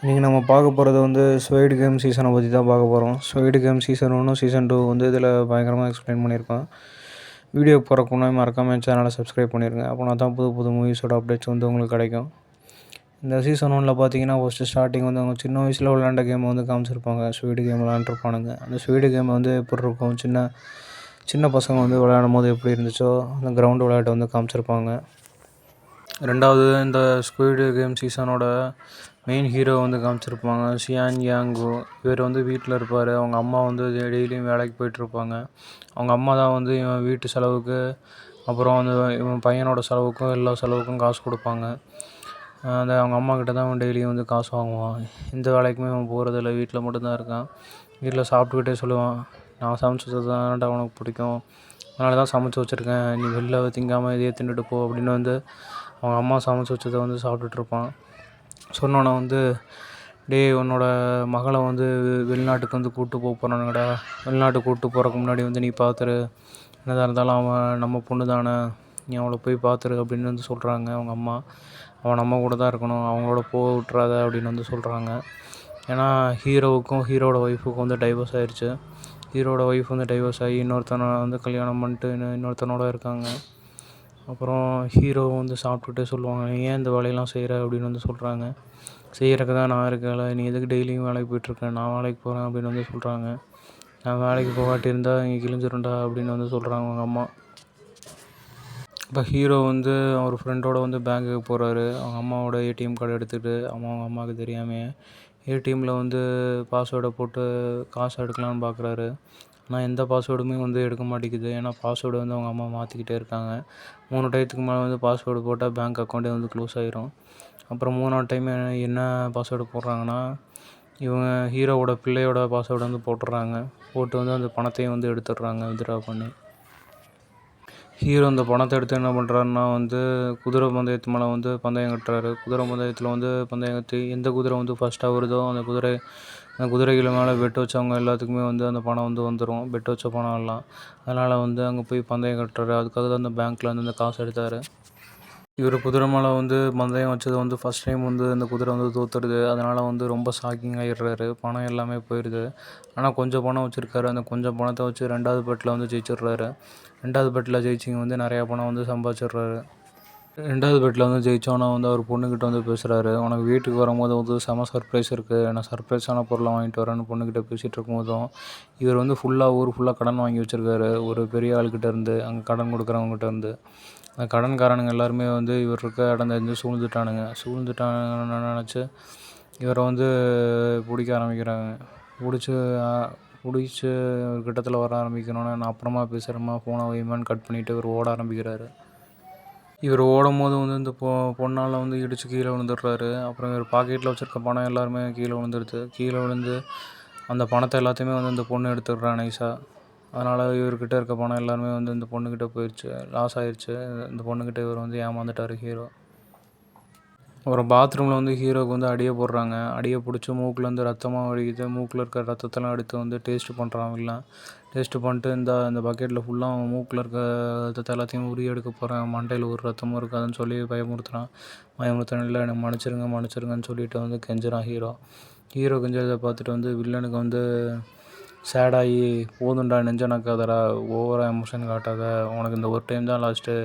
இன்றைக்கி நம்ம பார்க்க போகிறது வந்து ஸ்வைடு கேம் சீசனை பற்றி தான் பார்க்க போகிறோம். ஸ்வைடு கேம் சீசன் 1 சீசன் 2 வந்து இதில் பயங்கரமாக எக்ஸ்பிளைன் பண்ணியிருக்கோம். வீடியோ போகிறக்கு முன்னாடி மறக்காமல் என் சேனலை சப்ஸ்கிரைப் பண்ணிடுங்க. அப்போனா தான் புது புது மூவிஸோட அப்டேட்ஸ் வந்து உங்களுக்கு கிடைக்கும். இந்த சீசன் 1ல் பார்த்தீங்கன்னா ஃபஸ்ட்டு ஸ்டார்டிங் வந்து அவங்க சின்ன வயசில் விளையாண்ட கேமை வந்து காமிச்சிருப்பாங்க. ஸ்வைடு கேம் விளையாண்டுருப்பானுங்க. அந்த ஸ்வைடு கேம் வந்து எப்படி இருக்கும், சின்ன பசங்க வந்து விளையாடும் போது எப்படி இருந்துச்சோ அந்த கிரவுண்டு விளையாட்டை வந்து காமிச்சிருப்பாங்க. ரெண்டாவது, இந்த ஸ்குவிட் கேம் சீசனோட மெயின் ஹீரோ வந்து காமிச்சிருப்பாங்க, ஷியான் யாங்கு. இவர் வந்து வீட்டில் இருப்பார். அவங்க அம்மா வந்து டெய்லியும் வேலைக்கு போயிட்டுருப்பாங்க. அவங்க அம்மா தான் வந்து இவன் வீட்டு செலவுக்கு, அப்புறம் வந்து இவன் பையனோட செலவுக்கும் எல்லா செலவுக்கும் காசு கொடுப்பாங்க. அவங்க அம்மா கிட்ட தான் அவன் டெய்லியும் வந்து காசு வாங்குவான். இந்த வேலைக்குமே அவன் போகிறதில்ல, வீட்டில் மட்டும்தான் இருக்கான். வீட்டில் சாப்பிட்டுக்கிட்டே சொல்லுவான், நான் சமைச்சு வச்சது தான்டா உனக்கு பிடிக்கும், அதனால தான் சமைச்சு வச்சுருக்கேன், நீ வெளில திங்காமல் இதையே தின்னுட்டு போ அப்படின்னு வந்து அவங்க அம்மா சமைச்சு வச்சதை வந்து சாப்பிட்டுட்ருப்பான். சொன்னோன்னே வந்து, உன்னோட மகளை வந்து வெளிநாட்டுக்கு வந்து கூப்பிட்டு போகிறானுங்கடா, வெளிநாட்டுக்கு கூப்பிட்டு போகிறக்கு முன்னாடி வந்து நீ பார்த்துரு, என்னதாக இருந்தாலும் அவன் நம்ம பொண்ணு தானே, நீ அவளை போய் பார்த்துரு அப்படின்னு வந்து சொல்கிறாங்க அவங்க அம்மா. அவன் நம்ம கூட தான் இருக்கணும், அவங்களோட போக விட்றாத அப்படின்னு வந்து சொல்கிறாங்க. ஏன்னா ஹீரோவுக்கும் ஹீரோட ஒய்ஃபுக்கும் வந்து டைவர்ஸ் ஆயிடுச்சு. ஹீரோட ஒய்ஃப் வந்து டைவர்ஸ் ஆகி இன்னொருத்தனை வந்து கல்யாணம் பண்ணிட்டு இன்னொருத்தனோட இருக்காங்க. அப்புறம் ஹீரோ வந்து சாப்பிட்டுட்டே சொல்லுவாங்க, நீ ஏன் இந்த வேலையெல்லாம் செய்கிற அப்படின்னு வந்து சொல்கிறாங்க. செய்கிறக்கு தான் நான் இருக்கல, நீ எதுக்கு டெய்லியும் வேலைக்கு போய்ட்டுருக்க, நான் வேலைக்கு போகிறேன் அப்படின்னு வந்து சொல்கிறாங்க. நான் வேலைக்கு போகாட்டி இருந்தால் இங்கே கிழிஞ்சிருண்டா அப்படின்னு வந்து சொல்கிறாங்க அவங்க அம்மா. இப்போ ஹீரோ வந்து அவர் ஃப்ரெண்டோட வந்து பேங்க்குக்கு போகிறாரு. அவங்க அம்மாவோட ஏடிஎம் கார்டு எடுத்துகிட்டு, அவங்க அம்மாவுக்கு தெரியாமல் ஏடிஎம்மில் வந்து பாஸ்வேர்டை போட்டு காசு எடுக்கலான்னு பார்க்குறாரு. ஆனால் எந்த பாஸ்வேர்டுமே வந்து எடுக்க மாட்டேங்குது. ஏன்னா பாஸ்வேர்டு வந்து அவங்க அம்மா மாற்றிக்கிட்டே இருக்காங்க. 3 டயத்துக்கு மேலே வந்து பாஸ்வேர்டு போட்டால் பேங்க் அக்கௌண்ட்டே வந்து க்ளோஸ் ஆகிரும். அப்புறம் 3ஆவது டைம் என்ன பாஸ்வேர்டு போடுறாங்கன்னா, இவங்க ஹீரோவோட பிள்ளையோட பாஸ்வேர்டு வந்து போட்டுடுறாங்க. போட்டு வந்து அந்த பணத்தையும் வந்து எடுத்துடுறாங்க வித்ட்ரா பண்ணி. ஹீரோ அந்த பணத்தை எடுத்து என்ன பண்ணுறாருன்னா வந்து குதிரை பந்தயத்து மேலே வந்து பந்தயம் கட்டுறாரு. குதிரை பந்தயத்தில் வந்து பந்தயம் கட்டி எந்த குதிரை வந்து ஃபஸ்ட்டாக வருதோ அந்த குதிரைகள் மேலே பெட் வச்சவங்க எல்லாத்துக்குமே வந்து அந்த பணம் வந்து வந்துடும், பெட் வச்ச பணம் எல்லாம். அதனால் வந்து அங்கே போய் பந்தயம் கட்டுறாரு. அதுக்காக தான் அந்த பேங்க்கில் வந்து அந்த காசு எடுத்தார். இவர் குதிரை மேலே வந்து பந்தயம் வச்சது வந்து ஃபஸ்ட் டைம் வந்து அந்த குதிரை வந்து தோற்றுடுது. அதனால் வந்து ரொம்ப ஷாக்கிங் ஆகிடுறாரு. பணம் எல்லாமே போயிடுது. ஆனால் கொஞ்சம் பணம் வச்சுருக்காரு. அந்த கொஞ்சம் பணத்தை வச்சு 2வது பெட்டில் வந்து ஜெயிச்சிடுறாரு. 2வது பெட்டில் ஜெயிச்சிங்க வந்து நிறையா பணம் வந்து சம்பாதிச்சிடுறாரு. 2வது பெட்டில் வந்து ஜெயித்தோன்னா வந்து அவர் பொண்ணுக்கிட்ட வந்து பேசுகிறாரு, உனக்கு வீட்டுக்கு வரும்போது வந்து செம சர்ப்ரைஸ் இருக்குது, நான் சர்ப்ரைஸான பொருளை வாங்கிட்டு வரேன்னு பொண்ணுக்கிட்ட பேசிகிட்டு இருக்கும்போதும் இவர் வந்து ஊர் ஃபுல்லாக கடன் வாங்கி வச்சுருக்காரு. ஒரு பெரிய ஆள்கிட்ட இருந்து, அங்கே கடன் கொடுக்குறவங்ககிட்ட இருந்து. அந்த கடன்காரனுங்க எல்லாருமே வந்து இவர் இருக்க இடம் தெரிஞ்சு சூழ்ந்துட்டானுங்கன்னு நினச்சி இவரை வந்து பிடிக்க ஆரம்பிக்கிறாங்க. பிடிச்சி ஒரு கட்டத்தில் வர ஆரம்பிக்கணுன்னு, நான் அப்புறமா பேசுகிறேம்மா, ஃபோனை வைமான்னு கட் பண்ணிவிட்டு இவர் ஓட ஆரம்பிக்கிறாரு. இவர் ஓடும்போது வந்து இந்த பொண்ணால் வந்து இடித்து கீழே விழுந்துடுறாரு. அப்புறம் இவர் பாக்கெட்டில் வச்சுருக்க பணம் எல்லாருமே கீழே விழுந்துடுது. கீழே விழுந்து அந்த பணத்தை எல்லாத்தையுமே வந்து இந்த பொண்ணு எடுத்துடுறா நைஸாக. அதனால் இவர்கிட்ட இருக்க பணம் எல்லாருமே வந்து இந்த பொண்ணுக்கிட்ட போயிடுச்சு, லாஸ் ஆயிடுச்சு. இந்த பொண்ணுக்கிட்ட இவர் வந்து ஏமாந்துட்டார் ஹீரோ. அப்புறம் பாத்ரூமில் வந்து ஹீரோவுக்கு வந்து அடியை போடுறாங்க. அடியை பிடிச்சி மூக்கிலேருந்து ரத்தமாக வடிக்குது. மூக்கில் இருக்க ரத்தத்தெல்லாம் எடுத்து வந்து டேஸ்ட்டு பண்ணுறான் வில்லன். டேஸ்ட்டு பண்ணிட்டு இந்த பக்கெட்டில் ஃபுல்லாக அவன் மூக்கில் இருக்க ரத்தத்தை எல்லாத்தையும் உரி எடுக்க போகிறேன், மண்டையில் ஒரு ரத்தமும் இருக்காதுன்னு சொல்லி பயமுறுத்துறான். இல்லை எனக்கு மன்னிச்சிருங்கன்னு சொல்லிட்டு வந்து கெஞ்சுறான் ஹீரோ. கெஞ்சதை பார்த்துட்டு வந்து வில்லனுக்கு வந்து சேடாகி, போதுண்டா நெஞ்ச நக்காதடா, ஓவராக எமோஷன் காட்டாத, உனக்கு இந்த ஒரு டைம் தான் லாஸ்ட்டு,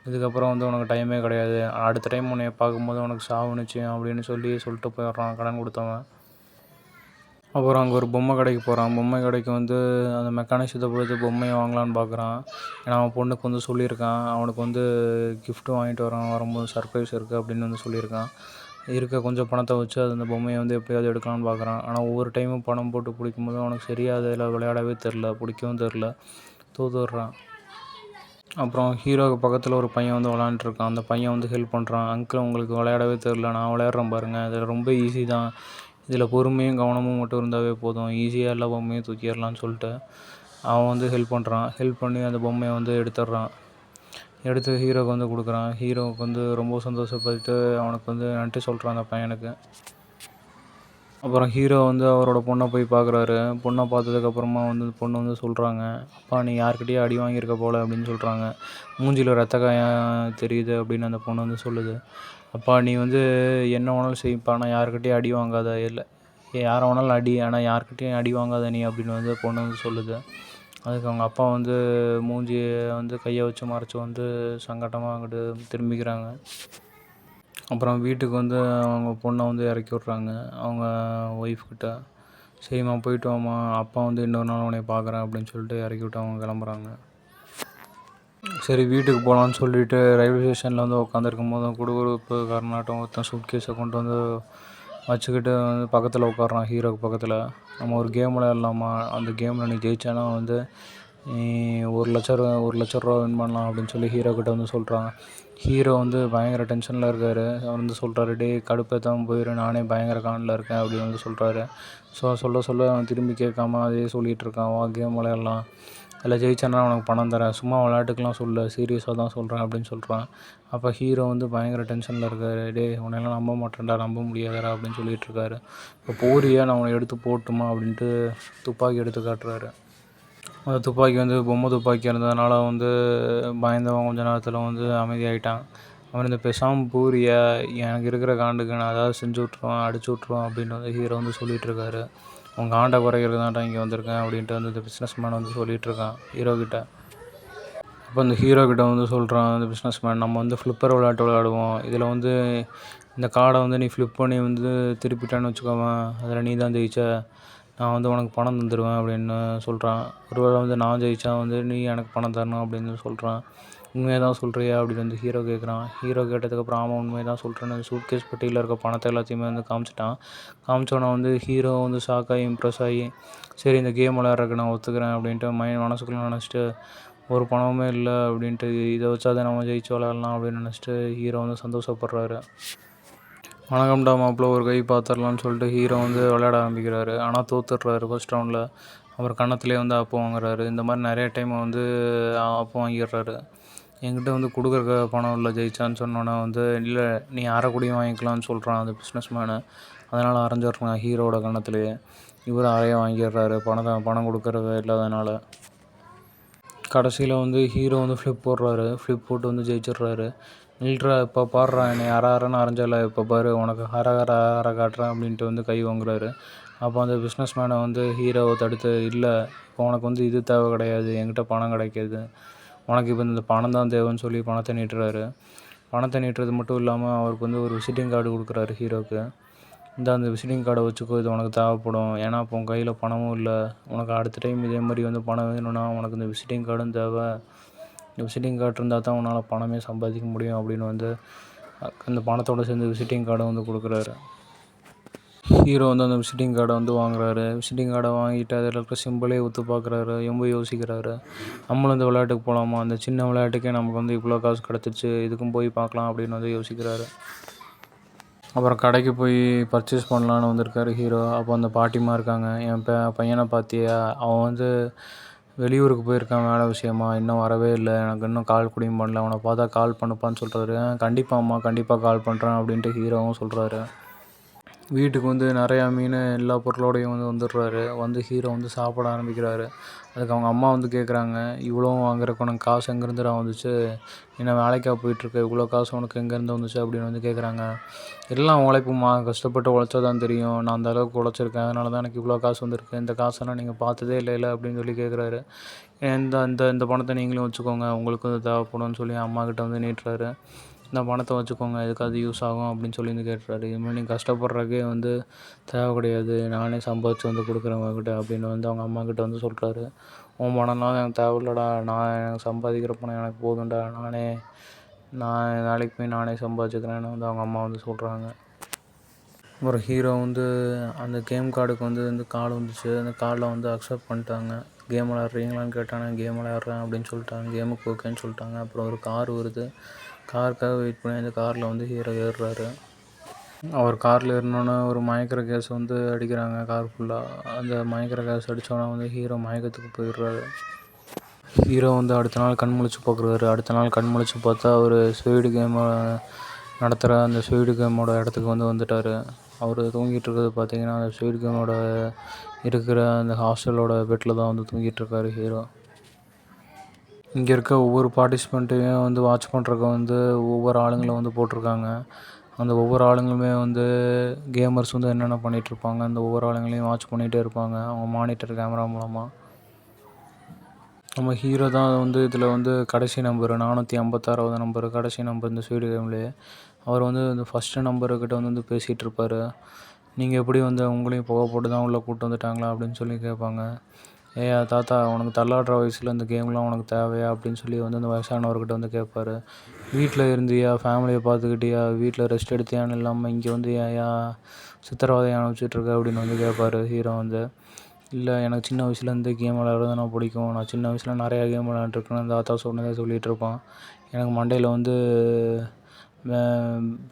இதுக்கப்புறம் வந்து உனக்கு டைமே கிடையாது, அடுத்த டைம் உன்னை பார்க்கும்போது உனக்கு சாவு நிச்சயம் அப்படின்னு சொல்லிட்டு போயிடுறான் கடன் கொடுத்தவன். அப்புறம் அங்கே ஒரு பொம்மை கடைக்கு போகிறான். பொம்மை கடைக்கு வந்து அந்த மெக்கானிக்ஸத்தை பொறுத்து பொம்மையை வாங்கலான்னு பார்க்குறான். ஏன்னா அவன் பொண்ணுக்கு வந்து சொல்லியிருக்கான், அவனுக்கு வந்து கிஃப்ட்டு வாங்கிட்டு வரும்போது சர்ப்ரைஸ் இருக்குது அப்படின்னு வந்து சொல்லியிருக்கான். இருக்க கொஞ்சம் பணத்தை வச்சு அந்த பொம்மையை வந்து எப்படியாவது எடுக்கலான்னு பார்க்குறான். ஆனால் ஒவ்வொரு டைமும் பணம் போட்டு பிடிக்கும்போது அவனுக்கு சரியாக அதில் விளையாடவே தெரில, பிடிக்கவும் தெரில, தோத்துடுறான். அப்புறம் ஹீரோவுக்கு பக்கத்தில் ஒரு பையன் வந்து விளாண்டுருக்கான். அந்த பையன் வந்து ஹெல்ப் பண்ணுறான். அங்கிள் உங்களுக்கு விளையாடவே தெரில, நான் விளையாடுறேன் பாருங்கள், இதில் ரொம்ப ஈஸி தான், இதில் பொறுமையும் கவனமும் மட்டும் இருந்தாவே போதும், ஈஸியாக எல்லா பொம்மையும் தூக்கிடலான்னு சொல்லிட்டு அவன் வந்து ஹெல்ப் பண்ணுறான். ஹெல்ப் பண்ணி அந்த பொம்மையை வந்து எடுத்துடுறான். எடுத்து ஹீரோவுக்கு வந்து கொடுக்குறான். ஹீரோவுக்கு வந்து ரொம்ப சந்தோஷப்பட்டு அவனுக்கு வந்து நன்றி சொல்கிறான் அந்த பையனுக்கு. அப்புறம் ஹீரோ வந்து அவரோட பொண்ணை போய் பார்க்குறாரு. பொண்ணை பார்த்ததுக்கப்புறமா வந்து பொண்ணு வந்து சொல்கிறாங்க, அப்பா நீ யார்கிட்டயே அடி வாங்கியிருக்க போல் அப்படின்னு சொல்கிறாங்க. மூஞ்சியில் ரத்த காயம் தெரியுது அப்படின்னு அந்த பொண்ணு வந்து சொல்லுது. அப்பா நீ வந்து என்ன வேணாலும் செய்ப்பா, ஆனால் யாருக்கிட்டேயும் அடி வாங்காத, இல்லை யாரை வேணாலும் அடி, ஆனால் யாருக்கிட்டேயும் அடி வாங்காத நீ அப்படின்னு வந்து பொண்ணு வந்து சொல்லுது. அதுக்கு அவங்க அப்பா வந்து மூஞ்சியை வந்து கையை வச்சு மறைச்சி வந்து சங்கட்டமாக அங்கிட்டு திரும்பிக்கிறாங்க. அப்புறம் வீட்டுக்கு வந்து அவங்க பொண்ணை வந்து இறக்கி விட்றாங்க அவங்க ஒய்ஃப்கிட்ட. சரிம்மா போயிட்டு வாம்மா, அப்பா வந்து இன்னொரு நாள் உன்னை பார்க்குறேன் அப்படின்னு சொல்லிட்டு இறக்கி விட்டு அவங்க கிளம்புறாங்க. சரி வீட்டுக்கு போகலான்னு சொல்லிட்டு ரயில்வே ஸ்டேஷனில் வந்து உட்காந்துருக்கும் போது குடுகுடுப்பு கர்நாட்டம் ஒருத்தன் சூட்கேஸை கொண்டு வந்து வச்சுக்கிட்டு வந்து பக்கத்தில் உட்காடுறான் ஹீரோக்கு பக்கத்தில். நம்ம ஒரு கேம் விளையாடலாமா, அந்த கேமில் நீ ஜெயிச்சானா வந்து நீ 1 லட்ச ரூபா வின் பண்ணலாம் அப்படின்னு சொல்லி ஹீரோக்கிட்ட வந்து சொல்கிறாங்க. ஹீரோ வந்து பயங்கர டென்ஷனில் இருக்கார். அவர் வந்து சொல்கிறாரு, டே கடுப்பேற்றாமல் போயிரு, நானே பயங்கர காண்டில் இருக்கேன் அப்படின்னு வந்து சொல்கிறாரு. சொல்ல அவன் திரும்பி கேட்காம அதே சொல்லிகிட்டு இருக்கான். வா கேம் விளையாடலாம், அதில் ஜெயிச்சேன்னா உனக்கு பணம் தரேன், சும்மா விளையாட்டுக்கெலாம் சொல்ல, சீரியஸாக தான் சொல்கிறேன் அப்படின்னு சொல்கிறான். அப்போ ஹீரோ வந்து பயங்கர டென்ஷனில் இருக்கார். டே உன்னையெல்லாம் நம்ப மாட்டேன்டா, நம்ப முடியாதடா அப்படின்னு சொல்லிகிட்டு இருக்காரு. இப்போ போறியா, நான் உன்னை எடுத்து போட்டுமா அப்படின்ட்டு துப்பாக்கி எடுத்து காட்டுறாரு. அந்த துப்பாக்கி வந்து பொம்மை துப்பாக்கி இருந்ததுனால வந்து பயந்தவன் கொஞ்ச நேரத்தில் வந்து அமைதியாகிட்டான். அவன் இந்த பேசாமல் போறியா, எனக்கு இருக்கிற காண்டுக்கு நான் ஏதாவது செஞ்சு விட்ருவேன், அடிச்சு விட்ருவேன் அப்படின்னு வந்து ஹீரோ வந்து சொல்லிகிட்டு இருக்காரு. உங்கள் காண்டை குறைக்கிறது தான்டா இங்கே வந்திருக்கேன் அப்படின்ட்டு வந்து இந்த பிஸ்னஸ் மேன் வந்து சொல்லிகிட்டு இருக்கான் ஹீரோக்கிட்ட. அப்போ இந்த ஹீரோக்கிட்ட வந்து சொல்கிறான் அந்த பிஸ்னஸ் மேன், நம்ம வந்து ஃப்ளிப்பர் விளையாட்டு விளையாடுவோம், இதில் வந்து இந்த கார்டை வந்து நீ ஃப்ளிப் பண்ணி வந்து திருப்பிட்டான்னு வச்சுக்கோவேன், அதில் நீ தான் ஜெயிச்ச, நான் வந்து உனக்கு பணம் தந்துடுவேன் அப்படின்னு சொல்கிறான். ஒருவேளை வந்து நான் ஜெயித்தா வந்து நீ எனக்கு பணம் தரணும் அப்படின்னு சொல்கிறான். உண்மையை தான் சொல்கிறியா அப்படின்னு வந்து ஹீரோ கேட்குறான். ஹீரோ கேட்டதுக்கப்புறம் ஆமாம் உண்மையை தான் சொல்கிறேன்னு சூட்கேஸ் பெட்டியில் இருக்க பணத்தை எல்லாத்தையுமே வந்து காமிச்சிட்டான். காமிச்சோன்னே வந்து ஹீரோ வந்து ஷாக்காகி இம்ப்ரெஸ் ஆகி, சரி இந்த கேம் விளையாடுறதுக்கு நான் ஒத்துக்கிறேன் அப்படின்ட்டு மனசுக்குள்ளே நினச்சிட்டு, ஒரு பணமுமே இல்லை அப்படின்ட்டு இதை வச்சாதான் நம்ம ஜெயிச்சு விளையாடலாம் அப்படின்னு நினச்சிட்டு ஹீரோ வந்து சந்தோஷப்படுறாரு. வணக்கம்டா மாப்பிள்ள, ஒரு கை பார்த்துடலான்னு சொல்லிட்டு ஹீரோ வந்து விளையாட ஆரம்பிக்கிறாரு. ஆனால் தோத்துடுறாரு ஃபர்ஸ்ட் ரவுண்டில். அப்புறம் கன்னத்துலேயே வந்து அப்பு வாங்குறாரு. இந்த மாதிரி நிறைய டைம் வந்து அப்பு வாங்கிடுறாரு. என்கிட்ட வந்து கொடுக்குற பணம் இல்லை ஜெயிச்சான்னு சொன்னோன்னே வந்து, இல்லை நீ அரை கூடியும் வாங்கிக்கலான்னு சொல்கிறான் அந்த பிஸ்னஸ் மேனு. அதனால் அரைஞ்சிட்றான் ஹீரோவோட கன்னத்துலேயே. இவர் அறைய வாங்கிடுறாரு பணம் கொடுக்குறது இல்லாதனால. கடைசியில் வந்து ஹீரோ வந்து ஃப்ளிப் போடுறாரு. ஃப்ளிப் போட்டு வந்து ஜெயிச்சிடுறாரு. நில்றா இப்போ பாடுறான், என்னை அரைன்னு அரைஞ்சல, இப்போ பாரு உனக்கு அரை காட்டுறேன் அப்படின்ட்டு வந்து கை வாங்குறாரு. அப்போ அந்த பிஸ்னஸ் மேனை வந்து ஹீரோவை தடுத்து, இல்லை இப்போ உனக்கு வந்து இது தேவை கிடையாது, என்கிட்ட பணம் கிடைக்கிது, உனக்கு இப்போ இந்த பணம் தான் தேவைன்னு சொல்லி பணத்தை நீட்டுறாரு. பணத்தை நீட்டுறது மட்டும் இல்லாமல் அவருக்கு வந்து ஒரு விசிட்டிங் கார்டு கொடுக்குறாரு ஹீரோவுக்கு. அந்த விசிட்டிங் கார்டை வச்சுக்கோ, இது உனக்கு தேவைப்படும், ஏன்னா இப்போ உன் கையில் பணமும் இல்லை, உனக்கு அடுத்த டைம் இதே மாதிரி வந்து பணம் வேணும்னா உனக்கு இந்த விசிட்டிங் கார்டும் தேவை, இந்த விசிட்டிங் கார்டு இருந்தால் தான் உன்னால் பணமே சம்பாதிக்க முடியும் அப்படின்னு வந்து அந்த பணத்தோடு சேர்ந்து விசிட்டிங் கார்டை வந்து கொடுக்குறாரு. ஹீரோ வந்து அந்த விசிட்டிங் கார்டை வந்து வாங்குறாரு. விசிட்டிங் கார்டை வாங்கிட்டு அதில் இருக்க சிம்பிளே ஒத்து பார்க்குறாரு. ரொம்ப யோசிக்கிறாரு, நம்மளும் இந்த விளையாட்டுக்கு போகலாமா, அந்த சின்ன விளையாட்டுக்கே நமக்கு வந்து இவ்வளோ காசு கிடச்சிச்சு, இதுக்கும் போய் பார்க்கலாம் அப்படின்னு வந்து யோசிக்கிறாரு. அப்புறம் கடைக்கு போய் பர்ச்சேஸ் பண்ணலான்னு வந்திருக்காரு ஹீரோ. அப்போ அந்த பாட்டிமா இருக்காங்க, என் பையனை பார்த்தியா, அவன் வந்து வெளியூருக்கு போயிருக்கான் வேலை விஷயமா, இன்னும் வரவே இல்லை, எனக்கு இன்னும் கால் கூடயும் பண்ணல, அவனை பார்த்தா கால் பண்ணுப்பான்னு சொல்கிறாரு. கண்டிப்பாம்மா கண்டிப்பாக கால் பண்ணுறேன் அப்படின்ட்டு ஹீரோவும் சொல்கிறாரு. வீட்டுக்கு வந்து நிறையா மீன் எல்லா பொருளோடையும் வந்து வந்துடுறாரு. வந்து ஹீரோ வந்து சாப்பிட ஆரம்பிக்கிறாரு. அதுக்கு அவங்க அம்மா வந்து கேட்குறாங்க, இவ்வளோ வாங்குறதுக்கு உனக்கு காசு எங்கேருந்துடா வந்துச்சு, என்ன வேலைக்காக போயிட்டுருக்க, இவ்வளோ காசு உனக்கு எங்கேருந்து வந்துச்சு அப்படின்னு வந்து கேட்குறாங்க. எல்லாம் உழைப்புமா, கஷ்டப்பட்டு உழைச்சா தான் தெரியும், நான் அந்த அளவுக்கு உழைச்சிருக்கேன், அதனால தான் எனக்கு இவ்வளோ காசு வந்திருக்கு, இந்த காசெல்லாம் நீங்கள் பார்த்ததே இல்லைல்ல அப்படின்னு சொல்லி கேட்குறாரு. இந்த இந்த இந்த பணத்தை நீங்களும் வச்சுக்கோங்க, உங்களுக்கும் இது தேவைப்படும்னு சொல்லி அம்மாக்கிட்ட வந்து நீட்டுறாரு. இந்த பணத்தை வச்சுக்கோங்க, எதுக்காவது யூஸ் ஆகும் அப்படின்னு சொல்லி வந்து கேட்டுறாரு. இதுமாதிரி நீங்கள் கஷ்டப்படுறக்கே வந்து தேவை கிடையாது, நானே சம்பாதிச்சு வந்து கொடுக்குறேன் உங்ககிட்ட அப்படின்னு வந்து அவங்க அம்மாக்கிட்ட வந்து சொல்கிறாரு. உன் பணம்லாம் எனக்கு தேவையில்லடா, நான் எனக்கு சம்பாதிக்கிற பணம் எனக்கு போதும்டா, நான் வேலைக்கு போய் நானே சம்பாதிச்சுக்கிறேன்னு வந்து அவங்க அம்மா வந்து சொல்கிறாங்க. ஒரு ஹீரோ வந்து அந்த கேம் கார்டுக்கு வந்து கார்டு வந்துச்சு. அந்த கார்டில் வந்து அக்செப்ட் பண்ணிட்டாங்க. கேம் விளையாடுறீங்களான்னு கேட்டாங்க. கேம் விளையாடுறேன் அப்படின்னு சொல்லிட்டாங்க. கேமுக்கு ஓகேன்னு சொல்லிட்டாங்க. அப்புறம் ஒரு கார் வருது. காருக்காக வெயிட் பண்ணி அந்த காரில் வந்து ஹீரோ ஏறுறாரு. அவர் காரில் ஏறினோன்னே ஒரு மயக்கிற கேஸ் வந்து அடிக்கிறாங்க கார் ஃபுல்லாக. அந்த மயக்கிற கேஸ் அடித்தோன்னே வந்து ஹீரோ மயக்கத்துக்கு போயிடுறாரு. ஹீரோ வந்து அடுத்த நாள் கண் முழிச்சு பார்க்குறாரு. அடுத்த நாள் கண் முழிச்சு பார்த்தா அவர் ஸ்பீடு கேம் நடத்துகிற அந்த ஸ்பீடு கேமோட இடத்துக்கு வந்துட்டார். அவர் தூங்கிட்டு இருக்கிறது பார்த்தீங்கன்னா அந்த ஸ்பீடு கேமோட இருக்கிற அந்த ஹாஸ்டலோட பெட்டில் தான் வந்து தூங்கிட்டுருக்காரு ஹீரோ. இங்கே இருக்க ஒவ்வொரு பார்ட்டிசிபெண்ட்டையும் வந்து வாட்ச் பண்ணுறதுக்கு வந்து ஒவ்வொரு ஆளுங்களை வந்து போட்டிருக்காங்க. அந்த ஒவ்வொரு ஆளுங்களுமே வந்து கேமர்ஸ் வந்து என்னென்ன பண்ணிகிட்ருப்பாங்க, அந்த ஒவ்வொரு ஆளுங்களையும் வாட்ச் பண்ணிகிட்டே இருப்பாங்க அவங்க மானிட்டர் கேமரா மூலமாக. நம்ம ஹீரோ தான் வந்து இதில் வந்து கடைசி நம்பரு 456வது நம்பரு, கடைசி நம்பர் இந்த ஸ்பீடு கேம்லேயே. அவர் வந்து இந்த ஃபஸ்ட்டு நம்பருக்கிட்ட வந்து பேசிகிட்டு இருப்பார். நீங்கள் எப்படி வந்து உங்களையும் புகை போட்டு தான் உள்ளே கூப்பிட்டு வந்துட்டாங்களா அப்படின்னு சொல்லி கேட்பாங்க. ஏயா தாத்தா, உனக்கு தள்ளாடுற வயசில் இந்த கேம்லாம் உனக்கு தேவையா அப்படின்னு சொல்லி வந்து அந்த வயசானவர்கிட்ட வந்து கேட்பார். வீட்டில் இருந்தியா, ஃபேமிலியை பார்த்துக்கிட்டியா, வீட்டில் ரெஸ்ட் எடுத்தியான்னு இல்லாமல் இங்கே வந்து ஏயா சித்திரவதையை அனுப்பிச்சிட்ருக்க அப்படின்னு வந்து கேட்பார் ஹீரோ வந்து. இல்லை, எனக்கு சின்ன வயசுலேருந்து கேம் விளையாடுறது நான் பிடிக்கும், நான் சின்ன வயசில் நிறையா கேம் விளையாண்டுருக்கேன்னு அந்த தாத்தா சொன்னதே சொல்லிகிட்ருப்பான். எனக்கு மண்டையில் வந்து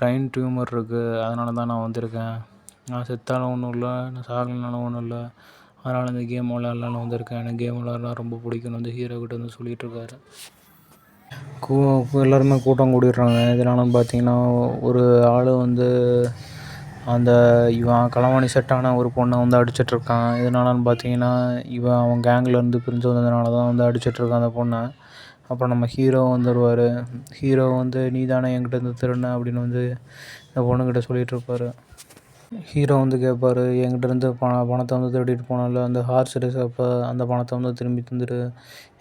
பிரைன் டியூமர் இருக்குது, அதனால தான் நான் வந்திருக்கேன். நான் செத்தாலும் ஒன்றும் இல்லை, நான் சாகலைனாலும் ஒன்றும் இல்லை, அதனால் இந்த கேம் விளையாடலான்னு வந்திருக்கேன், எனக்கு கேம் விளையாடலாம் ரொம்ப பிடிக்குன்னு வந்து ஹீரோக்கிட்ட வந்து சொல்லிகிட்ருக்காரு. எல்லாருமே கூட்டம் கூடிடுறாங்க. இதனால பார்த்தீங்கன்னா ஒரு ஆள் வந்து அந்த இவன் களவாணி செட்டான ஒரு பொண்ணை வந்து அடிச்சிட்ருக்கான். எதனாலன்னு பார்த்தீங்கன்னா அவன் கேங்லேருந்து பிரிஞ்சு வந்ததுனால தான் வந்து அடிச்சிட்ருக்கான் அந்த பொண்ணை. அப்புறம் நம்ம ஹீரோ வந்துடுவார். ஹீரோ வந்து நீ தானே என்கிட்ட திருடின அப்படின்னு வந்து இந்த பொண்ணுக்கிட்ட சொல்லிகிட்ருப்பார். ஹீரோ வந்து கேட்பார், என்கிட்டேருந்து பணத்தை வந்து திருடிட்டு போனால அந்த ஹார்ஸ் ரேஸ் அப்போ அந்த பணத்தை வந்து திரும்பி தந்துடு,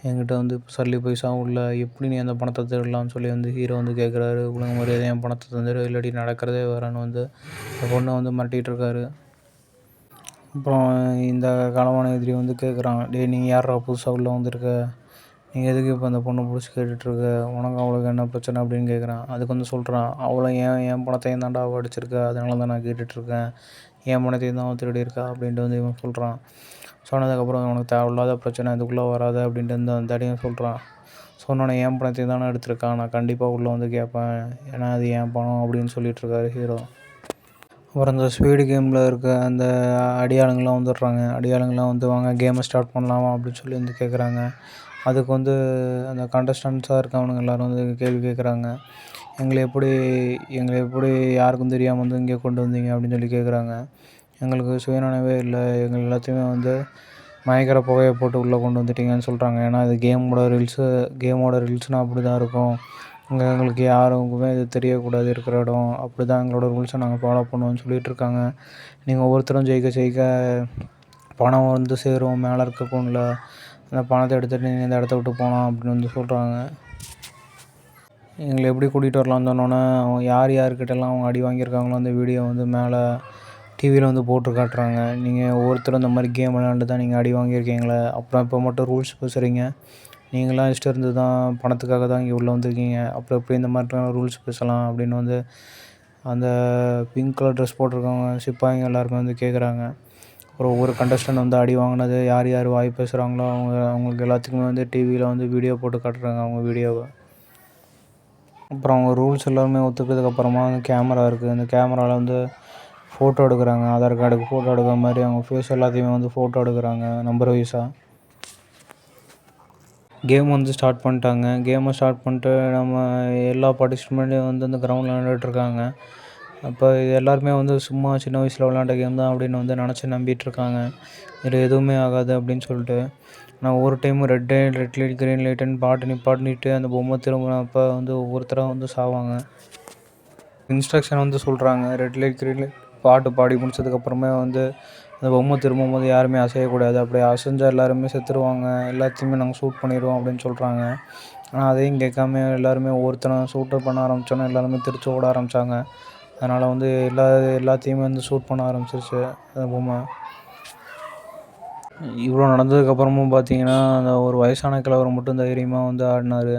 என்கிட்ட வந்து சல்லி பைசாவும் இல்லை, எப்படி நீ அந்த பணத்தை திருடலாம்னு சொல்லி வந்து ஹீரோ வந்து கேட்குறாரு. ஒழுங்கு மரியாதை என் பணத்தை தந்துடு, இல்லாட்டி நடக்கிறதே வேறன்னு வந்து அந்த பொண்ணை வந்து மிரட்டிகிட்ருக்காரு. அப்புறம் இந்த களவாணி எதிரி வந்து கேட்குறான், டேய் நீ யாரா புதுசாக உள்ளே வந்திருக்க, நீங்கள் எதுக்கு இப்போ அந்த பொண்ணை பிடிச்சி கேட்டுட்ருக்க, உனக்கு அவளுக்கு என்ன பிரச்சனை அப்படின்னு கேட்குறான். அதுக்கு வந்து சொல்கிறான், அவளை என் பணத்தையும் தாண்டா அவள் அடிச்சிருக்கா, அதனால தான் நான் கேட்டுட்ருக்கேன், என் பணத்தையும் தான் அவள் திருடி இருக்கா அப்படின்ட்டு வந்து இவன் சொல்கிறான். சொன்னதுக்கப்புறம் உனக்கு தேவையில்லாத பிரச்சனை இதுக்குள்ளே வராத அப்படின்ட்டு வந்து அந்த தடியும் சொல்கிறான். சொன்னோன்னே என் பணத்தையும் தானே எடுத்திருக்கான், நான் கண்டிப்பாக உள்ளே வந்து கேட்பேன், ஏன்னா அது என் பணம் அப்படின்னு சொல்லிகிட்ருக்காரு ஹீரோ. அப்புறம் இந்த ஸ்பீடு கேமில் இருக்க அந்த அடியாளுங்கள்லாம் வந்துடுறாங்க. அடியாளுங்கள்லாம் வந்து வாங்க கேமை ஸ்டார்ட் பண்ணலாமா அப்படின்னு சொல்லி வந்து கேட்குறாங்க. அதுக்கு வந்து அந்த கண்டஸ்டன்ஸாக இருக்கவனுங்க எல்லோரும் வந்து கேள்வி கேட்குறாங்க. எங்களை எப்படி யாருக்கும் தெரியாமல் வந்து இங்கே கொண்டு வந்தீங்க அப்படின்னு சொல்லி கேட்குறாங்க. எங்களுக்கு சுயநினைவே இல்லை, எங்கள் எல்லாத்தையுமே வந்து மயக்கிற புகையை போட்டு உள்ளே கொண்டு வந்துட்டீங்கன்னு சொல்கிறாங்க. ஏன்னா இது கேமோட ரூல்ஸ்னால் அப்படி தான் இருக்கும், எங்களுக்கு யாருக்குமே இது தெரியக்கூடாது இருக்கிற இடம், அப்படி தான் எங்களோட ரூல்ஸை நாங்கள் ஃபாலோ பண்ணுவோம்னு சொல்லிகிட்ருக்காங்க. நீங்கள் ஒவ்வொருத்தரும் ஜெயிக்க பணம் வந்து சேரும் மேலே இருக்க கூண்டில், அந்த பணத்தை எடுத்துகிட்டு நீங்கள் இந்த இடத்த விட்டு போகலாம் அப்படின்னு வந்து சொல்கிறாங்க. எங்களை எப்படி கூட்டிகிட்டு வரலான்னு சொன்னோன்னே அவங்க யார்கிட்டலாம் அவங்க அடி வாங்கியிருக்காங்களோ அந்த வீடியோ வந்து மேலே டிவியில் வந்து போட்டு காட்டுறாங்க. நீங்கள் ஒவ்வொருத்தரும் இந்த மாதிரி கேம் விளையாண்டு தான் நீங்கள் அடி வாங்கியிருக்கீங்களே, அப்புறம் இப்போ மட்டும் ரூல்ஸ் பேசுகிறீங்க, நீங்களாம் இஷ்டம் இருந்து தான் பணத்துக்காக தான் இங்கே உள்ளே வந்திருக்கீங்க, அப்புறம் எப்படி இந்த மாதிரிலாம் ரூல்ஸ் பேசலாம் அப்படின்னு வந்து அந்த பிங்க் கலர் ட்ரெஸ் போட்டிருக்கவங்க சிப்பாயிங்க எல்லாருமே வந்து கேட்குறாங்க. அப்புறம் ஒவ்வொரு கண்டஸ்டன்ட் வந்து அடி வாங்கினது யார் வாய் பேசுகிறாங்களோ அவங்களுக்கு எல்லாத்துக்குமே வந்து டிவியில் வந்து வீடியோ போட்டு காட்டுறாங்க அவங்க வீடியோவை. அப்புறம் அவங்க ரூல்ஸ் எல்லாமே ஒத்துக்கிறதுக்கப்புறமா அந்த கேமரா இருக்குது, அந்த கேமராவில் வந்து ஃபோட்டோ எடுக்கிறாங்க. ஆதார் கார்டுக்கு ஃபோட்டோ எடுக்கிற மாதிரி அவங்க ஃபேஸ் எல்லாத்தையுமே வந்து ஃபோட்டோ எடுக்கிறாங்க நம்பர் வைஸாக. கேம் வந்து ஸ்டார்ட் பண்ணிட்டாங்க. கேமை ஸ்டார்ட் பண்ணிட்டு நம்ம எல்லா பார்ட்டிசிபெண்ட்டையும் வந்து அந்த கிரவுண்டில் விளையாண்டுட்ருக்காங்க. அப்போ இது எல்லாருமே வந்து சும்மா சின்ன வயசில் விளையாண்ட கேம் தான் அப்படின்னு வந்து நினச்சி நம்பிட்டுருக்காங்க. இது எதுவுமே ஆகாது அப்படின்னு சொல்லிட்டு. நான் ஒவ்வொரு டைமும் ரெட் லைட் க்ரீன் லைட்டுன்னு பாட்டு நிப்பாட்டிட்டு அந்த பொம்மை திரும்பினப்போ வந்து ஒவ்வொருத்தராக வந்து சாவாங்க. இன்ஸ்ட்ரக்ஷன் வந்து சொல்கிறாங்க, ரெட் லைட் க்ரீன் லைட் பாட்டு பாடி முடிச்சதுக்கப்புறமே வந்து அந்த பொம்மை திரும்பும்போது யாருமே அசையக்கூடாது, அப்படி அசைஞ்சால் எல்லாருமே செத்துருவாங்க, எல்லாத்தையுமே நாங்கள் ஷூட் பண்ணிடுவோம் அப்படின்னு சொல்கிறாங்க. ஆனால் அதையும் கேட்காம எல்லாருமே ஒவ்வொருத்தரும் ஷூட்டை பண்ண ஆரம்பித்தோன்னே எல்லாருமே திருச்சி ஓட ஆரம்பித்தாங்க. அதனால் வந்து எல்லாத்தையுமே வந்து ஷூட் பண்ண ஆரம்பிச்சிருச்சு அந்த பொம்மை. இவ்வளோ நடந்ததுக்கப்புறமும் பார்த்தீங்கன்னா அந்த ஒரு வயசான கிழவர் மட்டும் தைரியமாக வந்து ஆடினார்.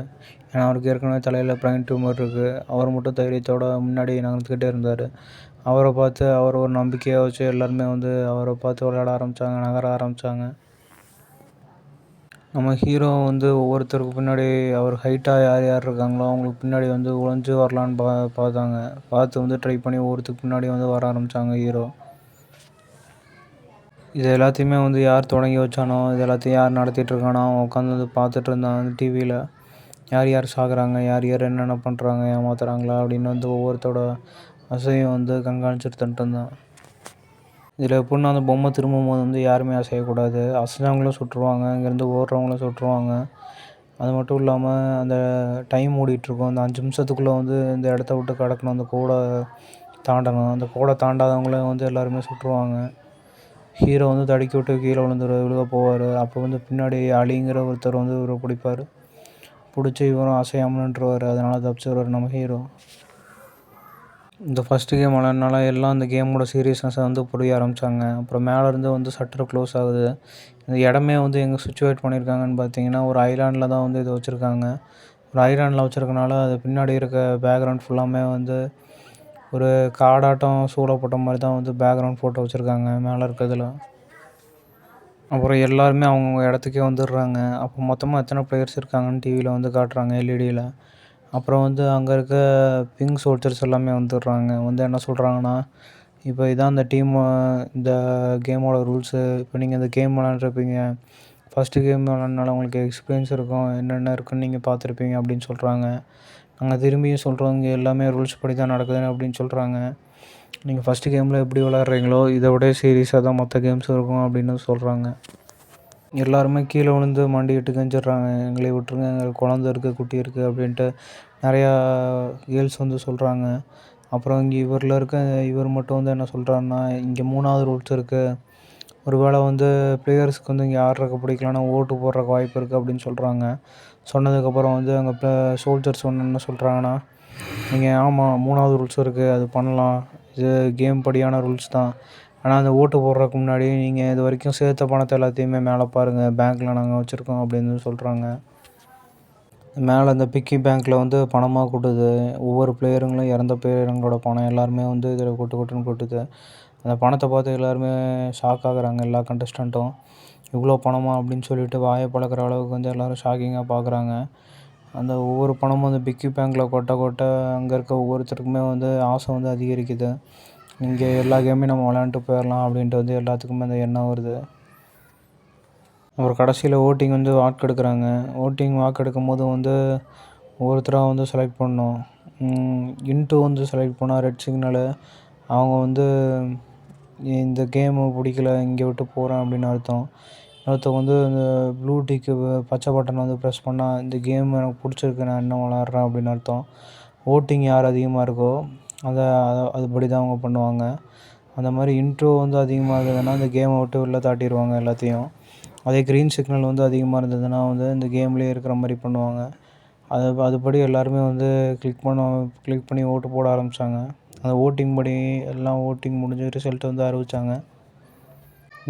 ஏன்னா அவருக்கு ஏற்கனவே தலையில் பிரைன் டியூமர் இருக்குது. அவர் மட்டும் தைரியத்தோடு முன்னாடி நகர்ந்துக்கிட்டே இருந்தார். அவரை பார்த்து அவர் ஒரு நம்பிக்கையாக வச்சு எல்லாருமே வந்து அவரை பார்த்து விளையாட ஆரம்பித்தாங்க, நகர ஆரம்பித்தாங்க. நம்ம ஹீரோ வந்து ஒவ்வொருத்தருக்கு பின்னாடி அவர் ஹைட்டாக யார் இருக்காங்களோ அவங்களுக்கு பின்னாடி வந்து ஒளிஞ்சு வரலான்னு பார்த்தாங்க. பார்த்து வந்து ட்ரை பண்ணி ஒவ்வொருத்தருக்கு பின்னாடி வந்து வர ஆரம்பித்தாங்க ஹீரோ. இது எல்லாத்தையுமே வந்து யார் தொடங்கி வச்சானோ, இது எல்லாத்தையும் யார் நடத்திட்டுருக்கானோ அவன் உட்காந்து வந்து பார்த்துட்டு இருந்தான் அந்த டிவியில். யார் சாகுறாங்க, யார் என்னென்ன பண்ணுறாங்க, ஏமாத்துறாங்களா அப்படின்னு வந்து ஒவ்வொருத்தரோட அசையும் வந்து கண்காணிச்சுட்டு இருந்தான். இதில் எப்படின்னா அந்த பொம்மை திரும்பும்போது வந்து யாருமே அசையக்கூடாது, அசைஞ்சவங்களும் சுட்டுருவாங்க, இங்கேருந்து ஓடுறவங்களும் சுட்டுருவாங்க. அது மட்டும் இல்லாமல் அந்த டைம் ஓடிட்டுருக்கும். அந்த 5 நிமிஷத்துக்குள்ளே வந்து இந்த இடத்த விட்டு கடக்கணும். அந்த கோடை தாண்டணும். அந்த கோடை தாண்டாதவங்கள வந்து எல்லாருமே சுட்டுருவாங்க. ஹீரோ வந்து தடுக்கி விட்டு கீழே விழுக போவார். அப்போ வந்து பின்னாடி அலிங்கிற ஒருத்தர் வந்து இவரை பிடிப்பார். பிடிச்சி இவரும் அசையாமல் நின்றுவார். அதனால் தப்பிச்சிடுவார் நம்ம ஹீரோ. இந்த ஃபஸ்ட்டு கேம் விளையாடுனால எல்லாம் அந்த கேமோட சீரியஸ்னஸை வந்து புரிய ஆரம்பித்தாங்க. அப்புறம் மேலேருந்து வந்து ஷட்டர் க்ளோஸ் ஆகுது. இந்த இடமே வந்து எங்கே சிச்சுவேட் பண்ணியிருக்காங்கன்னு பார்த்தீங்கன்னா, ஒரு ஐலாண்டில் தான் வந்து இதை வச்சுருக்காங்க. ஒரு ஐலாண்டில் வச்சுருக்கனால அது பின்னாடி இருக்க பேக்ரவுண்ட் ஃபுல்லாமே வந்து ஒரு காடாட்டம் சூழப்பட்ட மாதிரி தான் வந்து பேக்ரவுண்ட் ஃபோட்டோ வச்சுருக்காங்க மேலே இருக்கிறதுல. அப்புறம் எல்லாருமே அவங்கவுங்க இடத்துக்கே வந்துடுறாங்க. அப்போ மொத்தமாக எத்தனை பிளேயர்ஸ் இருக்காங்கன்னு டிவியில் வந்து காட்டுறாங்க எல்இடியில். அப்புறம் வந்து அங்கே இருக்க பிங்க் சோல்ஜர்ஸ் எல்லாமே வந்துடுறாங்க. வந்து என்ன சொல்கிறாங்கன்னா, இப்போ இதான் இந்த கேமோட ரூல்ஸு. இப்போ நீங்கள் இந்த கேம் விளாண்டுருப்பீங்க. ஃபஸ்ட்டு கேம் விளாட்னால உங்களுக்கு எக்ஸ்பீரியன்ஸ் இருக்கும். என்னென்ன இருக்குன்னு நீங்கள் பார்த்துருப்பீங்க அப்படின்னு சொல்கிறாங்க. நாங்கள் திரும்பியும் சொல்கிறோம், இங்கே எல்லாமே ரூல்ஸ் படி தான் நடக்குதுன்னு அப்படின்னு சொல்கிறாங்க. நீங்கள் ஃபஸ்ட்டு கேமில் எப்படி விளாட்றீங்களோ இதை விட சீரியஸாக தான் மற்ற கேம்ஸ் இருக்கும் அப்படின்னு சொல்கிறாங்க. எல்லாருமே கீழே விழுந்து மண்டியிட்டு கெஞ்சிடுறாங்க, எங்களை விட்டுருங்க, எங்களுக்கு குழந்த இருக்குது, குட்டி இருக்குது அப்படின்ட்டு நிறையா கேர்ள்ஸ் வந்து சொல்கிறாங்க. அப்புறம் இங்கே இவர் மட்டும் வந்து என்ன சொல்கிறாருன்னா, இங்கே 3வது ரூல்ஸ் இருக்குது. ஒரு வேளை வந்து பிளேயர்ஸ்க்கு வந்து இங்கே ஆடுறதுக்கு பிடிக்கலன்னா ஓட்டு போடுறக்கு வாய்ப்பு இருக்குது அப்படின்னு சொல்கிறாங்க. சொன்னதுக்கப்புறம் வந்து அங்கே சோல்ஜர்ஸ் ஒன்று என்ன சொல்கிறாங்கன்னா, நீங்கள் ஆமாம் 3வது ரூல்ஸ் இருக்குது, அது பண்ணலாம், இது கேம் படியான ரூல்ஸ் தான். ஆனால் அந்த ஓட்டு போடுறதுக்கு முன்னாடி நீங்கள் இது வரைக்கும் சேர்த்த பணத்தை எல்லாத்தையுமே மேலே பாருங்கள், பேங்க்கில் நாங்கள் வச்சுருக்கோம் அப்படின்னு சொல்கிறாங்க. மேலே அந்த பிக்கி பேங்க்கில் வந்து பணமாக கொட்டுது. ஒவ்வொரு பிளேயருங்களும் இறந்த பிளேயருங்களோட பணம் எல்லாருமே வந்து இதில் கொட்டுன்னு கொட்டுது. அந்த பணத்தை பார்த்து எல்லாருமே ஷாக் ஆகுறாங்க. எல்லா கண்டஸ்டண்ட்டும் இவ்வளோ பணமா அப்படின்னு சொல்லிட்டு வாயை பழக்கிற அளவுக்கு வந்து எல்லோரும் ஷாக்கிங்காக பார்க்குறாங்க. அந்த ஒவ்வொரு பணமும் அந்த பிக்கி பேங்க்கில் கொட்ட அங்கே இருக்க ஒவ்வொருத்தருக்குமே வந்து ஆசை வந்து அதிகரிக்குது. இங்கே எல்லா கேமையும் நம்ம விளையாண்டுட்டு போயிடலாம் அப்படின்ட்டு வந்து எல்லாத்துக்குமே அந்த எண்ணம் வருது. அப்புறம் கடைசியில் ஓட்டிங் வந்து வாக்கெடுக்கிறாங்க. வாக்கெடுக்கும் போது வந்து ஒவ்வொருத்தராக வந்து செலக்ட் பண்ணணும். இன்ட்டு வந்து செலக்ட் பண்ணால் ரெட் சிக்னலு. அவங்க வந்து இந்த கேமு பிடிக்கல, இங்கே விட்டு போகிறேன் அப்படின்னு அர்த்தம். இன்னொருத்தவங்க வந்து இந்த ப்ளூ டிக்கு பச்சை பட்டன் வந்து ப்ரெஸ் பண்ணால் இந்த கேம் எனக்கு பிடிச்சிருக்கு, நான் இன்னும் விளாட்றேன் அப்படின்னு அர்த்தம். ஓட்டிங் யார் அதிகமாக இருக்கோ அதுபடி தான் அவங்க பண்ணுவாங்க. அந்த மாதிரி இன்ட்ரோ வந்து அதிகமாக இருந்ததுன்னா இந்த கேமை விட்டு வெளில தாட்டிடுவாங்க எல்லாத்தையும். அதே க்ரீன் சிக்னல் வந்து அதிகமாக இருந்ததுன்னா வந்து இந்த கேம்லேயே இருக்கிற மாதிரி பண்ணுவாங்க. அதுபடி எல்லாருமே வந்து கிளிக் பண்ணி ஓட்டு போட ஆரம்பித்தாங்க. அந்த ஓட்டிங் படி எல்லாம் ஓட்டிங் முடிஞ்சு ரிசல்ட் வந்து அறிவித்தாங்க.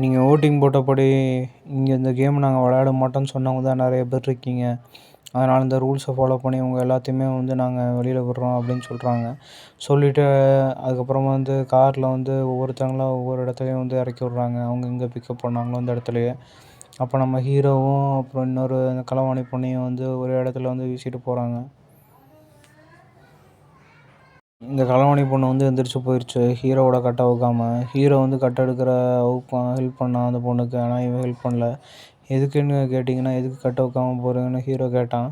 நீங்கள் ஓட்டிங் போட்டபடி இங்கே இந்த கேம் நாங்கள் விளையாட மாட்டோம்னு சொன்னவங்க தான் நிறைய பேர் இருக்கீங்க. அதனால் இந்த ரூல்ஸை ஃபாலோ பண்ணி உங்கள் எல்லாத்தையுமே வந்து நாங்கள் வெளியில் விடுறோம் அப்படின்னு சொல்கிறாங்க. சொல்லிவிட்டு அதுக்கப்புறமா வந்து காரில் வந்து ஒவ்வொருத்தவங்களாம் ஒவ்வொரு இடத்துலையும் வந்து இறக்கி விட்றாங்க. அவங்க எங்கே பிக்கப் பண்ணாங்களோ அந்த இடத்துலையே. அப்போ நம்ம ஹீரோவும் அப்புறம் இன்னொரு களவாணி பொண்ணையும் வந்து ஒரு இடத்துல வந்து வீசிட்டு போகிறாங்க. இந்த களவாணி பொண்ணு வந்து எந்திரிச்சு போயிடுச்சு ஹீரோவோட கட்டை அவுக்காமல். ஹீரோ வந்து கட்டை எடுக்கிற ஹெல்ப் பண்ணான் அந்த பொண்ணுக்கு. ஆனால் இவன் ஹெல்ப் பண்ணல. எதுக்குன்னு கேட்டிங்கன்னா, எதுக்கு கட்டை அவுக்காமல் போகிறீங்கன்னு ஹீரோ கேட்டான்.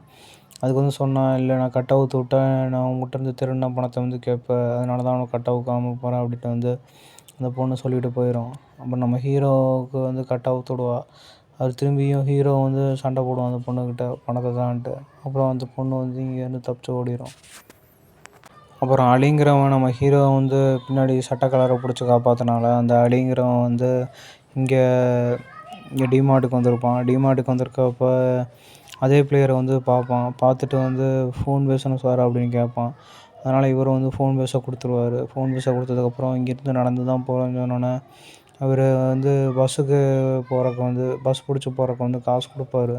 அதுக்கு வந்து சொன்னான், இல்லை நான் கட்டை அவுத்து விட்டேன், நான் உங்கள்கிட்ட இருந்து திருடின பணத்தை வந்து கேட்பேன், அதனால தான் அவனுக்கு கட்டை அவுக்காமல் போகிறேன் அப்படின்ட்டு வந்து அந்த பொண்ணு சொல்லிட்டு போயிடும். அப்புறம் நம்ம ஹீரோவுக்கு வந்து கட்டை அவுத்து விடுவா. அது திரும்பியும் ஹீரோ வந்து சண்டை போடுவான் அந்த பொண்ணுக்கிட்ட, பணத்தை தான்ட்டு. அப்புறம் அந்த பொண்ணு வந்து இங்கேருந்து தப்பிச்சு ஓடிடும். அப்புறம் அலிங்கிறவன் நம்ம ஹீரோ வந்து பின்னாடி சட்டை கலரை பிடிச்சி காப்பாற்றினால அந்த அலிங்கிறவன் வந்து இங்கே டிமார்ட்டுக்கு வந்திருப்பான். டிமார்ட்டுக்கு வந்திருக்கப்ப அதே பிளேயரை வந்து பார்ப்பான். பார்த்துட்டு வந்து ஃபோன் பேசணும் சார் அப்படின்னு கேட்பான். அதனால் இவர் வந்து ஃபோன் பேச கொடுத்துருவார். ஃபோன் பேச கொடுத்ததுக்கப்புறம் இங்கேருந்து நடந்து தான் போகிறேன்னு சொன்னோன்னே அவர் வந்து பஸ் பிடிச்சி போகிறக்கு வந்து காசு கொடுப்பாரு.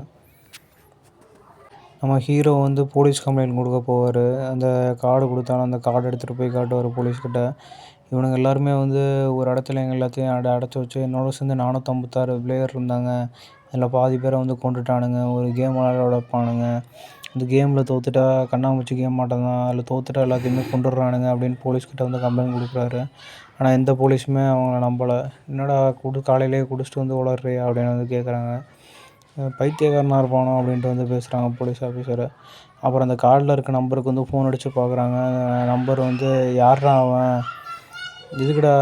நம்ம ஹீரோ வந்து போலீஸ் கம்ப்ளைண்ட் கொடுக்க போவார். அந்த கார்டு கொடுத்தாலும் அந்த கார்டு எடுத்துகிட்டு போய் காட்டுவார் போலீஸ்கிட்ட. இவனுங்க எல்லாருமே வந்து ஒரு இடத்துல எங்கள் எல்லாத்தையும் அடைச்சி வச்சு என்னோட சேர்ந்து 456 பிளேயர் இருந்தாங்க. அதில் பாதி பேரை வந்து கொண்டுட்டானுங்க. ஒரு கேம் விளையாட வைப்பானுங்க. இந்த கேமில் தோற்றுட்டா கண்ணாமூச்சி கேம் மாட்டம் தான், அதில் தோற்றுட்டா எல்லாத்தையுமே கொண்டுடுறானுங்க அப்படின்னு போலீஸ்கிட்ட வந்து கம்ப்ளைண்ட் கொடுக்குறாரு. ஆனால் எந்த போலீஸுமே அவங்கள நம்பலை. என்னடா காலையிலேயே குடிச்சிட்டு வந்து உளர்றியா அப்படின்னு வந்து கேட்குறாங்க. பைத்தியக்காரனாக இருப்பானோ அப்படின்ட்டு வந்து பேசுகிறாங்க போலீஸ் ஆஃபீஸரை. அப்புறம் அந்த கார்டில் இருக்க நம்பருக்கு வந்து ஃபோன் அடித்து பார்க்குறாங்க. நம்பர் வந்து யார்ரா அவன், எதுக்குடா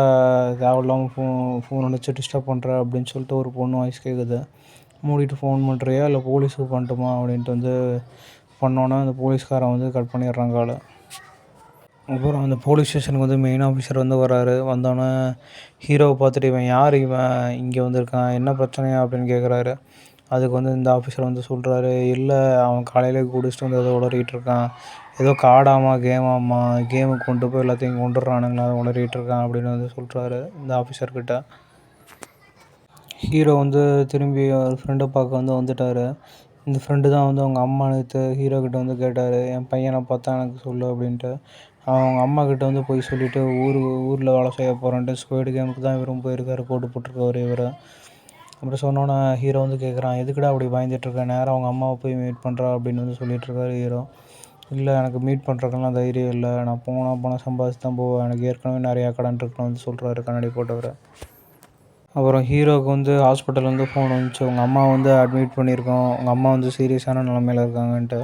தேவையில்லாமல் ஃபோன் அடித்து டிஸ்டர்ப் பண்ணுற அப்படின்னு சொல்லிட்டு ஒரு பொண்ணு வாய்ஸ் கேட்குது. மூடிட்டு ஃபோன் பண்ணுறியா இல்லை போலீஸுக்கு பண்ணட்டுமா அப்படின்ட்டு வந்து பண்ணோன்னே அந்த போலீஸ்காரன் வந்து கட் பண்ணிடுறான் காலை. அப்புறம் அந்த போலீஸ் ஸ்டேஷனுக்கு வந்து மெயின் ஆஃபீஸர் வந்து வராரு. வந்தோடனே ஹீரோவை பார்த்துட்டு இவன் யார், இவன் இங்கே வந்திருக்கான், என்ன பிரச்சனையா அப்படின்னு கேட்குறாரு. அதுக்கு வந்து இந்த ஆஃபீஸர் வந்து சொல்கிறாரு, இல்லை அவன் காலையிலே குடிச்சிட்டு வந்து ஏதோ உளறிட்டு இருக்கான், ஏதோ காடாமா கேமாம்மா, கேமுக்கு கொண்டு போய் எல்லாத்தையும் கொண்டுடுறானுங்களா, அதை உளறிட்டு இருக்கான் அப்படின்னு வந்து சொல்கிறாரு இந்த ஆஃபீஸர்கிட்ட. ஹீரோ வந்து திரும்பி அவர் ஃப்ரெண்டை பார்க்க வந்து வந்துட்டார். இந்த ஃப்ரெண்டு தான் வந்து அவங்க அம்மா நேற்று ஹீரோக்கிட்ட வந்து கேட்டார், என் பையனை பார்த்தா எனக்கு சொல்லு அப்படின்ட்டு. அவங்க அம்மாக்கிட்ட வந்து போய் சொல்லிவிட்டு ஊரில் வேலை செய்ய போகிறேன்ட்டு ஸ்குவாட் கேமுக்கு தான் இவரும் போயிருக்காரு, போட்டு போட்டிருக்காரு இவர். அப்புறம் சொன்னோன்னே ஹீரோ வந்து கேட்குறான், எதுக்குடா அப்படி பயந்துட்டுருக்கேன், நேராக அவங்க அம்மாவை போய் மீட் பண்ணுறா அப்படின்னு வந்து சொல்லிகிட்ருக்காரு ஹீரோ. இல்லை எனக்கு மீட் பண்ணுறதுக்கெல்லாம் தைரியம் இல்லை, நான் பணம் சம்பாதிச்சு தான் போவேன், எனக்கு ஏற்கனவே நிறையா கடன் இருக்குன்னு வந்து சொல்கிறாரு கண்ணாடி போட்டவர். அப்புறம் ஹீரோவுக்கு வந்து ஹாஸ்பிட்டல்லேருந்து ஃபோன் வந்துச்சு, உங்கள் அம்மா வந்து அட்மிட் பண்ணியிருக்கோம், உங்கள் அம்மா வந்து சீரியஸான நிலமையில இருக்காங்கன்ட்டு.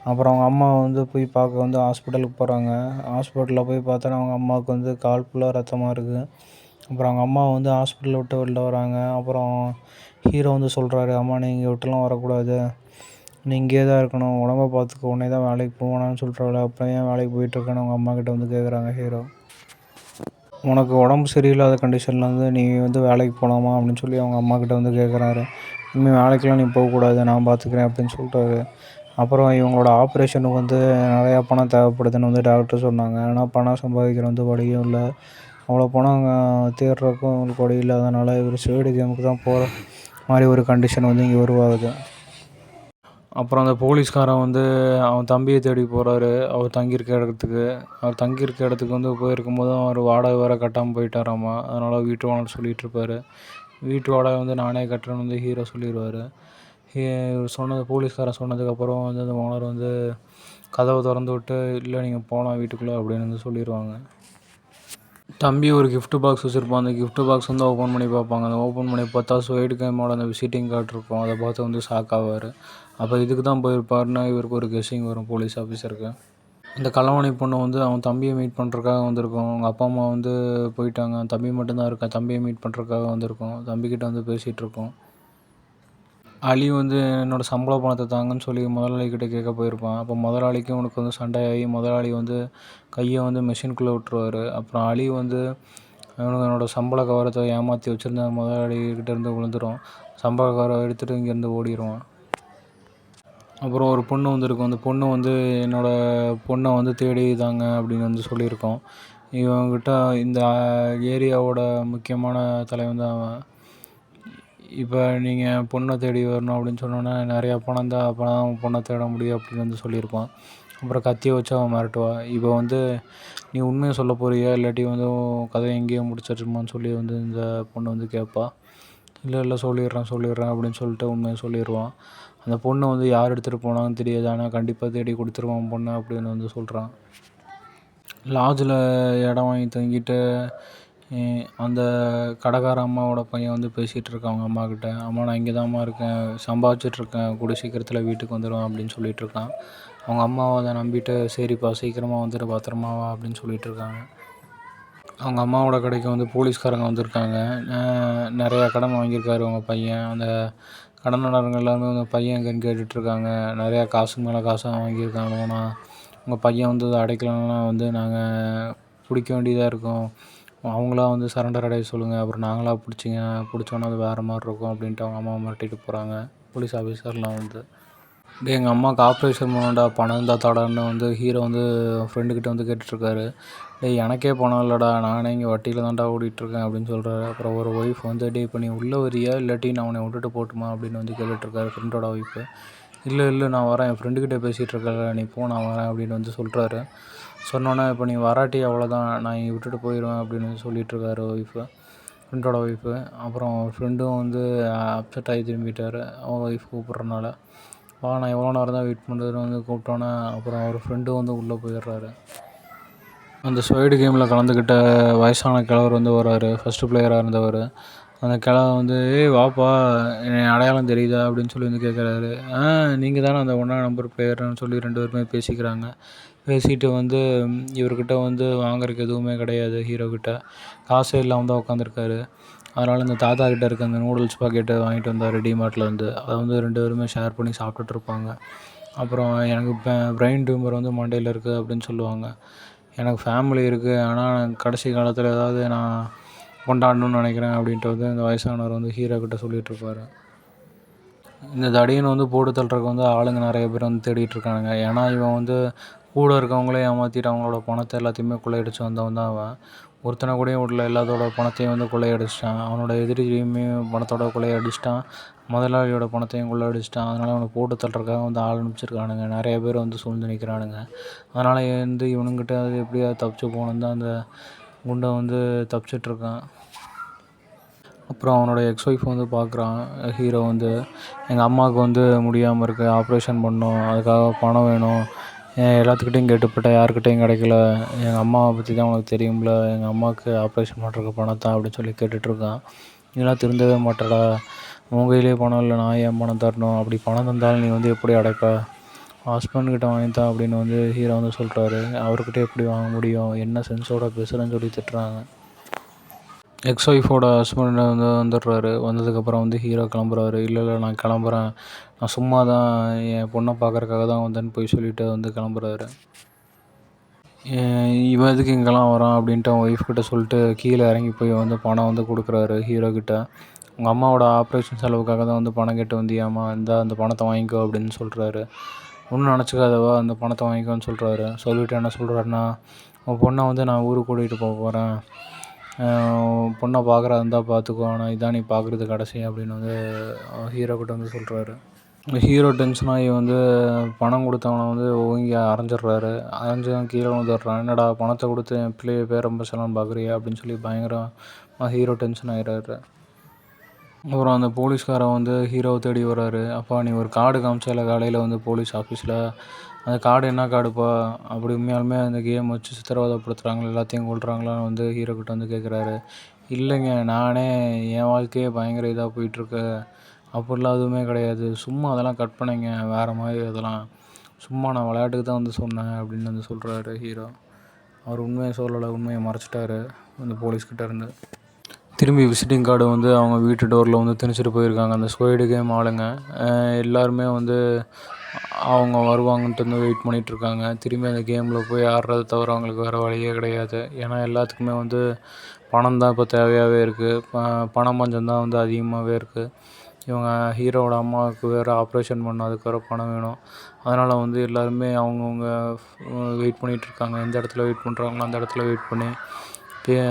அப்புறம் அவங்க அம்மா வந்து போய் பார்க்க வந்து ஹாஸ்பிட்டலுக்கு போகிறாங்க. ஹாஸ்பிட்டலில் போய் பார்த்தோன்னா அவங்க அம்மாவுக்கு வந்து கால் ஃபுல்லாக ரத்தமாக இருக்குது. அப்புறம் அவங்க அம்மா வந்து ஹாஸ்பிட்டலை விட்டு வெளில வராங்க. அப்புறம் ஹீரோ வந்து சொல்கிறாரு, அம்மா நீ இங்கே விட்டுலாம் வரக்கூடாது, நீ இங்கேயே தான் இருக்கணும், உடம்ப பார்த்துக்க, உடனே தான் வேலைக்கு போவேனான்னு சொல்கிறாள். அப்புறம் ஏன் வேலைக்கு போயிட்டுருக்கேன்னு அவங்க அம்மாக்கிட்ட வந்து கேட்குறாங்க ஹீரோ. உனக்கு உடம்பு சரியில்லாத கண்டிஷனில் வந்து நீ வந்து வேலைக்கு போகலாமா அப்படின்னு சொல்லி அவங்க அம்மாக்கிட்ட வந்து கேட்குறாரு. இனிமேல் வேலைக்கெலாம் நீ போகக்கூடாது, நான் பார்த்துக்கிறேன் அப்படின்னு சொல்லிட்டாரு. அப்புறம் இவங்களோட ஆப்ரேஷனுக்கு வந்து நிறையா பணம் தேவைப்படுதுன்னு வந்து டாக்டர் சொன்னாங்க. ஆனால் பணம் சம்பாதிக்கிற வந்து வழியும் இல்லை, அவ்வளோ பணம் தேடுறதுக்கும் அவங்களுக்கு வழி இல்லாதனால இவர் ஸ்குவாட் கேமுக்கு தான் போகிற மாதிரி ஒரு கண்டிஷன் வந்து இங்கே உருவாகுது. அப்புறம் அந்த போலீஸ்காரன் வந்து அவன் தம்பியை தேடி போகிறாரு அவர் தங்கியிருக்க இடத்துக்கு. அவர் தங்கியிருக்க இடத்துக்கு வந்து போயிருக்கும்போது அவர் வாடகை வேறு கட்டாமல் போயிட்டாராம்மா. அதனால் வீட்டு ஓனர் சொல்லிகிட்ருப்பாரு. வீட்டு வாடகை வந்து நானே கட்டுறேன்னு வந்து ஹீரோ சொல்லிடுவார். சொன்னது போலீஸ்காரன் சொன்னதுக்கப்புறம் வந்து அந்த ஓனர் வந்து கதவை திறந்து விட்டு, இல்லை நீங்கள் போகலாம் வீட்டுக்குள்ளே அப்படின்னு வந்து சொல்லிடுவாங்க. தம்பி ஒரு கிஃப்ட் பாக்ஸ் வச்சுருப்பான். அந்த கிஃப்ட் பாக்ஸ் வந்து ஓப்பன் பண்ணி பார்ப்பாங்க. அந்த ஓப்பன் பண்ணி பார்த்தா ஸ்குவாட் கேமோட அந்த விசிட்டிங் கார்டு இருக்கும். அதை பார்த்து வந்து ஷாக் ஆவார். அப்போ இதுக்கு தான் போயிருப்பாருன்னா இவருக்கு ஒரு கெஸ்ஸிங் வரும் போலீஸ் ஆஃபீஸருக்கு. இந்த களவாணி பொண்ணு வந்து அவன் தம்பியை மீட் பண்ணுறதுக்காக வந்திருக்கும். அவங்க அப்பா அம்மா வந்து போயிட்டாங்க, தம்பி மட்டும்தான் இருக்கான், தம்பியை மீட் பண்ணுறதுக்காக வந்திருக்கும். தம்பிக்கிட்ட வந்து பேசிகிட்ருக்கோம். அலி வந்து என்னோடய சம்பள பணத்தை தாங்கன்னு சொல்லி முதலாளிக்கிட்ட கேட்க போயிருப்பான். அப்போ முதலாளிக்கும் உனக்கு வந்து சண்டையாகி முதலாளி வந்து கையை வந்து மிஷினுக்குள்ளே விட்டுருவார். அப்புறம் அலி வந்து என்னோடய சம்பள கவரத்தை ஏமாற்றி வச்சுருந்த முதலாளிகிட்ட இருந்து விழுந்துடும். சம்பள கவரை எடுத்துகிட்டு இங்கேருந்து ஓடிடுவான். அப்புறம் ஒரு பொண்ணு வந்துருக்கும். அந்த பொண்ணு வந்து என்னோடய பொண்ணை வந்து தேடி தாங்க அப்படின்னு வந்து சொல்லியிருக்கோம். இவன்கிட்ட இந்த ஏரியாவோட முக்கியமான தலைவன் தான் அவன். இப்போ நீங்கள் பொண்ணை தேடி வரணும் அப்படின்னு சொன்னோன்னே நிறையா பணம் தான், அப்போ தான் பொண்ணை தேட முடியும் அப்படின்னு வந்து சொல்லியிருப்பான். அப்புறம் கத்தியை வச்சு அவன் மிரட்டுவான். இப்போ வந்து நீ உண்மையை சொல்ல போறியா, இல்லாட்டி வந்து கதையை எங்கேயோ முடிச்சிட்டுமான்னு சொல்லி வந்து இந்த பொண்ணு வந்து கேட்பா. இல்லை சொல்லிடுறேன் அப்படின்னு சொல்லிட்டு உண்மையை சொல்லிடுவான். அந்த பொண்ணை வந்து யார் எடுத்துகிட்டு போனாங்கன்னு தெரியாது, ஆனால் கண்டிப்பாக தேடி கொடுத்துருவான் பொண்ணை அப்படின்னு வந்து சொல்கிறான். லாட்ஜில் இடம் வாங்கி தங்கிட்டு அந்த கடைக்கார அம்மாவோட பையன் வந்து பேசிகிட்டு இருக்கான் அவங்க அம்மாக்கிட்ட, அம்மா நான் இங்கே தான்மா இருக்கேன், சம்பாதிச்சிட்ருக்கேன், கூடிய சீக்கிரத்தில் வீட்டுக்கு வந்துடுவேன் அப்படின்னு சொல்லிகிட்ருக்கான். அவங்க அம்மாவை அதை நம்பிட்டு, சரிப்பா சீக்கிரமாக வந்துட்டு பத்திரமா வா அப்படின்னு சொல்லிகிட்ருக்காங்க. அவங்க அம்மாவோட கடைக்கு வந்து போலீஸ்காரங்க வந்திருக்காங்க. நிறையா கடன் வாங்கியிருக்காரு அவங்க பையன். அந்த கடனாளருங்க எல்லாருமே வந்து பையன் எங்கேன்னு கேட்டுட்ருக்காங்க. நிறையா காசுக்கு மேலே காசாக வாங்கியிருக்காங்க லோனா. உங்கள் பையன் வந்து அடைக்கலன்னா வந்து நாங்கள் பிடிக்க வேண்டியதாக இருக்கும், அவங்களா வந்து சரண்டர் அடைய சொல்லுங்கள், அப்புறம் நாங்களாக பிடிச்சோன்னா அது வேறு மாதிரி இருக்கும் அப்படின்ட்டு அவங்க அம்மாவை மிரட்டிட்டு போகிறாங்க போலீஸ் ஆஃபீஸர்லாம் வந்து. டேய் எங்கள் அம்மாவுக்கு ஆப்ரேஷன் பண்ணணும்டா, பணம் இருந்தால் தாடான்னு வந்து ஹீரோ வந்து ஃப்ரெண்டுக்கிட்ட வந்து கேட்டுட்ருக்காரு. டேய் எனக்கே பணம் இல்லைடா, நானே இங்கே வட்டியில் தான்டா ஓடிட்டுருக்கேன் அப்படின்னு சொல்கிறாரு. அப்புறம் ஒரு ஒய்ஃப் வந்து, டேய் இப்போ நீ உள்ளே வரியா இல்லாட்டி நான் உன்னை விட்டுட்டு போட்டுமா அப்படின்னு வந்து கேட்டுட்ருக்காரு ஃப்ரெண்டோட ஒய்ஃபு. இல்லை நான் வரேன், என் ஃப்ரெண்டுக்கிட்டே பேசிகிட்ருக்கல, நீ போ நான் வரேன் அப்படின்னு வந்து சொல்கிறாரு. சொன்னோன்னே இப்போ நீ வராட்டி அவ்வளோதான், நான் இங்கே விட்டுட்டு போயிடுவேன் அப்படின்னு வந்து சொல்லிகிட்ருக்காரு ஒய்ஃபு, ஃப்ரெண்டோட ஒய்ஃபு. அப்புறம் ஃப்ரெண்டும் வந்து அப்செட் ஆகி திரும்பிட்டார் அவன் ஒய்ஃப் கூப்பிட்றனால. நான் எவ்வளோ நேரம் தான் வெயிட் பண்ணுறதுன்னு வந்து கூப்பிட்டோன்னே அப்புறம் அவர் ஃப்ரெண்டும் வந்து உள்ளே போயிடுறாரு. அந்த ஸ்குவாட் கேமில் கலந்துக்கிட்ட வயசான கிழவர் வந்து வராரு, ஃபஸ்ட்டு பிளேயராக இருந்தவர். அந்த கிழவன் வந்து, ஏய் வாப்பா, என்னை அடையாளம் தெரியுதா அப்படின்னு சொல்லி வந்து கேட்குறாரு. நீங்கள் தானே அந்த 1ஆம் நம்பர் பிளேயர்னு சொல்லி 2 பேருமே பேசிக்கிறாங்க. பேசிட்டு வந்து இவர்கிட்ட வந்து வாங்குறதுக்கு எதுவுமே கிடையாது ஹீரோக்கிட்ட, காசே இல்லாமல் தான் உட்காந்துருக்காரு. அதனால் இந்த தாத்தா கிட்ட இருக்க அந்த நூடுல்ஸ் பாக்கெட்டை வாங்கிட்டு வந்தார் டிமார்ட்டில் வந்து. அதை வந்து 2 பேருமே ஷேர் பண்ணி சாப்பிட்டுட்ருப்பாங்க. அப்புறம் எனக்கு பிரெயின் டியூமர் வந்து மண்டையில் இருக்குது அப்படின்னு சொல்லுவாங்க. எனக்கு ஃபேமிலி இருக்குது, ஆனால் கடைசி காலத்தில் ஏதாவது நான் கொண்டாடணும்னு நினைக்கிறேன் அப்படின்ட்டு வந்து இந்த வயசானவர் வந்து ஹீரோ கிட்ட சொல்லிகிட்ருப்பாரு. இந்த தடியனை வந்து போட்டு தள்ளுறதுக்கு வந்து ஆளுங்க நிறைய பேர் வந்து தேடிகிட்ருக்கானுங்க. ஏன்னா இவன் வந்து கூட இருக்கவங்களே ஏமாற்றிட்டு அவங்களோட பணத்தை எல்லாத்தையுமே கொள்ளையடிச்சு வந்தவன் தான் அவன். ஒருத்தனை கூடயும் விடல, எல்லாத்தோட பணத்தையும் வந்து கொள்ளையடிச்சிட்டான். அவனோட எதிரியுமே பணத்தோட கொள்ளையடிச்சிட்டான், முதலாளியோட பணத்தையும் கொள்ளையடிச்சிட்டான். அதனால் அவனை போட்டு தள்ளுறதுக்காக வந்து ஆள் அனுப்பிச்சிருக்கானுங்க. நிறைய பேர் வந்து சூழ்ந்து நிற்கிறானுங்க. அதனால் வந்து இவனுங்கிட்ட அது எப்படியாவது தப்பிச்சு போகணுன்னு தான் அந்த குண்டை வந்து தப்பிச்சிட்ருக்கான். அப்புறம் அவனோட எக்ஸ் ஒய்ஃப் வந்து பார்க்குறான் ஹீரோ வந்து, எங்கள் அம்மாவுக்கு வந்து முடியாமல் இருக்குது, ஆப்ரேஷன் பண்ணணும், அதுக்காக பணம் வேணும், எல்லாத்துக்கிட்டையும் கேட்டுப்பட்டேன், யாருக்கிட்டையும் கிடைக்கல, எங்கள் அம்மாவை பற்றி தான் உனக்கு தெரியும்ல, எங்கள் அம்மாவுக்கு ஆப்ரேஷன் பண்ணுறதுக்கு பணம் தான் அப்படின்னு சொல்லி கேட்டுட்ருக்கான். இதெல்லாம் திருந்தவே மாட்டேடா, உன் கையிலே பணம் இல்லை, நான் ஏன் பணம் தரணும், அப்படி பணம் தந்தாலும் நீ வந்து எப்படி அடைப்ப, ஹஸ்பண்ட்கிட்ட வாங்கித்தான் அப்படின்னு வந்து ஹீரோ வந்து சொல்கிறாரு. அவர்கிட்ட எப்படி வாங்க முடியும், என்ன சென்ஸோட பேசுகிறேன்னு சொல்லி திட்டுறாங்க. எக்ஸ் ஒய்ஃபோட ஹஸ்பண்ட் வந்து வந்துடுறாரு. வந்ததுக்கப்புறம் வந்து ஹீரோ கிளம்புறாரு. இல்லை நான் கிளம்புறேன், நான் சும்மா தான் என் பொண்ணை பார்க்குறக்காக தான் வந்தேன்னு போய் சொல்லிவிட்டு வந்து கிளம்புறாரு. இவன் எதுக்கு இங்கெல்லாம் வரான் அப்படின்ட்டு அவன் ஒய்ஃப் கிட்ட சொல்லிட்டு கீழே இறங்கி போய் வந்து பணம் வந்து கொடுக்குறாரு ஹீரோ கிட்ட. உங்கள் அம்மாவோட ஆப்ரேஷன் செலவுக்காக தான் வந்து பணம் கேட்டு வந்தியாமா, இந்த அந்த பணத்தை வாங்கிக்கோ அப்படின்னு சொல்கிறாரு. ஒன்றும் நினச்சிக்காதவா, அந்த பணத்தை வாங்கிக்கோன்னு சொல்கிறாரு. சொல்லிவிட்டு என்ன சொல்கிறாருன்னா, உன் பொண்ணை வந்து நான் ஊருக்கு கூட்டிகிட்டு போக போகிறேன், பொண்ணை பார்க்குறதா இருந்தால் பார்த்துக்கோ, ஆனால் இதான் நீ பார்க்குறது கடைசி அப்படின்னு வந்து ஹீரோ கிட்ட வந்து சொல்கிறாரு. ஹீரோ டென்ஷனாகி வந்து பணம் கொடுத்தவனை வந்து ஓங்கி அரைஞ்சிட்றாரு. அரைஞ்சவன் கீழே வந்துடுறான். என்னடா பணத்தை கொடுத்து என் பிள்ளைய பேரம்ப செலவுன்னு பார்க்குறியா அப்படின்னு சொல்லி பயங்கரமாக ஹீரோ டென்ஷன் ஆகிடுறாரு. அப்புறம் அந்த போலீஸ்காரன் வந்து ஹீரோவை தேடி வர்றாரு. அப்பா நீ ஒரு கார்டு காமிச்சால காலையில் வந்து போலீஸ் ஆஃபீஸில், அந்த கார்டு என்ன கார்டுப்பா, அப்படி உண்மையாலுமே அந்த கேம் வச்சு சித்திரவதைப்படுத்துகிறாங்களா, எல்லாத்தையும் கொள்கிறாங்களான்னு வந்து ஹீரோ கிட்ட வந்து கேட்குறாரு. இல்லைங்க, நானே என் வாழ்க்கையே பயங்கர இதாக போயிட்டுருக்கு, அப்படிலாம் எதுவுமே கிடையாது, சும்மா அதெல்லாம் கற்பனைங்க, வேறு மாதிரி அதெல்லாம், சும்மா நான் விளையாட்டுக்கு தான் வந்து சொன்னேன் அப்படின்னு வந்து சொல்கிறாரு ஹீரோ. அவர் உண்மையை சொல்லலை, உண்மையை மறைச்சிட்டாரு அந்த போலீஸ்கிட்ட இருந்து. திரும்பி விசிட்டிங் கார்டு வந்து அவங்க வீட்டு டோரில் வந்து திணிச்சிட்டு போயிருக்காங்க அந்த ஸ்குவைடு கேம் ஆளுங்க. எல்லாருமே வந்து அவங்க வருவாங்கன்ட்டு வந்து வெயிட் பண்ணிகிட்ருக்காங்க. திரும்பி அந்த கேமில் போய் ஆடுறத தவிர அவங்களுக்கு வேறு வழியே கிடையாது. ஏன்னா எல்லாத்துக்குமே வந்து பணம் தான் இப்போ தேவையாகவே இருக்குது. பணம் பஞ்சம் தான் வந்து அதிகமாகவே இருக்குது. இவங்க ஹீரோவோட அம்மாவுக்கு வேறு ஆப்ரேஷன் பண்ண, அதுக்கு வேறு பணம் வேணும். அதனால் வந்து எல்லாருமே அவங்கவுங்க வெயிட் பண்ணிகிட்ருக்காங்க. எந்த இடத்துல வெயிட் பண்ணுறாங்களோ அந்த இடத்துல வெயிட் பண்ணி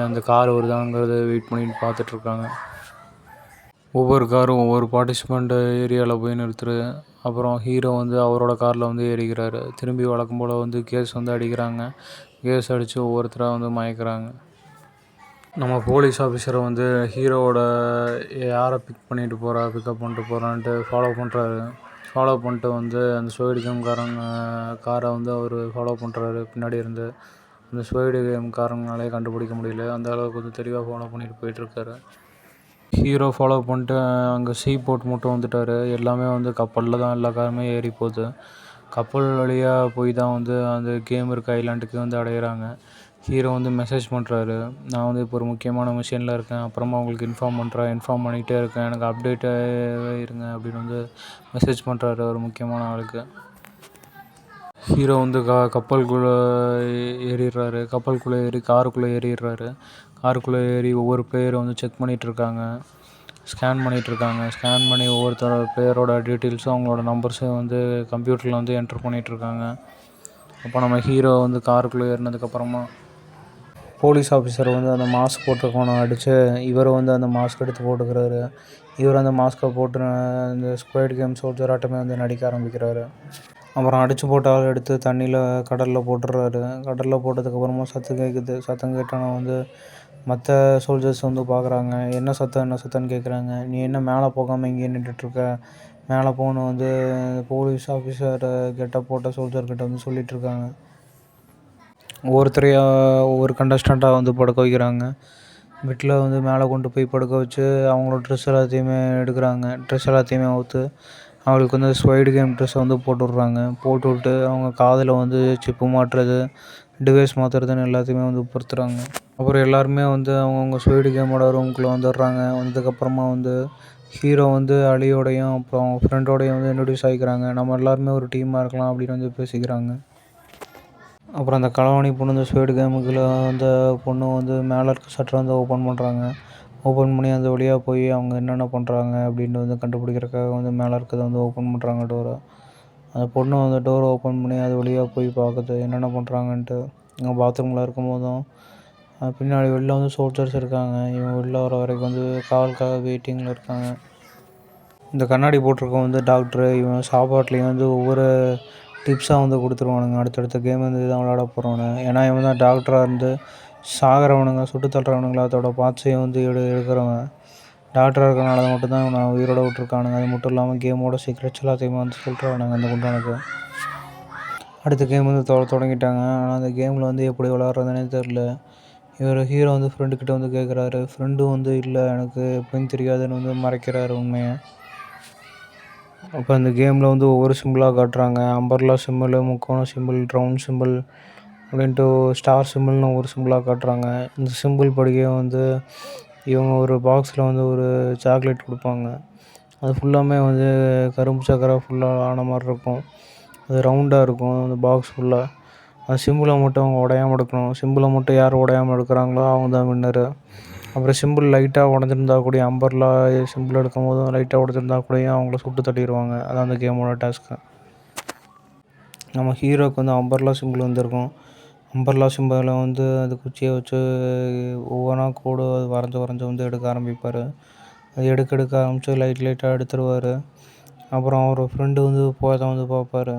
அந்த கார் வருதாங்கிறத வெயிட் பண்ணிட்டு பார்த்துட்ருக்காங்க. ஒவ்வொரு காரும் ஒவ்வொரு பார்ட்டிசிபெண்ட் ஏரியாவில் போய் நிறுத்துரு. அப்புறம் ஹீரோ வந்து அவரோட காரில் வந்து ஏறிக்கிறாரு. திரும்பி வழக்கம் போல் வந்து கேஸ் வந்து அடிக்கிறாங்க. கேஸ் அடித்து ஒவ்வொருத்தராக வந்து மயக்கிறாங்க. நம்ம போலீஸ் ஆஃபீஸரை வந்து ஹீரோவோட யாரை பிக்கப் பண்ணிட்டு போகிறான்ட்டு ஃபாலோ பண்ணுறாரு. ஃபாலோ பண்ணிட்டு வந்து அந்த ஸ்குவைடு கேம்காரங்க காரை வந்து அவர் ஃபாலோ பண்ணுறாரு பின்னாடி இருந்து. அந்த ஸ்குவைடு கேம்காரங்களாலே கண்டுபிடிக்க முடியல, அந்த அளவுக்கு வந்து தெளிவாக ஃபாலோ பண்ணிட்டு போயிட்டுருக்காரு. ஹீரோ ஃபாலோ பண்ணிட்டு அங்கே சீ போட் மட்டும் வந்துட்டார். எல்லாமே வந்து கப்பலில் தான் எல்லா காருமே ஏறி போகுது. கப்பல் வழியாக போய் தான் வந்து அந்த கேம் இருக்க ஐலாண்டுக்கு வந்து அடையிறாங்க. ஹீரோ வந்து மெசேஜ் பண்ணுறாரு, நான் வந்து இப்போ ஒரு முக்கியமான மிஷனில் இருக்கேன், அப்புறமா உங்களுக்கு இன்ஃபார்ம் பண்ணிகிட்டே இருக்கேன், எனக்கு அப்டேட்டாகவே இருங்க அப்படின்னு வந்து மெசேஜ் பண்ணுறாரு ஒரு முக்கியமான ஆளுக்கு. ஹீரோ வந்து கப்பலுக்குள்ளே ஏறிடுறாரு. கப்பலுக்குள்ளே ஏறி காருக்குள்ளே ஏறிடுறாரு. காருக்குள்ளே ஏறி ஒவ்வொரு பிளேயரை வந்து செக் பண்ணிகிட்ருக்காங்க, ஸ்கேன் பண்ணி ஒவ்வொருத்தரோட பிளேயரோட டீட்டெயில்ஸும் அவங்களோட நம்பர்ஸும் வந்து கம்ப்யூட்டரில் வந்து என்ட்ரு பண்ணிகிட்ருக்காங்க. அப்போ நம்ம ஹீரோ வந்து காருக்குள்ளே ஏறினதுக்கப்புறமா போலீஸ் ஆஃபீஸர் வந்து அந்த மாஸ்க் போட்டிருக்கவனை அடித்து இவர் வந்து அந்த மாஸ்க் எடுத்து போட்டுக்கிறாரு. இவர் அந்த மாஸ்க்கை போட்டு இந்த ஸ்குவைட் கேம் சோல்ஜராட்டமே வந்து நடிக்க ஆரம்பிக்கிறாரு. அப்புறம் அடித்து போட்ட ஆள் எடுத்து கடலில் போட்டுடுறாரு. கடலில் போட்டதுக்கப்புறமா சத்தம் கேட்குது. சத்தம் கேட்டோன்னா வந்து மற்ற சோல்ஜர்ஸ் வந்து பார்க்குறாங்க. என்ன சத்தம்னு கேட்குறாங்க. நீ என்ன மேலே போகாமல் இங்கேயே நின்றுட்டுருக்க, மேலே போகணும் வந்து போலீஸ் ஆஃபீஸர் கெட்டப் போட்ட சோல்ஜர்கிட்ட வந்து சொல்லிகிட்ருக்காங்க. ஒவ்வொரு கண்டஸ்டண்ட்டாக வந்து படுக்க வைக்கிறாங்க. பெட்டில் வந்து மேலே கொண்டு போய் படுக்க வச்சு அவங்களோட ட்ரெஸ் எல்லாத்தையுமே எடுக்கிறாங்க. ட்ரெஸ் எல்லாத்தையுமே அவுத்து அவங்களுக்கு வந்து ஸ்குவைடு கேம் ட்ரெஸ்ஸை வந்து போட்டு விட்டு அவங்க காதில் வந்து சிப்பு மாட்டுறது, டிவைஸ் மாற்றுறதுன்னு எல்லாத்தையுமே வந்து பொறுத்துறாங்க. அப்புறம் எல்லாருமே வந்து அவங்கவுங்க ஸ்பீடு கேமோட ரூம்குள்ளே வந்துடுறாங்க. வந்ததுக்கப்புறமா வந்து ஹீரோ வந்து அலியோடையும் அப்புறம் ஃப்ரெண்டோடையும் வந்து இன்ட்ரடியூஸ் ஆகிக்கிறாங்க. நம்ம எல்லாருமே ஒரு டீமாக இருக்கலாம் அப்படின்னு வந்து பேசிக்கிறாங்க. அப்புறம் அந்த களவாணி பொண்ணு இந்த ஸ்பீடு கேமுக்குள்ள அந்த பொண்ணு வந்து மேலே இருக்க ஷட்டரை வந்து ஓப்பன் பண்ணுறாங்க. ஓப்பன் பண்ணி அந்த வழியாக போய் அவங்க என்னென்ன பண்ணுறாங்க அப்படின்னு வந்து கண்டுபிடிக்கிறதுக்காக வந்து மேலே இருக்கிறத வந்து ஓப்பன் பண்ணுறாங்க டோரை. அந்த பொண்ணு வந்து டோரை ஓப்பன் பண்ணி அது வழியாக போய் பார்க்குது என்னென்ன பண்ணுறாங்கன்ட்டு. இவங்க பாத்ரூமில் இருக்கும்போதும் பின்னாடி வெளில வந்து சோல்ஜர்ஸ் இருக்காங்க. இவங்க வெளில வர வரைக்கும் வந்து காவலுக்காக வெயிட்டிங்கில் இருக்காங்க. இந்த கண்ணாடி போட்டிருக்கவன் வந்து டாக்டரு. இவன் சாப்பாட்லேயும் வந்து ஒவ்வொரு டிப்ஸாக வந்து கொடுத்துருவானுங்க. அடுத்தடுத்த கேம் வந்து இதான் விளையாட போகிறவனு. ஏன்னா இவன் தான் டாக்டராக இருந்து சாகிறவனுங்க சுட்டு தள்ளுறவனுங்கள அதோட பார்ட்ஸையும் வந்து எடுக்கிறவன். டாக்டராக இருக்கிறனால மட்டும்தான் இவனை உயிரோட விட்டுருக்கானுங்க. அது மட்டும் இல்லாமல் கேமோட சீக்ரெட்ஸ் எல்லாத்தையுமே வந்து சொல்கிறானுங்க அந்த குண்டானுக்கு. அடுத்த கேம் வந்து தொடங்கிட்டாங்க. ஆனால் அந்த கேமில் வந்து எப்படி விளாட்றதுனே தெரில. இவர் ஹீரோ வந்து ஃப்ரெண்டுக்கிட்ட வந்து கேட்குறாரு. ஃப்ரெண்டும் வந்து இல்லை எனக்கு எப்படின்னு தெரியாதுன்னு வந்து மறைக்கிறாரு உண்மையை. அப்போ அந்த கேமில் வந்து ஒவ்வொரு சிம்பிளாக காட்டுறாங்க. அம்பர்லா சிம்பிள், முக்கோண சிம்பிள், ரவுண்ட் சிம்பிள் அப்படின்ட்டு ஸ்டார் சிம்பிள்னு ஒவ்வொரு சிம்பிளாக காட்டுறாங்க. இந்த சிம்பிள் படிக்க வந்து இவங்க ஒரு பாக்ஸில் வந்து ஒரு சாக்லேட் கொடுப்பாங்க. அது ஃபுல்லாமே வந்து கரும்பு சக்கரை ஃபுல்லாக ஆன மாதிரி இருக்கும். அது ரவுண்டாக இருக்கும் அந்த பாக்ஸ் ஃபுல்லாக. அந்த சிம்பிளை மட்டும் அவங்க உடையாமல் எடுக்கணும். சிம்பிளை மட்டும் யார் உடையாமல் எடுக்கிறாங்களோ அவங்க தான் வின்னரு. அப்புறம் சிம்பிள் லைட்டாக உடஞ்சிருந்தா கூட அம்பர்லா சிம்பிள் எடுக்கும் போதும் லைட்டாக உடஞ்சிருந்தா கூடயும் அவங்கள சுட்டு தள்ளிடுவாங்க. அதான் அந்த கேமோட டாஸ்க்கு. நம்ம ஹீரோவுக்கு வந்து அம்பர்லா சிம்பிள் வந்துருக்கும். அம்பர்லா சிம்பிளை வந்து அது குச்சியை வச்சு ஒவ்வொன்றா கோடு அது வரைஞ்சி வந்து எடுக்க ஆரம்பிப்பார். அது எடுக்க ஆரம்பித்து லைட்டாக எடுத்துருவார். அப்புறம் அவர் ஃப்ரெண்டு வந்து போய் தான் வந்து பார்ப்பார்.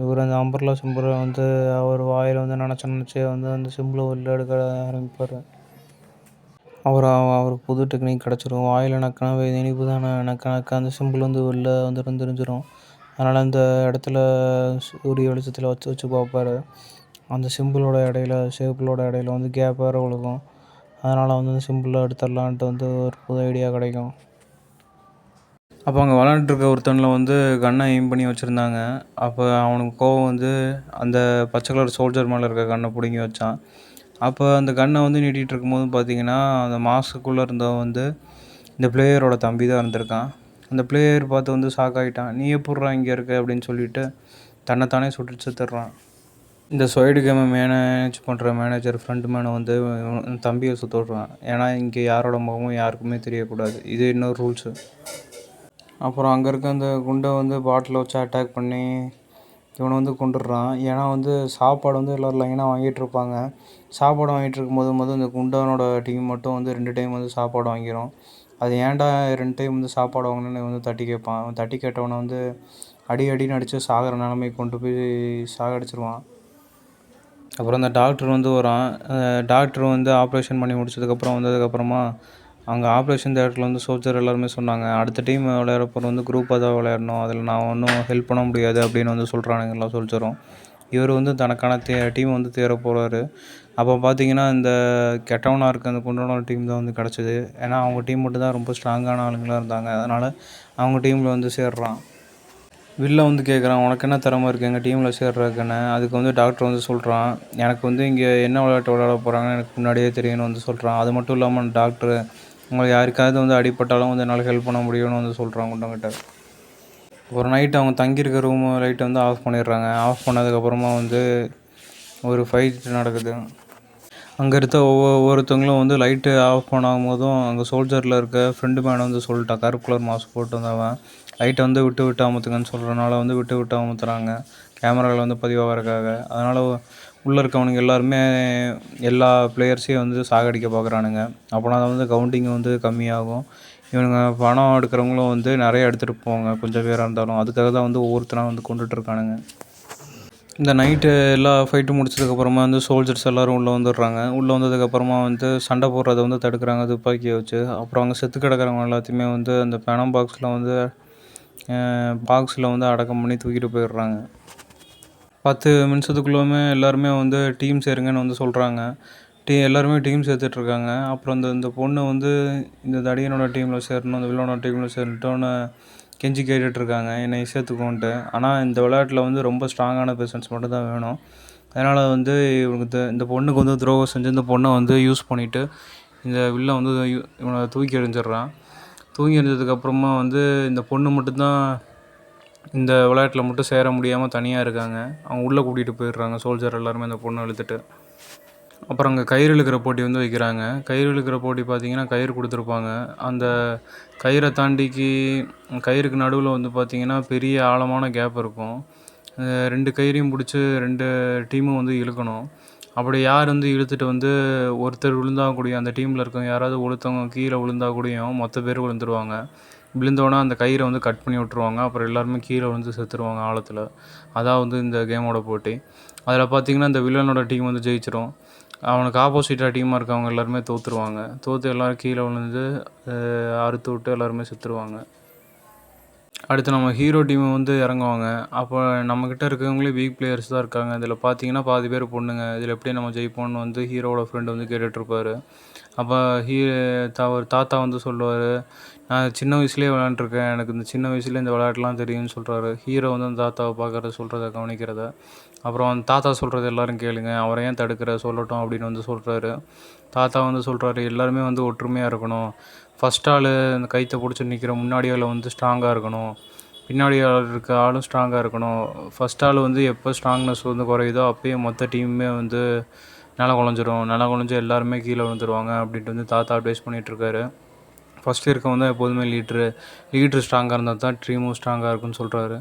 இவர் அந்த அம்பர்லா சிம்பிளை வந்து அவர் வாயில் வந்து நினச்சே வந்து அந்த சிம்பிளை வெளில எடுக்க ஆரம்பிப்பார். அவருக்கு புது டெக்னிக் கிடச்சிரும். வாயில் நக்கினா இனிப்பு தானே நக்க அந்த சிம்பிள் வந்து வெளில வந்து தெரிஞ்சிடும். அதனால் அந்த இடத்துல சூரிய வெளிச்சத்தில் வச்சு பார்ப்பார். அந்த சிம்பிளோட ஷேப்பிளோட இடையில வந்து கேப் வேறு விழுகும். அதனால் வந்து அந்த சிம்பிளை எடுத்துடலான்ட்டு வந்து ஒரு புது ஐடியா கிடைக்கும். அப்போ அங்கே விளாண்டுருக்க ஒருத்தனில் வந்து கன்னை எய்ம் பண்ணி வச்சுருந்தாங்க. அப்போ அவனுக்கு கோவம் வந்து அந்த பச்சை கலர் சோல்ஜர் மேலே இருக்க கன்னை பிடுங்கி வச்சான். அப்போ அந்த கன்னை வந்து நீட்டிகிட்டு இருக்கும்போது பார்த்தீங்கன்னா அந்த மாஸ்க்குள்ளே இருந்தவன் வந்து இந்த பிளேயரோட தம்பி தான் இருந்திருக்கான். அந்த பிளேயர் பார்த்து வந்து ஷாக் ஆகிட்டான். நீ எப்பட்றா இங்கே இருக்க அப்படின்னு சொல்லிட்டு தன்னைத்தானே சுட்டு செத்துடுறான். இந்த ஸ்வைடு கேமை மேனேஜ் பண்ணுற மேனேஜர் ஃப்ரண்ட் மேனை வந்து தம்பியை சுற்ற விட்றான். ஏன்னா இங்கே யாரோட முகமும் யாருக்குமே தெரியக்கூடாது. இது இன்னொரு ரூல்ஸு. அப்புறம் அங்கே இருக்க அந்த குண்டை வந்து பாட்டில் வச்சு அட்டாக் பண்ணி இவனை வந்து கொண்டுடுறான். ஏன்னா வந்து சாப்பாடு வந்து எல்லோரும் லைனாக வாங்கிட்டுருப்பாங்க. சாப்பாடு வாங்கிட்டு இருக்கும்போது இந்த குண்டனோட டீம் மட்டும் வந்து 2 டைம் வந்து சாப்பாடு வாங்கிடும். அது ஏன்டா 2 டைம் வந்து சாப்பாடு வாங்கினேன்னு வந்து தட்டி கேட்பான். அவன் தட்டி கேட்டவனை வந்து அடின்னு அடித்து சாகிற நிலைமைக்கு கொண்டு போய் சாகடிச்சிருவான். அப்புறம் அந்த டாக்டர் வந்து வரான். டாக்டர் வந்து ஆப்ரேஷன் பண்ணி முடிச்சதுக்கப்புறம் வந்ததுக்கப்புறமா அங்கே ஆப்ரேஷன் தியேட்டரில் வந்து சோல்ஜர் எல்லாருமே சொன்னாங்க, அடுத்த டீம் விளையாட போகிற வந்து குரூப்பாக தான் விளையாடணும், அதில் நான் ஒன்றும் ஹெல்ப் பண்ண முடியாது அப்படின்னு வந்து சொல்கிறானுங்க எல்லா சோல்ஜரும். இவர் வந்து தனக்கான டீம் வந்து தேர போகிறாரு. அப்போ பார்த்தீங்கன்னா இந்த கெட்டவனாக இருக்க அந்த குண்டனோட டீம் தான் வந்து கிடச்சிது. ஏன்னா அவங்க டீம் மட்டும் தான் ரொம்ப ஸ்ட்ராங்கான ஆளுங்களாக இருந்தாங்க. அதனால் அவங்க டீமில் வந்து சேர்றான். வில்ல வந்து கேட்குறான், உனக்கு என்ன திறமை இருக்குது எங்கள் டீமில் சேர்றதுக்குன்னு. அதுக்கு வந்து டாக்டர் வந்து சொல்கிறான், எனக்கு வந்து இங்கே என்ன விளையாட்டு விளையாட போகிறாங்கன்னு எனக்கு முன்னாடியே தெரியும்னு வந்து சொல்கிறான். அது மட்டும் இல்லாமல் டாக்டர் உங்களுக்கு யாருக்காவது வந்து அடிப்பட்டாலும் வந்து என்னால் ஹெல்ப் பண்ண முடியும்னு வந்து சொல்கிறான் குண்டங்கிட்ட. ஒரு நைட் அவங்க தங்கியிருக்க ரூமு லைட்டை வந்து ஆஃப் பண்ணிடுறாங்க. ஆஃப் பண்ணதுக்கப்புறமா வந்து ஒரு ஃபைட் நடக்குது. அங்கே இருக்க ஒவ்வொருத்தவங்களும் வந்து லைட்டு ஆஃப் பண்ணாகும் போதும் அங்கே சோல்ஜரில் இருக்க ஃப்ரெண்டு மேனை வந்து சொல்லிட்டான். கருப்பு கலர் மாஸ்க் போட்டு வந்தவன் லைட்டை வந்து விட்டு அமுத்துங்கன்னு சொல்கிறனால வந்து விட்டு அமுத்துறாங்க கேமராவில் வந்து பதிவாகிறதுக்காக. அதனால் உள்ளே இருக்கவனுங்க எல்லாருமே எல்லா பிளேயர்ஸையும் வந்து சாகடிக்க பார்க்குறானுங்க. அப்போனா தான் வந்து கவுண்டிங் வந்து கம்மியாகும். இவனுங்க பணம் எடுக்கிறவங்களும் வந்து நிறைய எடுத்துகிட்டு போவாங்க கொஞ்சம் பேராக இருந்தாலும். அதுக்காக தான் வந்து ஒவ்வொருத்தனாக வந்து கொண்டுட்ருக்கானுங்க. இந்த நைட்டு எல்லா ஃபைட்டும் முடிச்சதுக்கப்புறமா வந்து சோல்ஜர்ஸ் எல்லோரும் உள்ளே வந்துடுறாங்க. உள்ளே வந்ததுக்கப்புறமா வந்து சண்டை போடுறத வந்து தடுக்கிறாங்க துப்பாக்கியை வச்சு. அப்புறம் அங்கே செத்து கிடக்கிறவங்க எல்லாத்தையுமே வந்து அந்த பணம் பாக்ஸில் வந்து அடக்கம் பண்ணி தூக்கிட்டு போயிடுறாங்க. 10 நிமிஷத்துக்குள்ளே எல்லாருமே வந்து டீம் சேருங்கன்னு வந்து சொல்கிறாங்க. எல்லாருமே டீம் சேர்த்துட்ருக்காங்க. அப்புறம் இந்த பொண்ணு வந்து இந்த தடியனோட டீமில் சேரணும், இந்த வில்லனோட டீமில் சேரணுன்னு கெஞ்சி கேட்டுட்ருக்காங்க என்னை சேர்த்துக்கோன்ட்டு. ஆனால் இந்த விளையாட்டில் வந்து ரொம்ப ஸ்ட்ராங்கான பெர்சன்ஸ் மட்டும் தான் வேணும். அதனால் வந்து இவனுக்கு இந்த பொண்ணுக்கு வந்து துரோகம் செஞ்சு இந்த பொண்ணை வந்து யூஸ் பண்ணிவிட்டு இந்த வில்லன் வந்து இவனை தூக்கி எறிஞ்சிடுறான். தூக்கி எறிஞ்சதுக்கப்புறமா வந்து இந்த பொண்ணு மட்டும்தான் இந்த விளையாட்டில் மட்டும் சேர முடியாமல் தனியாக இருக்காங்க. அவங்க உள்ளே கூட்டிகிட்டு போயிடுறாங்க சோல்ஜர் எல்லாருமே அந்த பொண்ணை இழுத்துட்டு. அப்புறம் அங்கே கயிறு இழுக்கிற போட்டி வந்து வைக்கிறாங்க. கயிறு இழுக்கிற போட்டி பார்த்திங்கன்னா கயிறு கொடுத்துருப்பாங்க. அந்த கயிறை தாண்டிக்கு கயிறுக்கு நடுவில் வந்து பார்த்திங்கன்னா பெரிய ஆழமான கேப் இருக்கும். 2 கயிறையும் பிடிச்சி 2 டீமும் வந்து இழுக்கணும். அப்படி யார் வந்து இழுத்துட்டு வந்து ஒருத்தர் விழுந்தா கூடயும் அந்த டீமில் இருக்கவங்க யாராவது ஒருத்தவங்க கீழே விழுந்தா கூடயும் மொத்த பேர் விழுந்துருவாங்க. விழுந்தோடனே அந்த கயிறை வந்து கட் பண்ணி விட்ருவாங்க. அப்புறம் எல்லாருமே கீழே விழுந்து செத்துருவாங்க ஆழத்தில். அதான் வந்து இந்த கேமோட போட்டி. அதில் பார்த்திங்கன்னா இந்த வில்லனோட டீம் வந்து ஜெயிச்சிரும். அவனுக்கு ஆப்போசிட்டாக டீமாக இருக்கவங்க எல்லாருமே தோற்றுருவாங்க. தோற்று எல்லோரும் கீழே விழுந்து அறுத்து விட்டு எல்லாருமே செத்துருவாங்க. அடுத்து நம்ம ஹீரோ டீமை வந்து இறங்குவாங்க. அப்போ நம்மக்கிட்ட இருக்கவங்களே வீக் பிளேயர்ஸ் தான் இருக்காங்க. இதில் பார்த்தீங்கன்னா பாதி பேர் பொண்ணுங்க. இதில் எப்படி நம்ம ஜெயிப்போம்னு வந்து ஹீரோவோட ஃப்ரெண்டு வந்து கேட்டுட்ருப்பார். அப்போ ஒரு தாத்தா வந்து சொல்லுவார், நான் சின்ன வயசுலேயே விளையாண்டுருக்கேன், எனக்கு இந்த சின்ன வயசுலேயே இந்த விளையாட்டுலாம் தெரியும்னு சொல்கிறாரு. ஹீரோ வந்து அந்த தாத்தாவை பார்க்குறத சொல்கிறத கவனிக்கிறத. அப்புறம் அந்த தாத்தா சொல்கிறது எல்லோரும் கேளுங்க, அவரை ஏன் தடுக்கிற சொல்லட்டும் அப்படின்னு வந்து சொல்கிறாரு. தாத்தா வந்து சொல்கிறாரு, எல்லாருமே வந்து ஒற்றுமையாக இருக்கணும். ஃபஸ்ட் ஆள் அந்த கைத்தை பிடிச்சி நிற்கிற முன்னாடி ஆள் வந்து ஸ்ட்ராங்காக இருக்கணும், பின்னாடி ஆள் இருக்க ஆளும் ஸ்ட்ராங்காக இருக்கணும். ஃபஸ்ட் ஆள் வந்து எப்போ ஸ்ட்ராங்னஸ் வந்து குறையுதோ அப்போயே மொத்த டீமுமே வந்து நில குழஞ்சி எல்லாருமே கீழே விழுந்துருவாங்க அப்படின்ட்டு வந்து தாத்தா அட்வைஸ் பண்ணிகிட்ருக்காரு. ஃபஸ்ட்டு இருக்கவங்க தான் எப்போதுமே லீட்ரு ஸ்ட்ராங்காக இருந்தால் தான் டீமும் ஸ்ட்ராங்காக இருக்குன்னு சொல்கிறாரு.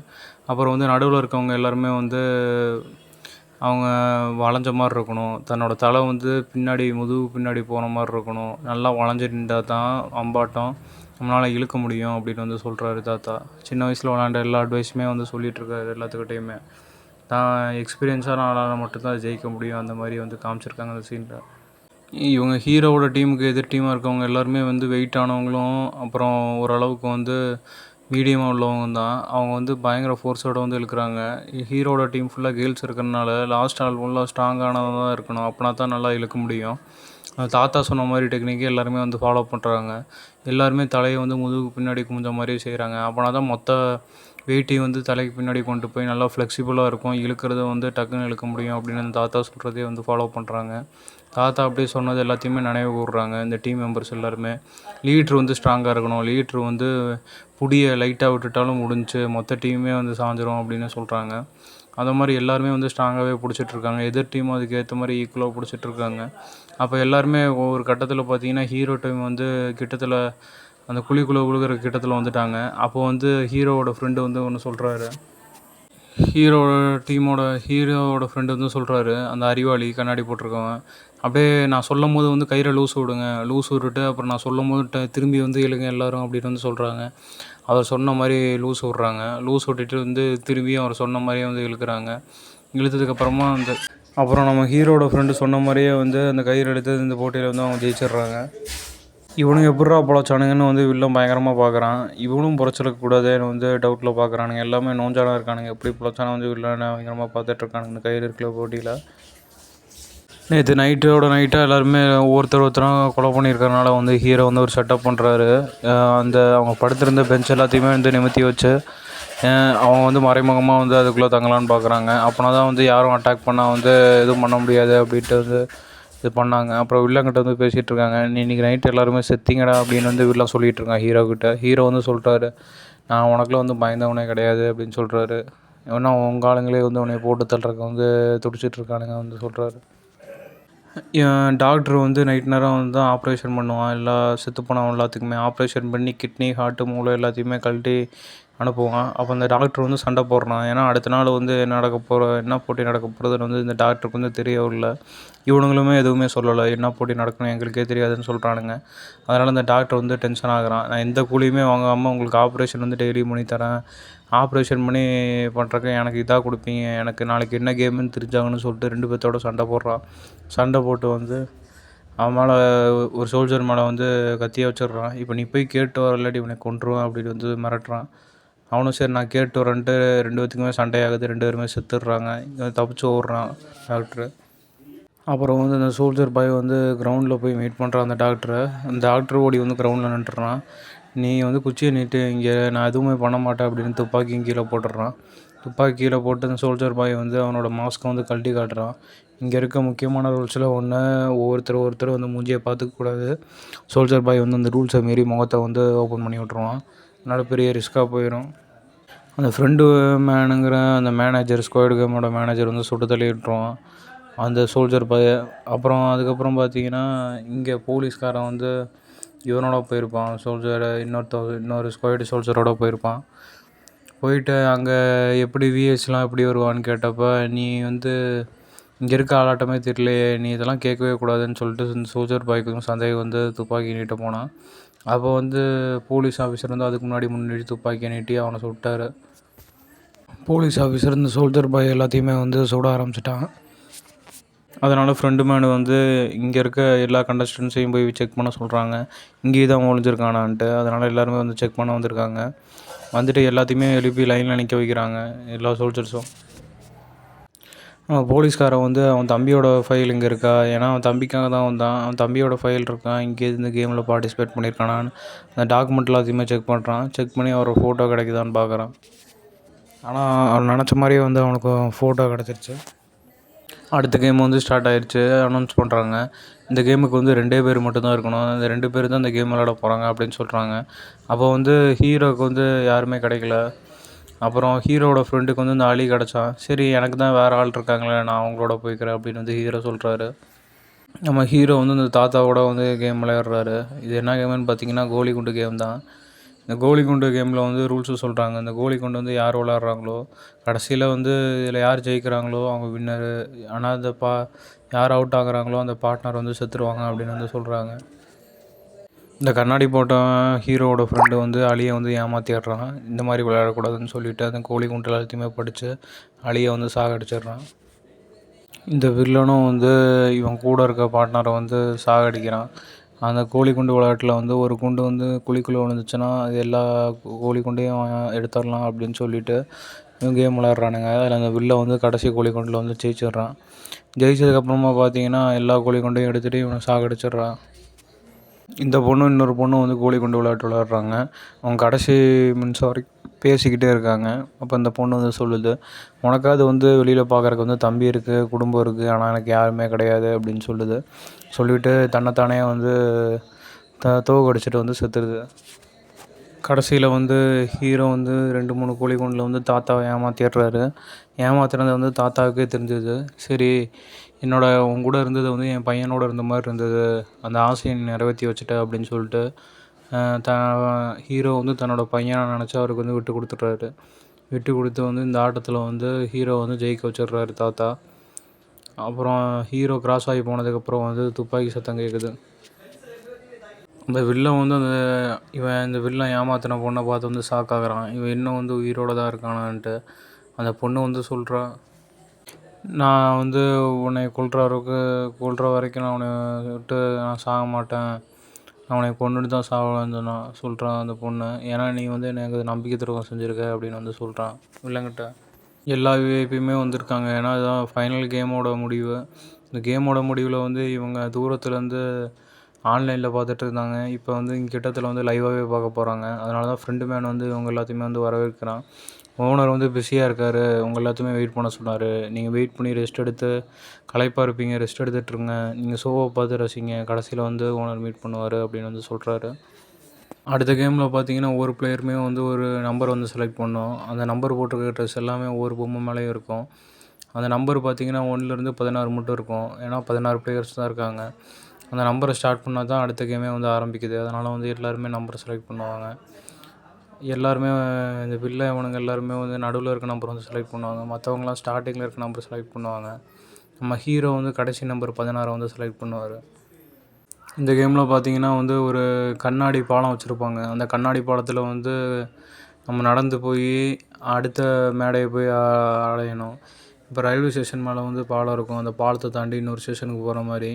அப்புறம் வந்து நடுவில் இருக்கவங்க எல்லாருமே வந்து அவங்க வளைஞ்ச மாதிரி இருக்கணும். தன்னோட தலை வந்து முதுகு பின்னாடி போன மாதிரி இருக்கணும். நல்லா வளைஞ்சு நின்றால் தான் அம்பாட்டம் நம்மளால் இழுக்க முடியும் அப்படின்னு வந்து சொல்கிறாரு தாத்தா. சின்ன வயசில் விளாண்ட எல்லா அட்வைஸுமே வந்து சொல்லிகிட்ருக்காரு எல்லாத்துக்கிட்டையுமே. தான் எக்ஸ்பீரியன்ஸான ஆளால் மட்டும்தான் ஜெயிக்க முடியும் அந்த மாதிரி வந்து காமிச்சிருக்காங்க அந்த சீனில். இவங்க ஹீரோவோட டீமுக்கு எதிர் டீமாக இருக்கவங்க எல்லாருமே வந்து வெயிட்டானவங்களும் அப்புறம் ஓரளவுக்கு வந்து மீடியமாக உள்ளவங்க தான். அவங்க வந்து பயங்கர ஃபோர்ஸோடு வந்து இழுக்கிறாங்க. ஹீரோட டீம் ஃபுல்லாக கேர்ள்ஸ் இருக்கிறனால லாஸ்ட் ஆள் ஃபுல்லாக ஸ்ட்ராங்கானதாக தான் இருக்கணும். அப்படின்னா தான் நல்லா இழுக்க முடியும். தாத்தா சொன்ன மாதிரி டெக்னிக்கே எல்லாருமே வந்து ஃபாலோ பண்ணுறாங்க. எல்லாருமே தலையை வந்து முதுகு பின்னாடி குமிஞ்ச மாதிரி செய்கிறாங்க. அப்படின்னா தான் மொத்த வெயிட்டையும் வந்து தலைக்கு பின்னாடி கொண்டு போய் நல்லா ஃப்ளெக்சிபிளாக இருக்கும், இழுக்கிறத வந்து டக்குன்னு இழுக்க முடியும் அப்படின்னு அந்த தாத்தா சொல்கிறதே வந்து ஃபாலோ பண்ணுறாங்க. தாத்தா அப்படியே சொன்னது எல்லாத்தையுமே நினைவு கூர்றாங்க இந்த டீம் மெம்பர்ஸ் எல்லாருமே. லீட்ரு வந்து ஸ்ட்ராங்காக இருக்கணும், லீட்ரு வந்து புடியை லைட்டாக விட்டுட்டாலும் முடிஞ்சு மொத்த டீமுமே வந்து சாஞ்சிரும் அப்படின்னு சொல்கிறாங்க. அதை மாதிரி எல்லாருமே வந்து ஸ்ட்ராங்காகவே பிடிச்சிட்ருக்காங்க. எதிர் டீமும் அதுக்கு ஏற்ற மாதிரி ஈக்குவலாக பிடிச்சிட்ருக்காங்க. அப்போ எல்லாருமே ஒவ்வொரு கட்டத்தில் பார்த்திங்கன்னா ஹீரோ டீம் வந்து கிட்டத்தில் அந்த குழிக்குள்ளே விழுகிற கிட்டத்தில் வந்துட்டாங்க. அப்போது வந்து ஹீரோவோட ஃப்ரெண்டு வந்து ஒன்று சொல்கிறாரு. ஹீரோவோட ஃப்ரெண்டு வந்து சொல்கிறாரு, அந்த அறிவாளி கண்ணாடி போட்டிருக்கவன், அப்படியே நான் சொல்லும்போது வந்து கயிறை லூஸ் விட்டுட்டு அப்புறம் நான் சொல்லும்போது திரும்பி வந்து இழுங்க எல்லோரும் அப்படின்னு வந்து சொல்கிறாங்க. அவர் சொன்ன மாதிரி லூஸ் விட்டுட்டு வந்து திரும்பியும் அவர் சொன்ன மாதிரியே வந்து இழுக்கிறாங்க. இழுத்ததுக்கப்புறமா அப்புறம் நம்ம ஹீரோவோட ஃப்ரெண்டு சொன்ன மாதிரியே வந்து அந்த கயிறு எடுத்து இந்த போட்டியில் வந்து அவங்க ஜெயிச்சிடுறாங்க. இவனுங்க எப்பட்றா பொழைச்சானுங்கன்னு வந்து வில்லன் பயங்கரமாக பார்க்குறான். இவனும் பொழைச்சிருக்கக்கூடாதுன்னு வந்து டவுட்டில் பார்க்குறானுங்க. எல்லாமே நோஞ்சானா இருக்கானுங்க. எப்படி பொழைச்சானு வந்து வில்லனை பயங்கரமாக பார்த்துட்ருக்கானுங்க இந்த கயிறு இருக்கிற போட்டியில். நேற்று நைட்டாக எல்லாருமே ஒருத்தராக கொலை பண்ணியிருக்கறனால வந்து ஹீரோ வந்து ஒரு செட்டப் பண்ணுறாரு. அவங்க படுத்திருந்த பெஞ்ச் எல்லாத்தையுமே வந்து நிமித்தி வச்சு அவங்க வந்து மறைமுகமாக வந்து அதுக்குள்ளே தங்கலான்னு பார்க்குறாங்க. அப்போனா தான் வந்து யாரும் அட்டாக் பண்ணால் வந்து எதுவும் பண்ண முடியாது அப்படின்ட்டு வந்து இது பண்ணாங்க. அப்புறம் வில்லங்கிட்ட வந்து பேசிகிட்ருக்காங்க, இன்றைக்கி நைட்டு எல்லாருமே செத்திங்கடா அப்படின்னு வந்து வில்லன் சொல்லிகிட்ருக்கான் ஹீரோக்கிட்ட. ஹீரோ வந்து சொல்கிறாரு, நான் உனக்குலாம் வந்து பயந்தவனே கிடையாது அப்படின்னு சொல்கிறாரு. ஏன்னா உங்கள் ஆளுங்களே வந்து உன்னை போட்டு தள்ளுறக்க வந்து துடிச்சிட்ருக்கானுங்க வந்து சொல்கிறாரு. டாக்டர் வந்து நைட் நேரம் வந்து தான் ஆப்ரேஷன் பண்ணுவான். செத்து போனவன் எல்லாத்துக்குமே ஆப்ரேஷன் பண்ணி கிட்னி, ஹார்ட்டு, மூளை எல்லாத்தையுமே கழட்டி அனுப்புவான். அப்போ அந்த டாக்டர் வந்து சண்டை போடுறான். ஏன்னா அடுத்த நாள் வந்து என்ன போட்டி நடக்க போகிறதுன்னு வந்து இந்த டாக்டருக்கு வந்து தெரியவில்லை. இவனுங்களுமே எதுவுமே சொல்லலை, என்ன போட்டி நடக்கணும் எங்களுக்கே தெரியாதுன்னு சொல்கிறானுங்க. அதனால் அந்த டாக்டர் வந்து டென்ஷன் ஆகுறான். நான் எந்த கூலியுமே வாங்காமல் உங்களுக்கு ஆப்ரேஷன் வந்து டெய்லி பண்ணி தரேன், ஆப்ரேஷன் பண்ணி பண்ணுறக்கு எனக்கு இதாக கொடுப்பீங்க, எனக்கு நாளைக்கு என்ன கேமுன்னு தெரிஞ்சாங்கன்னு சொல்லிட்டு 2 பேர்த்தோட சண்டை போடுறான். சண்டை போட்டு வந்து அவன் மேலே ஒரு சோல்ஜர் மேலே வந்து கத்தியை வச்சிடுறான். இப்போ நீ போய் கேட்டு வர, இல்லாட்டி இவனை கொன்றுவான் அப்படின்னு வந்து மிரட்டுறான். அவனும் சரி நான் கேட்டு வரேன்ட்டு 2 பேத்துக்குமே சண்டையாகுது. 2 பேருமே செத்துடுறாங்க. தப்பிச்சு ஓடுறான் டாக்டரு. அப்புறம் வந்து அந்த சோல்ஜர் பாய் வந்து கிரவுண்டில் போய் மீட் பண்ணுறான் அந்த டாக்டரை. அந்த டாக்டர் ஓடி வந்து கிரவுண்டில் நின்றுறான். நீ வந்து குச்சியை நீட்டு, இங்கே நான் எதுவுமே பண்ண மாட்டேன் அப்படின்னு துப்பாக்கியும் கீழே போட்டுடுறான். துப்பாக்கி கீழே போட்டு அந்த சோல்ஜர் பாய் வந்து அவனோட மாஸ்க்கை வந்து கழட்டி காட்டுறான். இங்கே இருக்க முக்கியமான ரூல்ஸில் ஒன்று, ஒருத்தர் வந்து மூஞ்சியை பார்த்துக்கக்கூடாது. சோல்ஜர் பாய் வந்து அந்த ரூல்ஸை மீறி முகத்தை வந்து ஓப்பன் பண்ணி விட்ருவான். அதனால் பெரிய ரிஸ்க்காக போயிடும். அந்த ஃப்ரெண்டு மேனுங்கிற அந்த மேனேஜர், ஸ்குவாட் கேமோட மேனேஜர் வந்து சுட்டு தள்ளி விட்டுருவான் அந்த சோல்ஜர் பாயை. அதுக்கப்புறம் பார்த்தீங்கன்னா இங்கே போலீஸ்காரன் வந்து இவனோட போயிருப்பான். இன்னொரு ஸ்குவாட் சோல்ஜரோட போயிருப்பான். போயிட்டு அங்கே எப்படி விஎஸ்லாம் எப்படி வருவான்னு கேட்டப்போ, நீ வந்து இங்கே இருக்க ஆளாட்டமே தெரியலையே, நீ இதெல்லாம் கேட்கவே கூடாதுன்னு சொல்லிட்டு இந்த சோல்ஜர் பாய்க்கும் சந்தேகம் வந்து துப்பாக்கி நீட்ட போனான். அப்போ வந்து போலீஸ் ஆஃபீஸர் வந்து அதுக்கு முன்னாடி துப்பாக்கியை நீட்டி அவனை சுட்டார். போலீஸ் ஆஃபீஸர் இந்த சோல்ஜர் பாய் எல்லாத்தையுமே வந்து சுட ஆரம்பிச்சிட்டான். அதனால் ஃப்ரெண்டு மேனு வந்து இங்கே இருக்க எல்லா கண்டஸ்டன்ஸையும் போய் செக் பண்ண சொல்கிறாங்க, இங்கேயே தான் ஒழிஞ்சிருக்கானான்ட்டு. அதனால் எல்லாருமே வந்து செக் பண்ண வந்திருக்காங்க. வந்துட்டு எல்லாத்தையுமே எழுப்பி லைனில் நிற்க வைக்கிறாங்க எல்லா சோல்ஜர்ஸும். போலீஸ்காரன் வந்து அவன் தம்பியோட ஃபைல் இங்கே இருக்கா, ஏன்னா அவன் தம்பிக்காக தான் வந்தான், அவன் தம்பியோட ஃபைல் இருக்கான், இங்கே இந்த கேமில் பார்ட்டிசிபேட் பண்ணியிருக்கானான்னு அந்த டாக்குமெண்ட் எல்லாத்தையுமே செக் பண்ணுறான். செக் பண்ணி அவரோட ஃபோட்டோ கிடைக்குதான்னு பார்க்குறான். ஆனால் அவன் நினச்ச மாதிரியே வந்து அவனுக்கு ஃபோட்டோ கிடச்சிருச்சு. அடுத்த கேம் வந்து ஸ்டார்ட் ஆயிடுச்சு. அனௌன்ஸ் பண்ணுறாங்க, இந்த கேமுக்கு வந்து 2 பேர் மட்டும்தான் இருக்கணும், இந்த 2 பேர் தான் இந்த கேம் விளாட போகிறாங்க அப்படின்னு சொல்கிறாங்க. அப்போ வந்து ஹீரோவுக்கு வந்து யாருமே கிடைக்கல. அப்புறம் ஹீரோவோட ஃப்ரெண்டுக்கு வந்து இந்த அலி கிடச்சான். சரி, எனக்கு தான் வேறு ஆள் இருக்காங்களே, நான் அவங்களோட போய்க்கிறேன் அப்படின்னு வந்து ஹீரோ சொல்கிறாரு. நம்ம ஹீரோ வந்து இந்த தாத்தாவோட வந்து கேம் விளையாடுறாரு. இது என்ன கேம்னு பார்த்தீங்கன்னா கோலி குண்டு கேம் தான். இந்த கோலி குண்டு கேமில் வந்து ரூல்ஸும் சொல்கிறாங்க. இந்த கோலி குண்டு வந்து யார் விளாட்றாங்களோ கடைசியில் வந்து இதில் யார் ஜெயிக்கிறாங்களோ அவங்க வின்னரு. ஆனால் யார் அவுட் ஆகுறாங்களோ அந்த பார்ட்னர் வந்து செத்துருவாங்க அப்படின்னு வந்து சொல்கிறாங்க. இந்த கண்ணாடி போட்ட ஹீரோவோட ஃப்ரெண்டு வந்து அலியை வந்து ஏமாற்றிடுறான். இந்த மாதிரி விளையாடக்கூடாதுன்னு சொல்லிவிட்டு அந்த கோழி குண்டு எல்லாத்தையுமே படித்து அலியை வந்து சாகடிச்சிடுறான். இந்த வில்லனும் வந்து இவன் கூட இருக்க பார்ட்னரை வந்து சாகடிக்கிறான். அந்த கோழி குண்டு விளையாட்டில் வந்து ஒரு குண்டு வந்து குழிக்குள்ளே விழுந்துச்சுன்னா அது எல்லா கோழி குண்டையும் எடுத்துடலாம் அப்படின்னு சொல்லிட்டு இவன் கேம் விளையாடுறானுங்க. அதில் அந்த வில்லை வந்து கடைசி கோழி குண்டில் வந்து ஜெயிச்சிடுறான். ஜெயிச்சதுக்கப்புறமா பார்த்தீங்கன்னா எல்லா கோழி குண்டையும் எடுத்துகிட்டு இவனை சாகடிச்சிடுறான். இந்த இன்னொரு பொண்ணு வந்து கோழி குண்டு விளையாட்டு விளையாடுறாங்க. அவங்க கடைசி நிமிஷம் வரைக்கும் பேசிக்கிட்டே இருக்காங்க. அப்போ இந்த பொண்ணு வந்து சொல்லுது, உனக்காவது வந்து வெளியில் பார்க்குறக்கு வந்து தம்பி இருக்குது, குடும்பம் இருக்குது, ஆனால் எனக்கு யாருமே கிடையாது அப்படின்னு சொல்லிவிட்டு தன்னைத்தானே வந்து தோக்கடிச்சிட்டு வந்து செத்துருது. கடைசியில் வந்து ஹீரோ வந்து 2-3 கோழி குண்டில் வந்து தாத்தாவை ஏமாற்றிடுறாரு. ஏமாத்துறது வந்து தாத்தாவுக்கே தெரிஞ்சது. சரி, உன் கூட இருந்தது வந்து என் பையனோட இருந்த மாதிரி இருந்தது, அந்த ஆசையை நீ நிறைவேற்றி வச்சுட்ட அப்படின்னு சொல்லிட்டு ஹீரோ வந்து தன்னோட பையனை நினச்சி அவருக்கு வந்து விட்டு கொடுத்துட்றாரு. விட்டு கொடுத்து வந்து இந்த ஆட்டத்தில் வந்து ஹீரோ வந்து ஜெயிக்க வச்சிடுறாரு தாத்தா. அப்புறம் ஹீரோ கிராஸ் ஆகி போனதுக்கப்புறம் வந்து துப்பாக்கி சத்தம் கேட்குது. இந்த வில்லன் வந்து இந்த வில்லன் ஏமாத்தின பொண்ணை பார்த்து வந்து ஷாக் ஆகுறான். இவன் இன்னும் வந்து உயிரோடு தான் இருக்கானான்ட்டு. அந்த பொண்ணு வந்து சொல்கிறான், நான் வந்து உன்னை கொல்ற வரைக்கும் நான் உன்னை விட்டு நான் சாக மாட்டேன், நான் உன்னை கொண்டுட்டு தான் சாவேன்னு சொல்கிறான் அந்த பொண்ணு. ஏன்னா நீ வந்து எனக்கு நம்பிக்கை துரோகம் செஞ்சுருக்க அப்படின்னு வந்து சொல்கிறான் வில்லங்கிட்ட. எல்லா விஐபியுமே வந்திருக்காங்க, ஏன்னா இதுதான் ஃபைனல் கேமோட முடிவு. இந்த கேமோட முடிவில் வந்து இவங்க தூரத்துலேருந்து ஆன்லைனில் பார்த்துட்டு இருந்தாங்க. இப்போ வந்து இங்கே கிட்டத்தில் வந்து லைவாகவே பார்க்க போகிறாங்க. அதனால தான் ஃப்ரெண்டு மேன் வந்து இவங்க எல்லாத்தையுமே வந்து வரவேற்கிறான். ஓனர் வந்து பிஸியாக இருக்கார், உங்கள் எல்லாத்தையுமே வெயிட் பண்ண சொன்னார், நீங்கள் வெயிட் பண்ணி ரெஸ்ட் எடுத்து களைப்பாக இருப்பீங்க, ரெஸ்ட் எடுத்துகிட்ருங்க, நீங்கள் ஷோவை பார்த்து ரசிங்க, கடைசியில் வந்து ஓனர் மீட் பண்ணுவார் அப்படின்னு வந்து சொல்கிறாரு. அடுத்த கேமில் பார்த்தீங்கன்னா ஒவ்வொரு பிளேயருமே வந்து ஒரு நம்பர் வந்து செலக்ட் பண்ணோம். அந்த நம்பர் போட்டிருக்க ட்ரெஸ் எல்லாமே ஒவ்வொரு பொம்மை மேலேயும் இருக்கும். அந்த நம்பர் பார்த்தீங்கன்னா 1லேருந்து 16 மட்டும் இருக்கும், ஏன்னா 16 பிளேயர்ஸ் தான் இருக்காங்க. அந்த நம்பரை ஸ்டார்ட் பண்ணால் தான் அடுத்த கேமே வந்து ஆரம்பிக்குது. அதனால் வந்து எல்லாருமே நம்பரை செலக்ட் பண்ணுவாங்க. எல்லாருமே இந்த இவனுங்க எல்லாருமே வந்து நடுவில் இருக்க நம்பர் வந்து செலக்ட் பண்ணுவாங்க. மற்றவங்களாம் ஸ்டார்டிங்கில் இருக்க நம்பர் செலக்ட் பண்ணுவாங்க. நம்ம ஹீரோ வந்து கடைசி நம்பர் 16 வந்து செலக்ட் பண்ணுவார். இந்த கேமில் பார்த்தீங்கன்னா வந்து ஒரு கண்ணாடி பாலம் வச்சுருப்பாங்க. அந்த கண்ணாடி பாலத்தில் வந்து நம்ம நடந்து போய் அடுத்த மேடையை போய் அடையணும். இப்போ ரயில்வே ஸ்டேஷன் மேலே வந்து பாலம் இருக்கும், அந்த பாலத்தை தாண்டி இன்னொரு ஸ்டேஷனுக்கு போகிற மாதிரி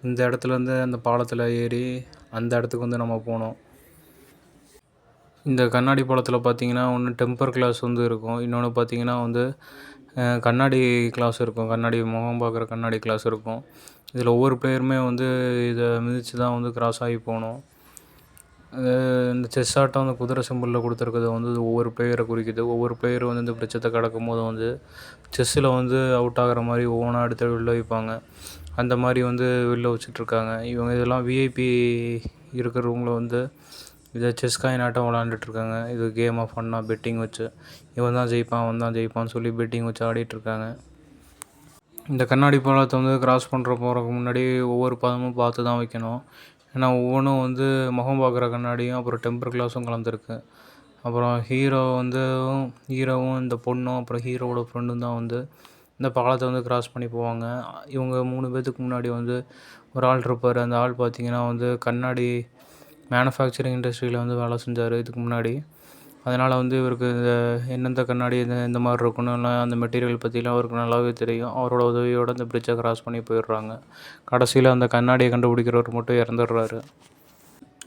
இந்த இடத்துலேருந்து அந்த பாலத்தில் ஏறி அந்த இடத்துக்கு வந்து நம்ம போகணும். இந்த கண்ணாடி பாலத்தில் பார்த்திங்கன்னா ஒன்று டெம்பர் கிளாஸ் வந்து இருக்கும், இன்னொன்று பார்த்திங்கன்னா வந்து கண்ணாடி கிளாஸ் இருக்கும், கண்ணாடி முகம் பார்க்குற கண்ணாடி கிளாஸ் இருக்கும். இதில் ஒவ்வொரு பிளேயருமே வந்து இதை மிதித்து தான் வந்து கிராஸ் ஆகி போகணும். இந்த செஸ் ஆட்டம் அந்த குதிரை சிம்பிளில் கொடுத்துருக்கிறது வந்து ஒவ்வொரு பிளேயரை குறிக்குது. ஒவ்வொரு பிளேயரும் வந்து இந்த விருட்சத்தை கடக்கும்போது வந்து செஸ்ஸில் வந்து அவுட் ஆகிற மாதிரி ஒவ்வொன்றா எடுத்து வெளில வைப்பாங்க. அந்த மாதிரி வந்து வெளில வச்சுட்ருக்காங்க. இவங்க இதெல்லாம் விஐபி இருக்கிறவங்கள வந்து இதை செஸ் காயின் ஆட்டம் விளாண்டுட்ருக்காங்க. இது கேம் ஆஃப் ஃபன்னாக பெட்டிங் வச்சு இவன் தான் ஜெயிப்பான் அவன் தான் ஜெயிப்பான்னு சொல்லி பெட்டிங் வச்சு ஆடிட்டுருக்காங்க. இந்த கண்ணாடி பாலத்தை வந்து கிராஸ் போகிறதுக்கு முன்னாடி ஒவ்வொரு பதமும் பார்த்து தான் வைக்கணும். ஏன்னா ஒவ்வொன்றும் வந்து முகம் பார்க்குற கண்ணாடியும் அப்புறம் டெம்பர் கிளாஸும் கலந்துருக்கு. அப்புறம் ஹீரோவும் இந்த பொண்ணும் அப்புறம் ஹீரோவோட ஃப்ரெண்டும் தான் வந்து இந்த பாலத்தை வந்து கிராஸ் பண்ணி போவாங்க. இவங்க 3 பேர்த்துக்கு முன்னாடி வந்து ஒரு ஆள் இருப்பார். அந்த ஆள் பார்த்திங்கன்னா வந்து கண்ணாடி மேனுஃபேக்சரிங் இண்டஸ்ட்ரியில் வந்து வேலை செஞ்சார் இதுக்கு முன்னாடி. அதனால் வந்து இவருக்கு எந்தெந்த கண்ணாடி இந்த மாதிரி இருக்குன்னு அந்த மெட்டீரியல் பற்றிலாம் அவருக்கு நல்லாவே தெரியும். அவரோட உதவியோடு இந்த பிரிட்ஜை கிராஸ் பண்ணி போயிடுறாங்க. கடைசியில் அந்த கண்ணாடியை கண்டுபிடிக்கிறவர் மட்டும் இறந்துடுறாரு.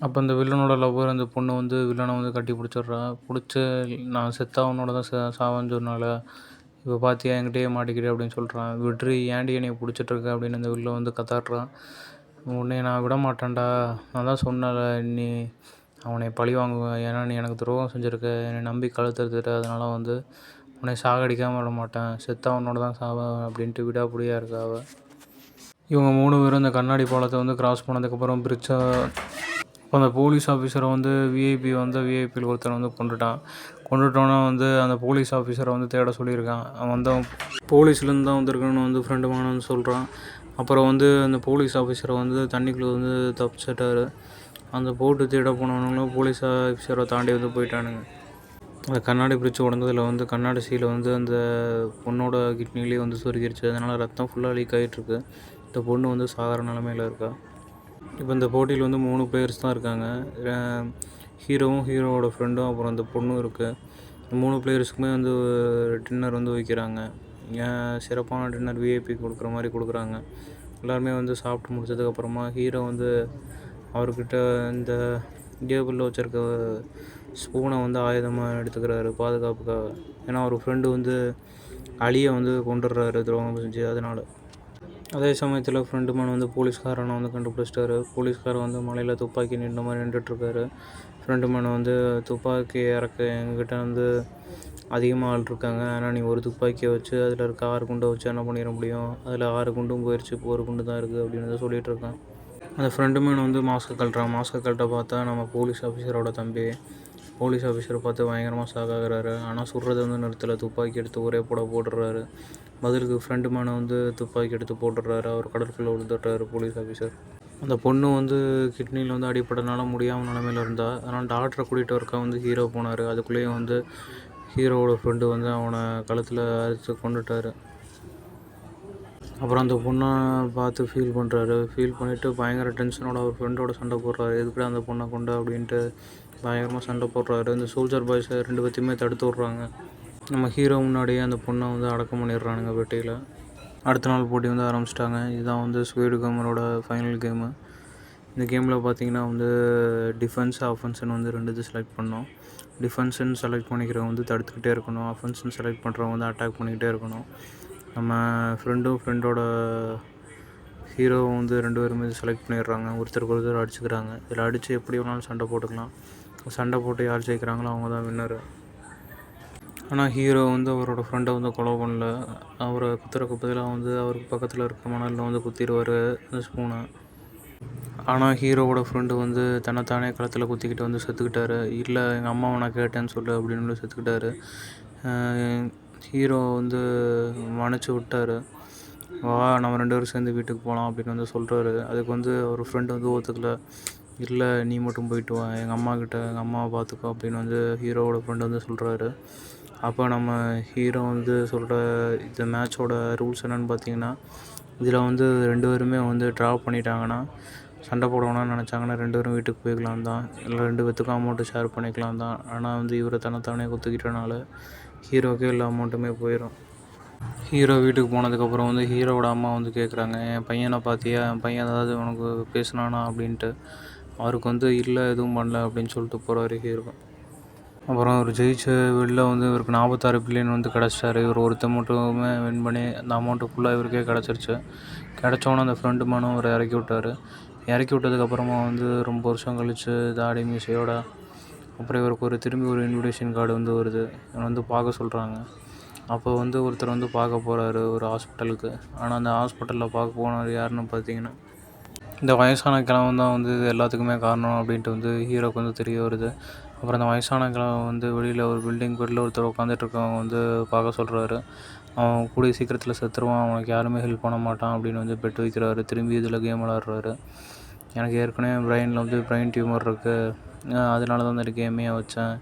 அப்போ இந்த வில்லனோட லவ்வர் அந்த பொண்ணு வந்து வில்லனை வந்து கட்டி பிடிச்சிட்றா. நான் செத்தா உன்னோட தான் சாவேன்னு சொன்னால இப்போ பார்த்தியா என்கிட்டயே மாட்டிக்கிட்டே அப்படின்னு சொல்கிறான். விட்ரி ஏன்டி என்னை பிடிச்சிட்ருக்க அப்படின்னு அந்த வில்லை வந்து கத்தாடுறான். உன்னை நான் விட மாட்டேன்டா, நான் தான் சொன்னல நீ அவனை பழி வாங்குவேன். ஏன்னா நீ எனக்கு துரோகம் செஞ்சுருக்க, என்னை நம்பி கழுத்தறுத்துட்ட, அதனால் வந்து உன்னை சாகடிக்காமல் விட மாட்டேன், செத்தா உன்னோட தான் சாவேன் அப்படின்ட்டு விடாப்பிடியாக இருக்கா அவள். இவங்க 3 பேரும் இந்த கண்ணாடி பாலத்தை வந்து கிராஸ் பண்ணதுக்கப்புறம் பிரிட்ஜை அந்த போலீஸ் ஆஃபீஸரை வந்து விஐபியில் ஒருத்தர் வந்து கொண்டுட்டோன்னா வந்து அந்த போலீஸ் ஆஃபீஸரை வந்து தேட சொல்லியிருக்கான். அவன் வந்து போலீஸ்லேருந்து தான் வந்திருக்கணும்னு வந்து ஃப்ரெண்டுமானு சொல்கிறான். அப்புறம் வந்து அந்த போலீஸ் ஆஃபீஸரை வந்து தண்ணிக்குள்ளே வந்து தப்பிச்சிட்டாரு. அந்த போட்டு தேட போனவனுங்களும் போலீஸ் ஆஃபீஸரை தாண்டி வந்து போயிட்டானுங்க. அந்த கண்ணாடி பிரிட்ஜ் உடந்ததில் வந்து கண்ணாடி சீலை வந்து அந்த பொண்ணோட கிட்னிலேயே வந்து சொருகிருச்சு. அதனால் ரத்தம் ஃபுல்லாக லீக் ஆகிட்டுருக்கு. இந்த பொண்ணு வந்து சாகிற நிலமையில் இருக்கா. இப்போ இந்த போட்டியில் வந்து 3 பிளேயர்ஸ் தான் இருக்காங்க. ஹீரோவும் ஹீரோவோட ஃப்ரெண்டும் அப்புறம் அந்த பொண்ணும் இருக்குது. 3 பிளேயர்ஸுக்குமே வந்து டின்னர் வந்து வைக்கிறாங்க. சிறப்பான டின்னர் விஐபி கொடுக்குற மாதிரி கொடுக்குறாங்க. எல்லாருமே வந்து சாப்பிட்டு முடிச்சதுக்கப்புறமா ஹீரோ வந்து அவர்கிட்ட இந்த டேபிளில் வச்சுருக்க ஸ்பூனை வந்து ஆயுதமாக எடுத்துக்கிறாரு பாதுகாப்புக்காக. ஏன்னா ஒரு ஃப்ரெண்டு வந்து அலியை வந்து கொண்டுடுறாரு துரோகம் செஞ்சு. அதனால் அதே சமயத்தில் ஃப்ரெண்டு மேன் வந்து போலீஸ்காரனை வந்து கண்டுபிடிச்சிட்டாரு. போலீஸ்காரன் வந்து மலையில் துப்பாக்கி நின்ற மாதிரி நின்றுட்டுருக்காரு. ஃப்ரெண்டு மேனை வந்து துப்பாக்கி இறக்க எங்ககிட்ட வந்து அதிகமாக ஆள் இருக்காங்க, ஆனால் நீ ஒரு துப்பாக்கியை வச்சு அதில் இருக்க 6 குண்டை வச்சு என்ன பண்ணிட முடியும், அதில் 6 குண்டும் போயிடுச்சு, இப்போ ஒரு குண்டு தான் இருக்குது அப்படின்னு சொல்லிகிட்டு இருக்கான். அந்த ஃப்ரெண்டு மேன் வந்து மாஸ்க்கை கழட்ட பார்த்தா நம்ம போலீஸ் ஆஃபீஸரோட தம்பி. போலீஸ் ஆஃபீஸரை பார்த்து பயங்கரமாக சாகாகிறாரு. ஆனால் சுடுறது வந்து நிறுத்தலை, துப்பாக்கி எடுத்து ஒரே போட்டுடுறாரு. பதிலுக்கு ஃப்ரெண்டு மேனை வந்து துப்பாக்கி எடுத்து போட்டுடுறாரு. அவர் கடற்குள்ளே விழுந்துடுறாரு போலீஸ் ஆஃபீஸர். அந்த பொண்ணு வந்து கிட்னியில் வந்து அடிப்படனால முடியாமல் நிலமையில் இருந்தால், அதனால் டாக்டரை கூட்டிகிட்டு வரக்க வந்து ஹீரோ போனார். அதுக்குள்ளேயும் வந்து ஹீரோவோட ஃப்ரெண்டு வந்து அவனை கழுத்தில் அறுத்து கொண்டுட்டார். அப்புறம் அந்த பொண்ணை பார்த்து ஃபீல் பண்ணிவிட்டு பயங்கர டென்ஷனோட அவர் ஃப்ரெண்டோட சண்டை போடுறாரு. எதுக்குடா அந்த பொண்ணை கொண்டு அப்படின்ட்டு பயங்கரமாக சண்டை போடுறாரு. இந்த சோல்ஜர் பாய்ஸை 2 பேர்த்தையுமே தடுத்து விட்றாங்க. நம்ம ஹீரோ முன்னாடியே அந்த பொண்ணை வந்து அடக்கம் பண்ணிடுறானுங்க பெட்டியில். அடுத்த நாள் போட்டி வந்து ஆரம்பிச்சிட்டாங்க. இதுதான் வந்து ஸ்குவிட் கேமரோட ஃபைனல் கேமு. இந்த கேமில் பார்த்திங்கன்னா வந்து டிஃபென்ஸ் ஆஃபென்ஸ்னு வந்து 2 இது செலக்ட் பண்ணோம். டிஃபென்ஸுன்னு செலக்ட் பண்ணிக்கிறவங்க வந்து தடுத்துக்கிட்டே இருக்கணும், ஆஃபென்ஸ்ன்னு செலக்ட் பண்ணுறவங்க வந்து அட்டாக் பண்ணிக்கிட்டே இருக்கணும். நம்ம ஃப்ரெண்டோட ஹீரோவை வந்து 2 பேருமே செலக்ட் பண்ணிடுறாங்க. ஒருத்தருக்கு அடிச்சுக்கிறாங்க. இதில் அடித்து எப்படி வேணாலும் சண்டை போட்டுக்கலாம். சண்டை போட்டு யார் ஜெயிக்கிறாங்களோ அவங்க தான் வின்னர். ஆனால் ஹீரோ வந்து அவரோட ஃப்ரெண்டை வந்து கொலை பண்ணல. அவரை குத்துறக்கு பதிலாக வந்து அவருக்கு பக்கத்தில் இருக்க மணலில் வந்து குத்திடுவார் அந்த ஸ்பூனை. ஆனால் ஹீரோவோட ஃப்ரெண்டு வந்து தன்னைத்தானே களத்தில் குத்திக்கிட்டு வந்து செத்துக்கிட்டாரு. இல்லை எங்கள் அம்மாவை நான் கேட்டேன்னு சொல்லு அப்படின்னு செத்துக்கிட்டாரு. ஹீரோ வந்து மன்னிச்சு விட்டார். வா நம்ம 2 பேரும் சேர்ந்து வீட்டுக்கு போகலாம் அப்படின்னு வந்து சொல்கிறாரு. அதுக்கு வந்து ஒரு ஃப்ரெண்டு வந்து ஒத்துக்கல. இல்லை நீ மட்டும் போயிட்டு வா, எங்கள் அம்மாவை பார்த்துக்கோ அப்படின்னு வந்து ஹீரோவோட ஃப்ரெண்டு வந்து சொல்கிறாரு. அப்போ நம்ம ஹீரோ வந்து சொல்கிற இந்த மேட்சோட ரூல்ஸ் என்னென்னு பார்த்தீங்கன்னா, இதில் வந்து 2 பேருமே வந்து ட்ரா பண்ணிட்டாங்கன்னா, சண்டை போடணும்னு நினச்சாங்கன்னா 2 பேரும் வீட்டுக்கு போய்க்கலாம் தான், இல்லை 2 பேர்த்துக்கும் அமௌண்ட்டு ஷேர் பண்ணிக்கலாம் தான். ஆனால் வந்து இவரை தன்னைத்தானே குத்துக்கிட்டனால ஹீரோக்கே எல்லா அமௌண்ட்டுமே போயிடும். ஹீரோ வீட்டுக்கு போனதுக்கப்புறம் வந்து ஹீரோவோட அம்மா வந்து கேட்குறாங்க, என் பையனை பார்த்தியா, என் பையன் ஏதாவது உனக்கு பேசினானா அப்படின்ட்டு. அவருக்கு வந்து இல்லை எதுவும் பண்ணல அப்படின்னு சொல்லிட்டு போகிறாரு ஹீரோ. அப்புறம் அவர் ஜெயிச்ச வெளில வந்து இவருக்கு 46 பில்லியன் வந்து கிடச்சிட்டாரு. இவர் ஒருத்தர் மட்டுமே வின் பண்ணி அந்த அமௌண்ட்டு ஃபுல்லாக இவருக்கே கிடச்சிருச்சு. கிடச்சோன்னே அந்த ஃப்ரெண்டு மேனும் அவரை இறக்கி விட்டார். இறக்கி விட்டதுக்கப்புறமா வந்து ரொம்ப வருஷம் கழித்து தாடி மீசையோட அப்புறம் இவருக்கு திரும்பி ஒரு இன்விடேஷன் கார்டு வந்து வருது. இவனை வந்து பார்க்க சொல்கிறாங்க. அப்போ வந்து ஒருத்தர் வந்து பார்க்க போகிறாரு ஒரு ஹாஸ்பிட்டலுக்கு. ஆனால் அந்த ஹாஸ்பிட்டலில் பார்க்க போனவர் யாருன்னு பார்த்தீங்கன்னா, இந்த வயசான கிழவன் தான் வந்து இது எல்லாத்துக்குமே காரணம் அப்படின்ட்டு வந்து ஹீரோக்கு வந்து தெரிய வருது. அப்புறம் அந்த வயசான கிழவன் வந்து வெளியில் ஒரு பில்டிங் பெட்டில் ஒருத்தர் உட்காந்துட்டு இருக்கவங்க வந்து பார்க்க சொல்கிறாரு. அவன் கூடிய சீக்கிரத்தில் செத்துருவான், அவனுக்கு யாருமே ஹெல்ப் பண்ண மாட்டான் அப்படின்னு வந்து பெட்டு வைக்கிறாரு. திரும்பி இதில் கேம் விளாட்றாரு. எனக்கு ஏற்கனவே பிரெயினில் வந்து பிரெயின் டியூமர் இருக்குது, அதனால தான் இந்த கேமே வச்சேன்.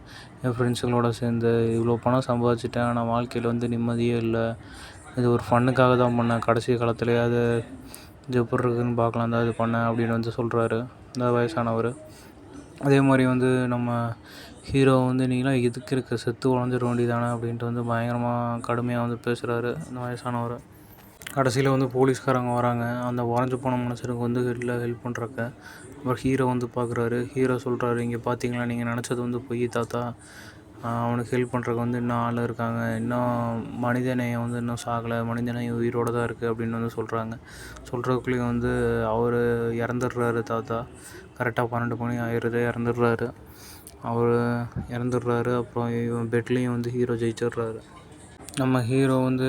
என் ஃப்ரெண்ட்ஸுங்களோட சேர்ந்து இவ்வளோ பணம் சம்பாதிச்சிட்டேன், ஆனால் வாழ்க்கையில் வந்து நிம்மதியே இல்லை. இது ஒரு ஃபன்னுக்காக தான் பண்ணேன், கடைசி காலத்துலேயாவது இது எப்படி இருக்குதுன்னு பார்க்கலாம் தான் இது பண்ணேன் அப்படின்னு வந்து சொல்கிறாரு இந்த வயசானவர். அதே மாதிரி வந்து நம்ம ஹீரோ வந்து நீங்களாம் எதுக்கு இருக்க, செத்து உடஞ்சிட வேண்டியதானே அப்படின்ட்டு வந்து பயங்கரமாக கடுமையாக வந்து பேசுகிறாரு இந்த வயசானவர். கடைசியில் வந்து போலீஸ்காரங்க வராங்க. அந்த உடஞ்சி போன மனுஷனுக்கு வந்து ஹெல்ப் பண்ணுறக்க அப்புறம் ஹீரோ வந்து பார்க்குறாரு. ஹீரோ சொல்கிறாரு, இங்கே பார்த்தீங்களா, நீங்கள் நினச்சது வந்து பொய் தாத்தா, அவனுக்கு ஹெல்ப் பண்ணுறக்கு வந்து இன்னும் ஆள் இருக்காங்க, இன்னும் மனிதநேயம் வந்து இன்னும் சாகலை, மனிதநேயம் உயிரோடு தான் இருக்குது அப்படின்னு வந்து சொல்கிறாங்க. சொல்கிறதுக்குள்ளேயும் வந்து அவர் இறந்துடுறாரு. தாத்தா கரெக்டாக 12 மணி ஆயிடுது, இறந்துடுறாரு. அவர் இறந்துடுறாரு. அப்புறம் இவன் பெட்லேயும் வந்து ஹீரோ ஜெயிச்சிடுறாரு. நம்ம ஹீரோ வந்து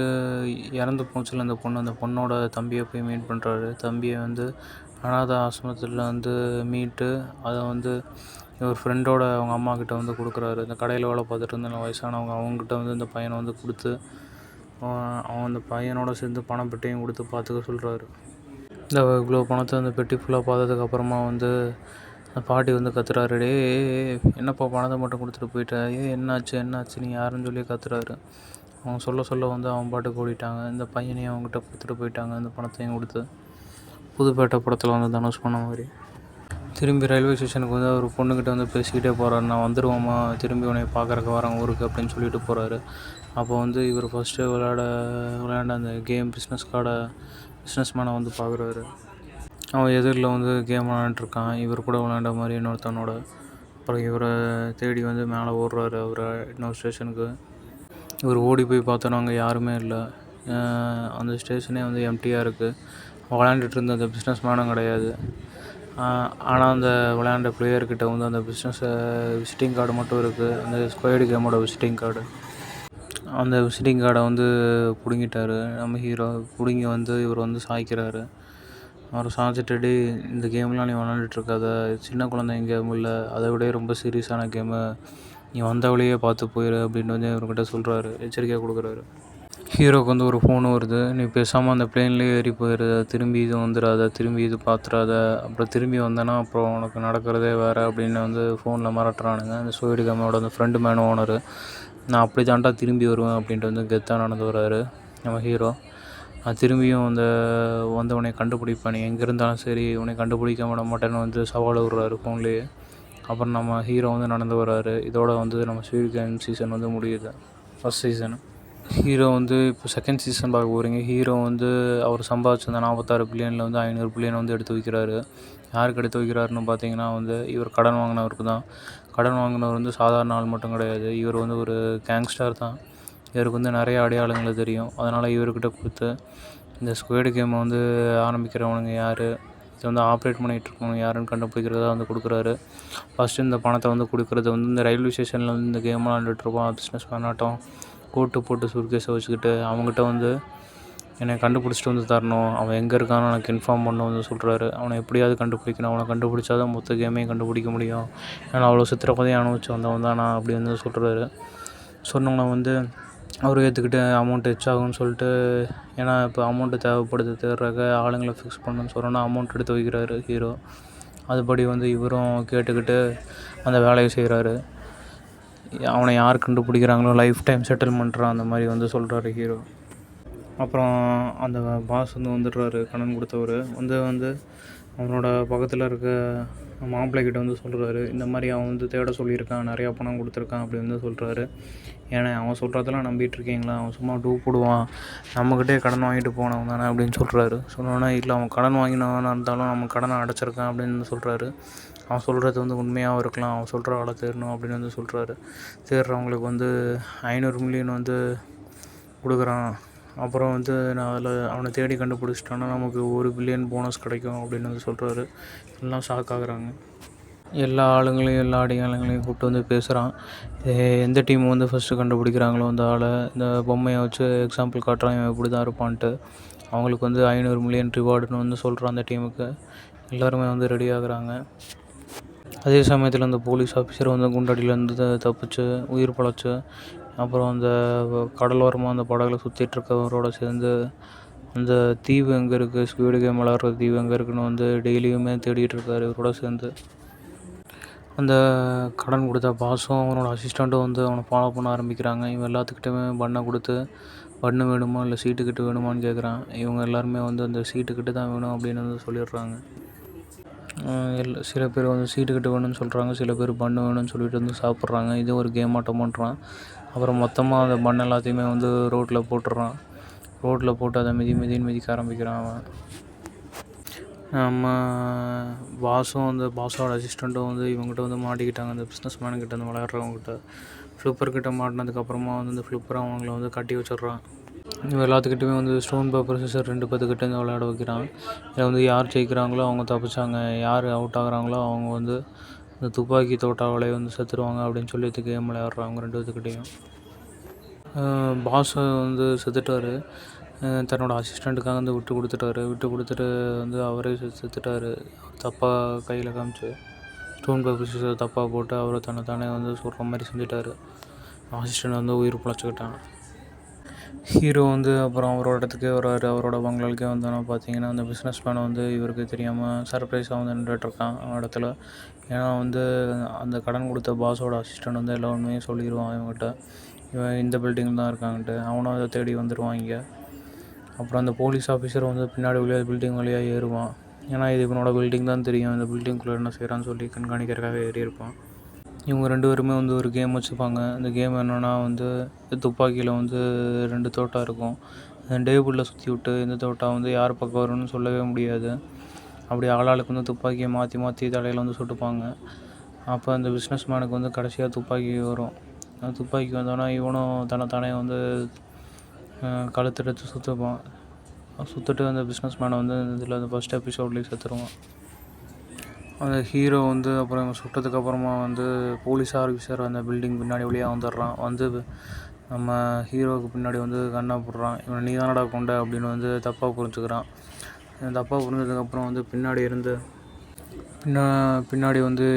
இறந்து போச்சுல அந்த பொண்ணு, அந்த பொண்ணோட தம்பியை போய் மீட் பண்ணுறாரு. தம்பியை வந்து அனாதை ஆசிரமத்தில் வந்து மீட்டு அதை வந்து ஒரு ஃப்ரெண்டோட அவங்க அம்மாக்கிட்ட வந்து கொடுக்குறாரு. இந்த கடையில் வேலை பார்த்துட்டு இருந்த வயசானவங்க அவங்கக்கிட்ட வந்து இந்த பையனை வந்து கொடுத்து அவன் அந்த பையனோட சேர்ந்து பணம் பெட்டையும் கொடுத்து பார்த்துக்க சொல்கிறாரு. இந்த இவ்வளோ பணத்தை அந்த பெட்டி ஃபுல்லாக பார்த்ததுக்கப்புறமா வந்து அந்த பாட்டி வந்து கத்துறாரு, டே என்னப்பா பணத்தை மட்டும் கொடுத்துட்டு போயிட்ட, என்னாச்சு நீ யாருன்னு சொல்லி கத்துறாரு. அவன் சொல்ல வந்து அவன் பாட்டுக்கு ஓடிட்டாங்க. இந்த பையனையும் அவங்ககிட்ட கொடுத்துட்டு போயிட்டாங்க, இந்த பணத்தையும் கொடுத்து. புதுப்பேட்டை படத்தில் வந்து தனுஷ் பண்ண மாதிரி திரும்பி ரயில்வே ஸ்டேஷனுக்கு வந்து அவர் பொண்ணுக்கிட்ட வந்து பேசிக்கிட்டே போகிறாரு. நான் வந்துடுவோம்மா, திரும்பி உன்னை பார்க்குறக்கு வரேன் ஊருக்கு அப்படின்னு சொல்லிட்டு போகிறாரு. அப்போ வந்து இவர் ஃபஸ்ட்டு விளையாண்ட அந்த கேம் பிஸ்னஸ் மேனை வந்து பார்க்குறாரு. அவன் எதிரில் வந்து கேம் விளையாண்டுருக்கான், இவர் கூட விளையாண்ட மாதிரி இன்னொருத்தனோட. அப்புறம் இவரை தேடி வந்து மேலே ஓடுறாரு அவரை இன்னொரு ஸ்டேஷனுக்கு. இவர் ஓடி போய் பார்த்தோன்னா அங்கே யாருமே இல்லை. அந்த ஸ்டேஷனே வந்து எம்டியாக இருக்குது. விளையாண்டுட்டு இருந்த அந்த பிஸ்னஸ் மேனும் கிடையாது. ஆனால் அந்த விளையாண்ட பிளேயர்கிட்ட வந்து அந்த விசிட்டிங் கார்டு மட்டும் இருக்குது, அந்த ஸ்குவாட் கேமோட விசிட்டிங் கார்டு. அந்த விசிட்டிங் கார்டை வந்து பிடுங்கிட்டாரு நம்ம ஹீரோ. பிடுங்கி வந்து இவர் வந்து சாய்க்கிறாரு. அவர் சாய்ச்சிட்டு, இந்த கேம்லாம் நீ விளாண்டுட்ருக்காத, சின்ன குழந்தைங்க கேம் இல்லை, அதை விட ரொம்ப சீரியஸான கேமு, நீ வந்தவளையே பார்த்து போயிரு அப்படின்னு வந்து இவர்கிட்ட சொல்கிறாரு, எச்சரிக்கையாக கொடுக்குறாரு. ஹீரோக்கு வந்து ஒரு ஃபோன் வருது, நீ பேசாமல் அந்த பிளேன்லேயே ஏறி போயிடு, திரும்பி இது வந்துடாத, திரும்பி இது பார்த்துடாத, அப்புறம் திரும்பி வந்தேன்னா அப்புறம் உனக்கு நடக்கிறதே வேறு அப்படின்னு வந்து ஃபோனில் மிரட்டுறானுங்க அந்த சோயிடு கேமோட அந்த ஃப்ரெண்டு மேன் ஓனர். நான் அப்படி தாண்டா திரும்பி வருவேன் அப்படின்ட்டு வந்து கெத்தாக நடந்து வர்றாரு நம்ம ஹீரோ. திரும்பியும் வந்தவனை கண்டுபிடிப்பேன், நீ எங்கே இருந்தாலும் சரி உன்னை கண்டுபிடிக்க விட மாட்டேன்னு வந்து சவால் விடுறாரு ஃபோன்லேயே. அப்புறம் நம்ம ஹீரோ வந்து நடந்து வர்றாரு. இதோட வந்து நம்ம ஸ்குவிட் கேம் சீசன் வந்து முடியுது, ஃபஸ்ட் சீசன். ஹீரோ வந்து இப்போ செகண்ட் சீசன் பார்க்க போகிறீங்க. ஹீரோ வந்து அவர் சம்பாதிச்ச அந்த 46 பில்லியனில் வந்து 500 பில்லியன் வந்து எடுத்து வைக்கிறாரு. யாருக்கு எடுத்து வைக்கிறாருன்னு பார்த்தீங்கன்னா வந்து இவர் கடன் வாங்கினவருக்கு தான். கடன் வாங்கினவர் வந்து சாதாரண ஆள் மட்டும் கிடையாது, இவர் வந்து ஒரு கேங்ஸ்டர் தான். இவருக்கு வந்து நிறைய அடையாளங்கள் தெரியும். அதனால் இவர்கிட்ட கொடுத்து இந்த ஸ்குவாட் கேமை வந்து ஆரம்பிக்கிறவனுங்க யார், இதை வந்து ஆப்ரேட் பண்ணிகிட்டு இருக்கவங்க யாருன்னு கண்டுபிடிக்கிறதா வந்து கொடுக்குறாரு. ஃபஸ்ட்டு இந்த பணத்தை வந்து கொடுக்குறது வந்து இந்த ரயில்வே ஸ்டேஷனில் வந்து இந்த கேம்லாம் விளாண்டுட்ருப்பான் பிஸ்னஸ் பண்ணாட்டம், கோட்டு போட்டு சுட்கேஸை வச்சுக்கிட்டு அவங்ககிட்ட வந்து என்னை கண்டுபிடிச்சிட்டு வந்து தரணும், அவன் எங்கே இருக்கான்னு எனக்கு இன்ஃபார்ம் பண்ண வந்து சொல்கிறாரு. அவனை எப்படியாவது கண்டுபிடிக்கணும், அவனை கண்டுபிடிச்சா தான் மொத்த கேமையும் கண்டுபிடிக்க முடியும், ஏன்னா அவ்வளோ சித்திரவதையும் அனுபவிச்சு வந்தவன் தான் நான் அப்படி வந்து சொல்கிறாரு. சொன்னவனை வந்து அவர் ஏற்றுக்கிட்டு அமௌண்ட் ஆகும்னு சொல்லிட்டு, ஏன்னா இப்போ அமௌண்ட்டு தேவைப்படுது, தேடுறாக்க ஆளுங்களை ஃபிக்ஸ் பண்ணணும்னு சொன்னோன்னா அமௌண்ட் எடுத்து வைக்கிறாரு ஹீரோ. அதுபடி வந்து இவரும் கேட்டுக்கிட்டு அந்த வேலையை செய்கிறாரு. அவனை யார் கண்டுபிடிக்கிறாங்களோ லைஃப் டைம் செட்டில்மெண்ட்றான் அந்த மாதிரி வந்து சொல்கிறாரு ஹீரோ. அப்புறம் அந்த பாஸ் வந்து வந்துடுறாரு, கடன் கொடுத்தவர் வந்து அவனோட பக்கத்தில் இருக்க மாப்பிள்ளைக்கிட்ட வந்து சொல்கிறாரு, இந்த மாதிரி அவன் வந்து தேட சொல்லியிருக்கான், நிறையா பணம் கொடுத்துருக்கான் அப்படி வந்து சொல்கிறாரு. ஏன்னா அவன் சொல்கிறதெல்லாம் நம்பிட்டுருக்கீங்களா, அவன் சும்மா டூ போடுவான், நம்மக்கிட்டே கடன் வாங்கிட்டு போனவன் தானே அப்படின்னு சொல்கிறாரு. சொன்னோன்னா இல்லை, அவன் கடன் வாங்கினவனாக இருந்தாலும் நம்ம கடனை அடைச்சிருக்கான் அப்படின்னு சொல்கிறாரு. அவன் சொல்கிறது வந்து உண்மையாகவும் இருக்கலாம், அவன் சொல்கிற ஆளை தேடணும் அப்படின்னு வந்து சொல்கிறாரு. தேடுறவங்களுக்கு வந்து 500 மில்லியன் வந்து கொடுக்குறான் அப்புறம் வந்து நான் அதில் அவனை தேடி கண்டுபிடிச்சிட்டோன்னா நமக்கு 1 பில்லியன் போனஸ் கிடைக்கும் அப்படின்னு வந்து சொல்கிறாரு. எல்லாம் ஷாக் ஆகுறாங்க. எல்லா ஆளுங்களையும் எல்லா அடியாளுங்களையும் கூப்பிட்டு வந்து பேசுகிறான். எந்த டீம் வந்து ஃபஸ்ட்டு கண்டுபிடிக்கிறாங்களோ அந்த ஆளை இந்த பொம்மையை வச்சு எக்ஸாம்பிள் காட்டுறான், இவன் இப்படி தான் இருப்பான்ட்டு. அவங்களுக்கு வந்து 500 மில்லியன் ரிவார்டுன்னு வந்து சொல்கிறான் அந்த டீமுக்கு. எல்லாருமே வந்து ரெடி ஆகுறாங்க. அதே சமயத்தில் அந்த போலீஸ் ஆஃபீஸர் வந்து குண்டடியிலேருந்து தப்பிச்சு உயிர் பிழைச்சு அப்புறம் அந்த கடலோரமாக அந்த படகுல சுற்றிட்டுருக்கவரோட சேர்ந்து அந்த தீவு எங்கே இருக்குது, ஸ்குவிட் கேம் விளாட்ற தீவு எங்கே இருக்குதுன்னு வந்து டெய்லியுமே தேடிட்டு இருக்காரு இவரோட சேர்ந்து. அந்த கடன் கொடுத்த பாஸும் அவனோட அசிஸ்டண்ட்டும் வந்து அவனை ஃபாலோ பண்ண ஆரம்பிக்கிறாங்க. இவன் எல்லாத்துக்கிட்டையுமே பண்ணை கொடுத்து பண்ணு வேணுமா இல்லை சீட்டுக்கிட்டு வேணுமான்னு கேட்குறான். இவங்க எல்லாருமே வந்து அந்த சீட்டுக்கிட்டு தான் வேணும் அப்படின்னு வந்து சொல்லிடுறாங்க. சில பேர் வந்து சீட்டுக்கிட்டு வேணும்னு சொல்கிறாங்க, சில பேர் பண்ணு வேணும்னு சொல்லிட்டு வந்து சாப்பிட்றாங்க. இது ஒரு கேம் ஆட்டம் பண்ணுறான். அப்புறம் மொத்தமாக அந்த பண்ணு எல்லாத்தையுமே வந்து ரோட்டில் போட்டுடுறான். ரோட்டில் போட்டு அதை மிதின்னு மிதிக்க ஆரம்பிக்கிறான் அவன். நம்ம பாஸும் அந்த பாஸோட அசிஸ்டண்ட்டும் வந்து இவங்ககிட்ட வந்து மாட்டிக்கிட்டாங்க. அந்த பிஸ்னஸ் மேனுக்கிட்ட வந்து விளையாடுறவங்ககிட்ட ஃப்ளிப்பர்கிட்ட மாட்டினதுக்கப்புறமா வந்து இந்த ஃப்ளிப்பரை அவங்கள வந்து கட்டி வச்சிட்றான். இவன் எல்லாத்துக்கிட்டையுமே வந்து ஸ்டோன் பேப்பர் சிசர் 2 பேர்த்துக்கிட்ட வந்து விளையாட வைக்கிறான். இதில் வந்து யார் ஜெயிக்கிறாங்களோ அவங்க தப்பிச்சாங்க, யார் அவுட் ஆகுறாங்களோ அவங்க வந்து இந்த துப்பாக்கி தோட்டாவளை வந்து செத்துருவாங்க அப்படின்னு சொல்லி கேம் விளையாடுறான் அவங்க 2 பேர்த்துக்கிட்டையும். பாஸ் வந்து செத்துட்டார். தன்னோட அசிஸ்டண்ட்டுக்காக வந்து விட்டு கொடுத்துட்டு வந்து அவரே செத்துட்டார். தப்பாக கையில் காமிச்சு ஸ்டோன் பேப்பர் சிசர் தப்பாக போட்டு அவரை தானே வந்து சொல்கிற மாதிரி செஞ்சுட்டார். அசிஸ்டண்ட் வந்து உயிர் பிழைச்சிக்கிட்டான். ஹீரோ வந்து அப்புறம் அவரோட இடத்துக்கே வர்றாரு. அவரோட பங்களாவுக்கே வந்தோன்னா பார்த்தீங்கன்னா அந்த பிஸ்னஸ் மேனை வந்து இவருக்கு தெரியாமல் சர்ப்ரைஸாக வந்து நின்றுட்டுருக்கான் இடத்துல. ஏன்னா வந்து அந்த கடன் கொடுத்த பாஸோட அசிஸ்டண்ட் வந்து எல்லா உண்மையும் சொல்லிடுவான் இவங்ககிட்ட, இவன் இந்த பில்டிங்கில் தான் இருக்கான்ட்டு. அவனும் அதை தேடி வந்துடுவான் இங்கே. அப்புறம் அந்த போலீஸ் ஆஃபீஸர் வந்து பின்னாடி வழியாக பில்டிங் வழியாக ஏறுவான். ஏன்னா இது இவனோட பில்டிங் தான் தெரியும், இந்த பில்டிங்குள்ளே என்ன செய்கிறான்னு சொல்லி கண்காணிக்கிறதுக்காக ஏறி இருப்பான். இவங்க 2 பேருமே வந்து ஒரு கேம் வச்சுப்பாங்க. இந்த கேம் என்னென்னா வந்து துப்பாக்கியில் வந்து 2 தோட்டா இருக்கும். டேபிளில் சுற்றி விட்டு இந்த தோட்டா வந்து யார் பக்கம் வரும்னு சொல்லவே முடியாது. அப்படி ஆளாளுக்கு வந்து துப்பாக்கியை மாற்றி தலையில் வந்து சுட்டுப்பாங்க. அப்போ அந்த பிஸ்னஸ் மேனுக்கு வந்து கடைசியாக துப்பாக்கி வரும். துப்பாக்கி வந்தோன்னா இவனும் தன்னைத்தானே வந்து கழுத்தெடுத்து சுற்றுட்டு அந்த பிஸ்னஸ் மேனை வந்து இதில் அந்த ஃபஸ்ட் எபிசோட்லேயே செத்துருவான். அந்த ஹீரோ வந்து அப்புறம் இவன் சுட்டதுக்கப்புறமா வந்து போலீஸ் ஆஃபீஸர் அந்த பில்டிங் பின்னாடி வழியாக வந்துடுறான். வந்து நம்ம ஹீரோவுக்கு பின்னாடி வந்து கண்ணை போடுறான். இவன் நீ தானடா கொண்ட அப்படின்னு வந்து தப்பாக புரிஞ்சுக்கிறான். தப்பாக புரிஞ்சதுக்கப்புறம் வந்து பின்னாடி வந்து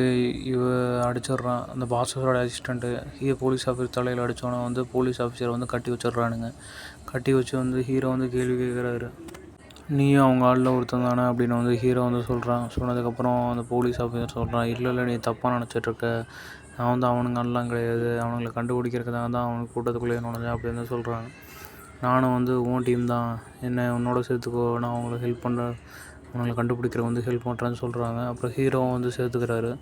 அடிச்சிடுறான். அந்த பாஸோட அசிஸ்டண்ட்டு போலீஸ் ஆஃபீஸர் தலையில் அடித்தோன்னே வந்து போலீஸ் ஆஃபீஸரை வந்து கட்டி வச்சிடுறானுங்க. கட்டி வச்சு வந்து ஹீரோ வந்து கேள்வி கேட்குறாரு, நீயும் அவங்க ஆளில் ஒருத்தன் தானே அப்படின்னு வந்து ஹீரோ வந்து சொல்கிறான். சொன்னதுக்கப்புறம் அந்த போலீஸ் ஆஃபீஸர் சொல்கிறான், இல்லை நீ தப்பாக நினச்சிட்ருக்க, நான் வந்து அவனுங்க ஆள்லாம் கிடையாது, அவனுங்களை கண்டுபிடிக்கிறதுக்காக தான் அவனுக்கு கூட்டத்துக்குள்ளேயே நுழைஞ்சேன் அப்படின்னு சொல்கிறாங்க. நானும் வந்து உன் டீம் தான், என்னை உன்னோட சேர்த்துக்கோ, நான் அவங்களுக்கு ஹெல்ப் பண்ணுறேன், அவங்களை கண்டுபிடிக்கிற வந்து ஹெல்ப் பண்ணுறேன்னு சொல்கிறாங்க. அப்புறம் ஹீரோவும் வந்து சேர்த்துக்கிறாரு.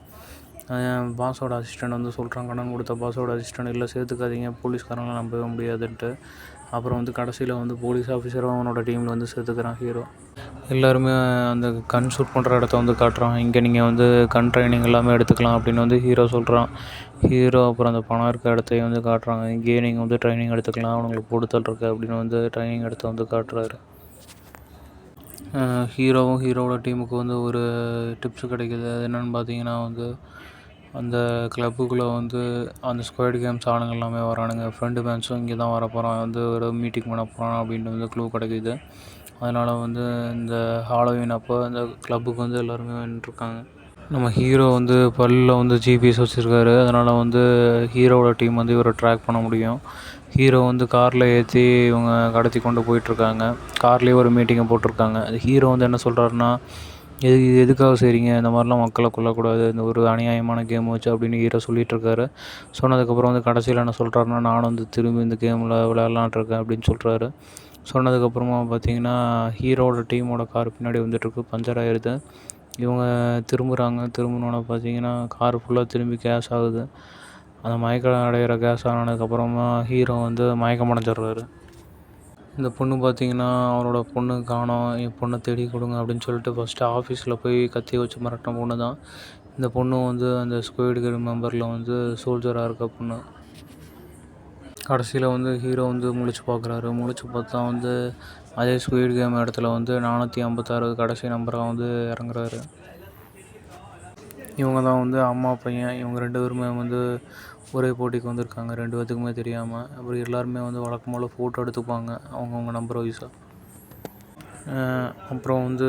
பாஸோட அசிஸ்டண்ட் வந்து சொல்கிறான், கடன் கொடுத்த பாஸோட அசிஸ்டண்ட், இல்லை சேர்த்துக்காதீங்க, போலீஸ்காரங்களாம் நம்பவே முடியாதுன்ட்டு. அப்புறம் வந்து கடைசியில் வந்து போலீஸ் ஆஃபீஸரும் அவனோட டீமில் வந்து சேர்த்துக்கிறான் ஹீரோ. எல்லாருமே அந்த கன் ஷூட் பண்ணுற இடத்த வந்து காட்டுறான். இங்கே நீங்கள் வந்து கன் ட்ரைனிங் எல்லாமே எடுத்துக்கலாம் அப்படின்னு வந்து ஹீரோ சொல்கிறான். அப்புறம் அந்த பணம் இருக்க இடத்தையும் வந்து காட்டுறாங்க. இங்கேயே நீங்கள் வந்து ட்ரைனிங் எடுத்துக்கலாம், அவங்களுக்கு பொடுத்தல் இருக்குது அப்படின்னு வந்து ட்ரைனிங் எடுத்து வந்து காட்டுறாரு. ஹீரோவோட டீமுக்கு வந்து ஒரு டிப்ஸ் கிடைக்கிது. அது என்னென்னு பார்த்தீங்கன்னா வந்து அந்த கிளப்புக்குள்ளே வந்து அந்த ஸ்குவாட் கேம்ஸ் ஆளுங்க எல்லாமே வரானுங்க. ஃப்ரெண்டு மேன்ஸும் இங்கே தான் வரப்போகிறான், வந்து ஒரு மீட்டிங் பண்ண போகிறான் அப்படின்ட்டு வந்து க்ளூ கிடைக்கிது. அதனால் வந்து இந்த ஹாலோவீன் அப்போ இந்த கிளப்புக்கு வந்து எல்லோருமே வந்துட்டுருக்காங்க. நம்ம ஹீரோ வந்து பல்லில் வந்து ஜிபிஎஸ் வச்சுருக்காரு. அதனால் வந்து ஹீரோவோட டீம் வந்து இவரை ட்ராக் பண்ண முடியும். ஹீரோ வந்து காரில் ஏற்றி இவங்க கடத்தி கொண்டு போயிட்டுருக்காங்க. கார்லேயே ஒரு மீட்டிங்கை போட்டிருக்காங்க. அது ஹீரோ வந்து என்ன சொல்கிறாருன்னா, எதுக்காக செய்கிறீங்க, இந்த மாதிரிலாம் மக்களை கொல்லக்கூடாது, இந்த ஒரு அநியாயமான கேம் வச்சு அப்படின்னு ஹீரோ சொல்லிகிட்ருக்காரு. சொன்னதுக்கப்புறம் வந்து கடைசியில் என்ன சொல்கிறாருன்னா, நானும் வந்து திரும்பி இந்த கேமில் விளையாடலான்ட்ருக்கேன் அப்படின்னு சொல்கிறாரு. சொன்னதுக்கப்புறமா பார்த்திங்கன்னா ஹீரோவோட டீமோட கார் பின்னாடி வந்துட்டுருக்கு, பஞ்சர் ஆகிடுது. இவங்க திரும்பினோன்னே பார்த்தீங்கன்னா கார் ஃபுல்லாக திரும்பி கேஸ் ஆகுது. அந்த மயக்கம் அடைகிற கேஸ் ஆனதுக்கப்புறமா ஹீரோ வந்து மயக்கம் அடைஞ்சிட்றாரு. இந்த பொண்ணு பார்த்திங்கன்னா அவரோட பொண்ணு காணோம், என் பொண்ணை தேடி கொடுங்க அப்படின்னு சொல்லிட்டு ஃபஸ்ட்டு ஆஃபீஸில் போய் கத்தி வச்சு மிரட்டின பொண்ணு தான். இந்த பொண்ணு வந்து அந்த ஸ்குவாட் கேம் மெம்பரில் வந்து சோல்ஜராக இருக்க பொண்ணு. கடைசியில் வந்து ஹீரோ வந்து முழிச்சு பார்க்குறாரு. முழிச்சு பார்த்தா வந்து அதே ஸ்குயிட் கேம் இடத்துல வந்து 456 கடைசி நம்பராக வந்து இறங்குறாரு. இவங்க தான் வந்து அம்மா பையன். இவங்க 2 பேருமே வந்து ஒரே போட்டிக்கு வந்திருக்காங்க, 2 பேத்துக்குமே தெரியாமல். அப்புறம் எல்லாருமே வந்து வழக்கம் போல் ஃபோட்டோ எடுத்துப்பாங்க அவங்கவுங்க நம்பர் வைஸாக. அப்புறம் வந்து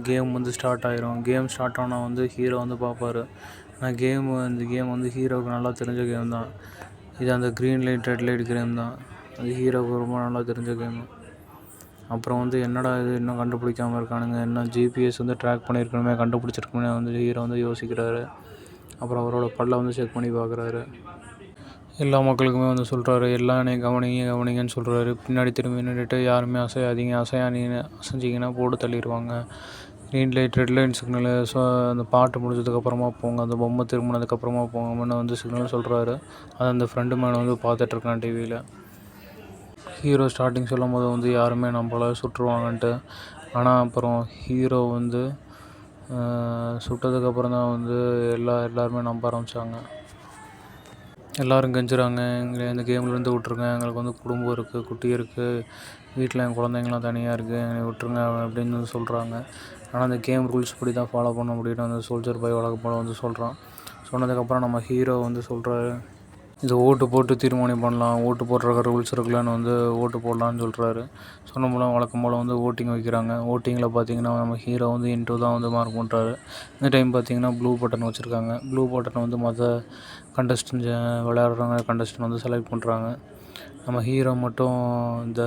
கேம் வந்து ஸ்டார்ட் ஆயிரும். கேம் ஸ்டார்ட் ஆனால் வந்து ஹீரோ வந்து பார்ப்பார். ஆனால் இந்த கேம் வந்து ஹீரோவுக்கு நல்லா தெரிஞ்ச கேம் தான். இது அந்த green light red light game தான். அது ஹீரோவுக்கு ரொம்ப நல்லா தெரிஞ்ச கேமு. அப்புறம் வந்து என்னடா இது இன்னும் கண்டுபிடிக்காமல் இருக்கானுங்க, என்ன ஜிபிஎஸ் வந்து ட்ராக் பண்ணியிருக்கணுமே, கண்டுபிடிச்சிருக்கணுமே வந்து ஹீரோ வந்து யோசிக்கிறாரு. அப்புறம் அவரோட பல்லை வந்து செக் பண்ணி பார்க்குறாரு. எல்லா மக்களுக்குமே வந்து சொல்கிறாரு, எல்லாம் என்னை கவனிங்கன்னு சொல்கிறாரு. பின்னாடி திரும்பி நின்றுட்டு யாருமே அசையாதீங்க, அசைஞ்சிங்கன்னா போட்டு தள்ளிடுவாங்க. Green light red light signal. So அந்த பாட்டு முடிஞ்சதுக்கப்புறமா போங்க, அந்த பொம்மை திரும்பினதுக்கப்புறமா போங்கன்னு வந்து சிக்னல் சொல்கிறாரு. அதை அந்த ஃப்ரெண்டு மேன் வந்து பார்த்துட்ருக்கான் டிவியில். ஹீரோ ஸ்டார்டிங் சொல்லும் போது வந்து யாருமே நம்மள சுட்டுருவாங்கன்ட்டு. ஆனால் அப்புறம் ஹீரோ வந்து சுட்டதுக்கப்புறம் தான் வந்து எல்லாருமே நம்ப ஆரம்பித்தாங்க. எல்லோரும் கெஞ்சுறாங்க, எங்களை இந்த கேம்லேருந்து விட்ருங்க, எங்களுக்கு வந்து குடும்பம் இருக்குது, குட்டி இருக்குது, வீட்டில் என் குழந்தைங்களாம் தனியாக இருக்குது, என்னை விட்டுருங்க அப்படின்னு வந்து சொல்கிறாங்க. ஆனால் அந்த கேம் ரூல்ஸ் படி தான் ஃபாலோ பண்ண முடியும்னு அந்த சோல்ஜர் பாய் வழக்கம் போல் வந்து சொல்கிறான். சொன்னதுக்கப்புறம் நம்ம ஹீரோ வந்து சொல்கிறாரு, இது ஓட்டு போட்டு தீர்மானம் பண்ணலாம், ஓட்டு போடுற ரூல்ஸ் இருக்குல்லன்னு வந்து ஓட்டு போடலான்னு சொல்கிறாரு. சொன்ன மூலம் வழக்கம் போல் வந்து ஓட்டிங் வைக்கிறாங்க. ஓட்டிங்கில் பார்த்திங்கன்னா நம்ம ஹீரோ வந்து இன்ட்டு தான் வந்து மார்க் பண்ணுறாரு. இந்த டைம் பார்த்திங்கன்னா ப்ளூ பட்டன் வச்சுருக்காங்க. ப்ளூ பட்டனை வந்து மற்ற கண்டஸ்டன்ட் விளையாடுறவங்க கண்டஸ்டன்ட் வந்து செலக்ட் பண்ணுறாங்க. நம்ம ஹீரோ மட்டும் இந்த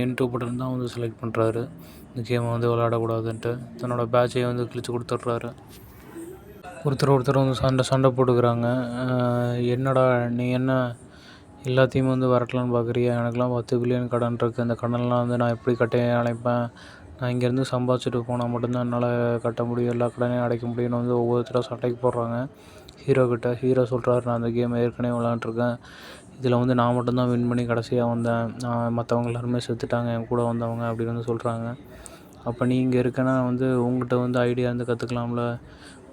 இன்ட்டு பட்டன் தான் வந்து செலக்ட் பண்ணுறாரு. இந்த கேமை வந்து விளையாடக்கூடாதுன்ட்டு தன்னோட பேட்சையை வந்து கிழிச்சு கொடுத்துட்றாரு. ஒருத்தர் வந்து சண்டை போட்டுக்கிறாங்க. என்னடா நீ என்ன எல்லாத்தையுமே வந்து விரட்டலான்னு பார்க்குறியா, எனக்குலாம் 10 பில்லியன் கடன் இருக்குது, அந்த கடன்லாம் வந்து நான் எப்படி அடைப்பேன், நான் இங்கேருந்து சம்பாதிச்சுட்டு போனால் மட்டும்தான் என்னால் கட்ட முடியும், எல்லா கடனையும் அடைக்க முடியும்னு வந்து ஒவ்வொருத்தராக சண்டைக்கு போடுறாங்க ஹீரோ சொல்கிறாரு, நான் அந்த கேம் ஏற்கனவே விளாண்டுருக்கேன், இதில் வந்து நான் மட்டும்தான் வின் பண்ணி கடைசியாக வந்தேன், மற்றவங்க எல்லாருமே செத்துட்டாங்க என் கூட வந்தவங்க அப்படின்னு வந்து சொல்கிறாங்க. அப்போ நீ இங்கே இருக்கேன்னா வந்து உங்கள்கிட்ட வந்து ஐடியா வந்து கற்றுக்கலாம்ல,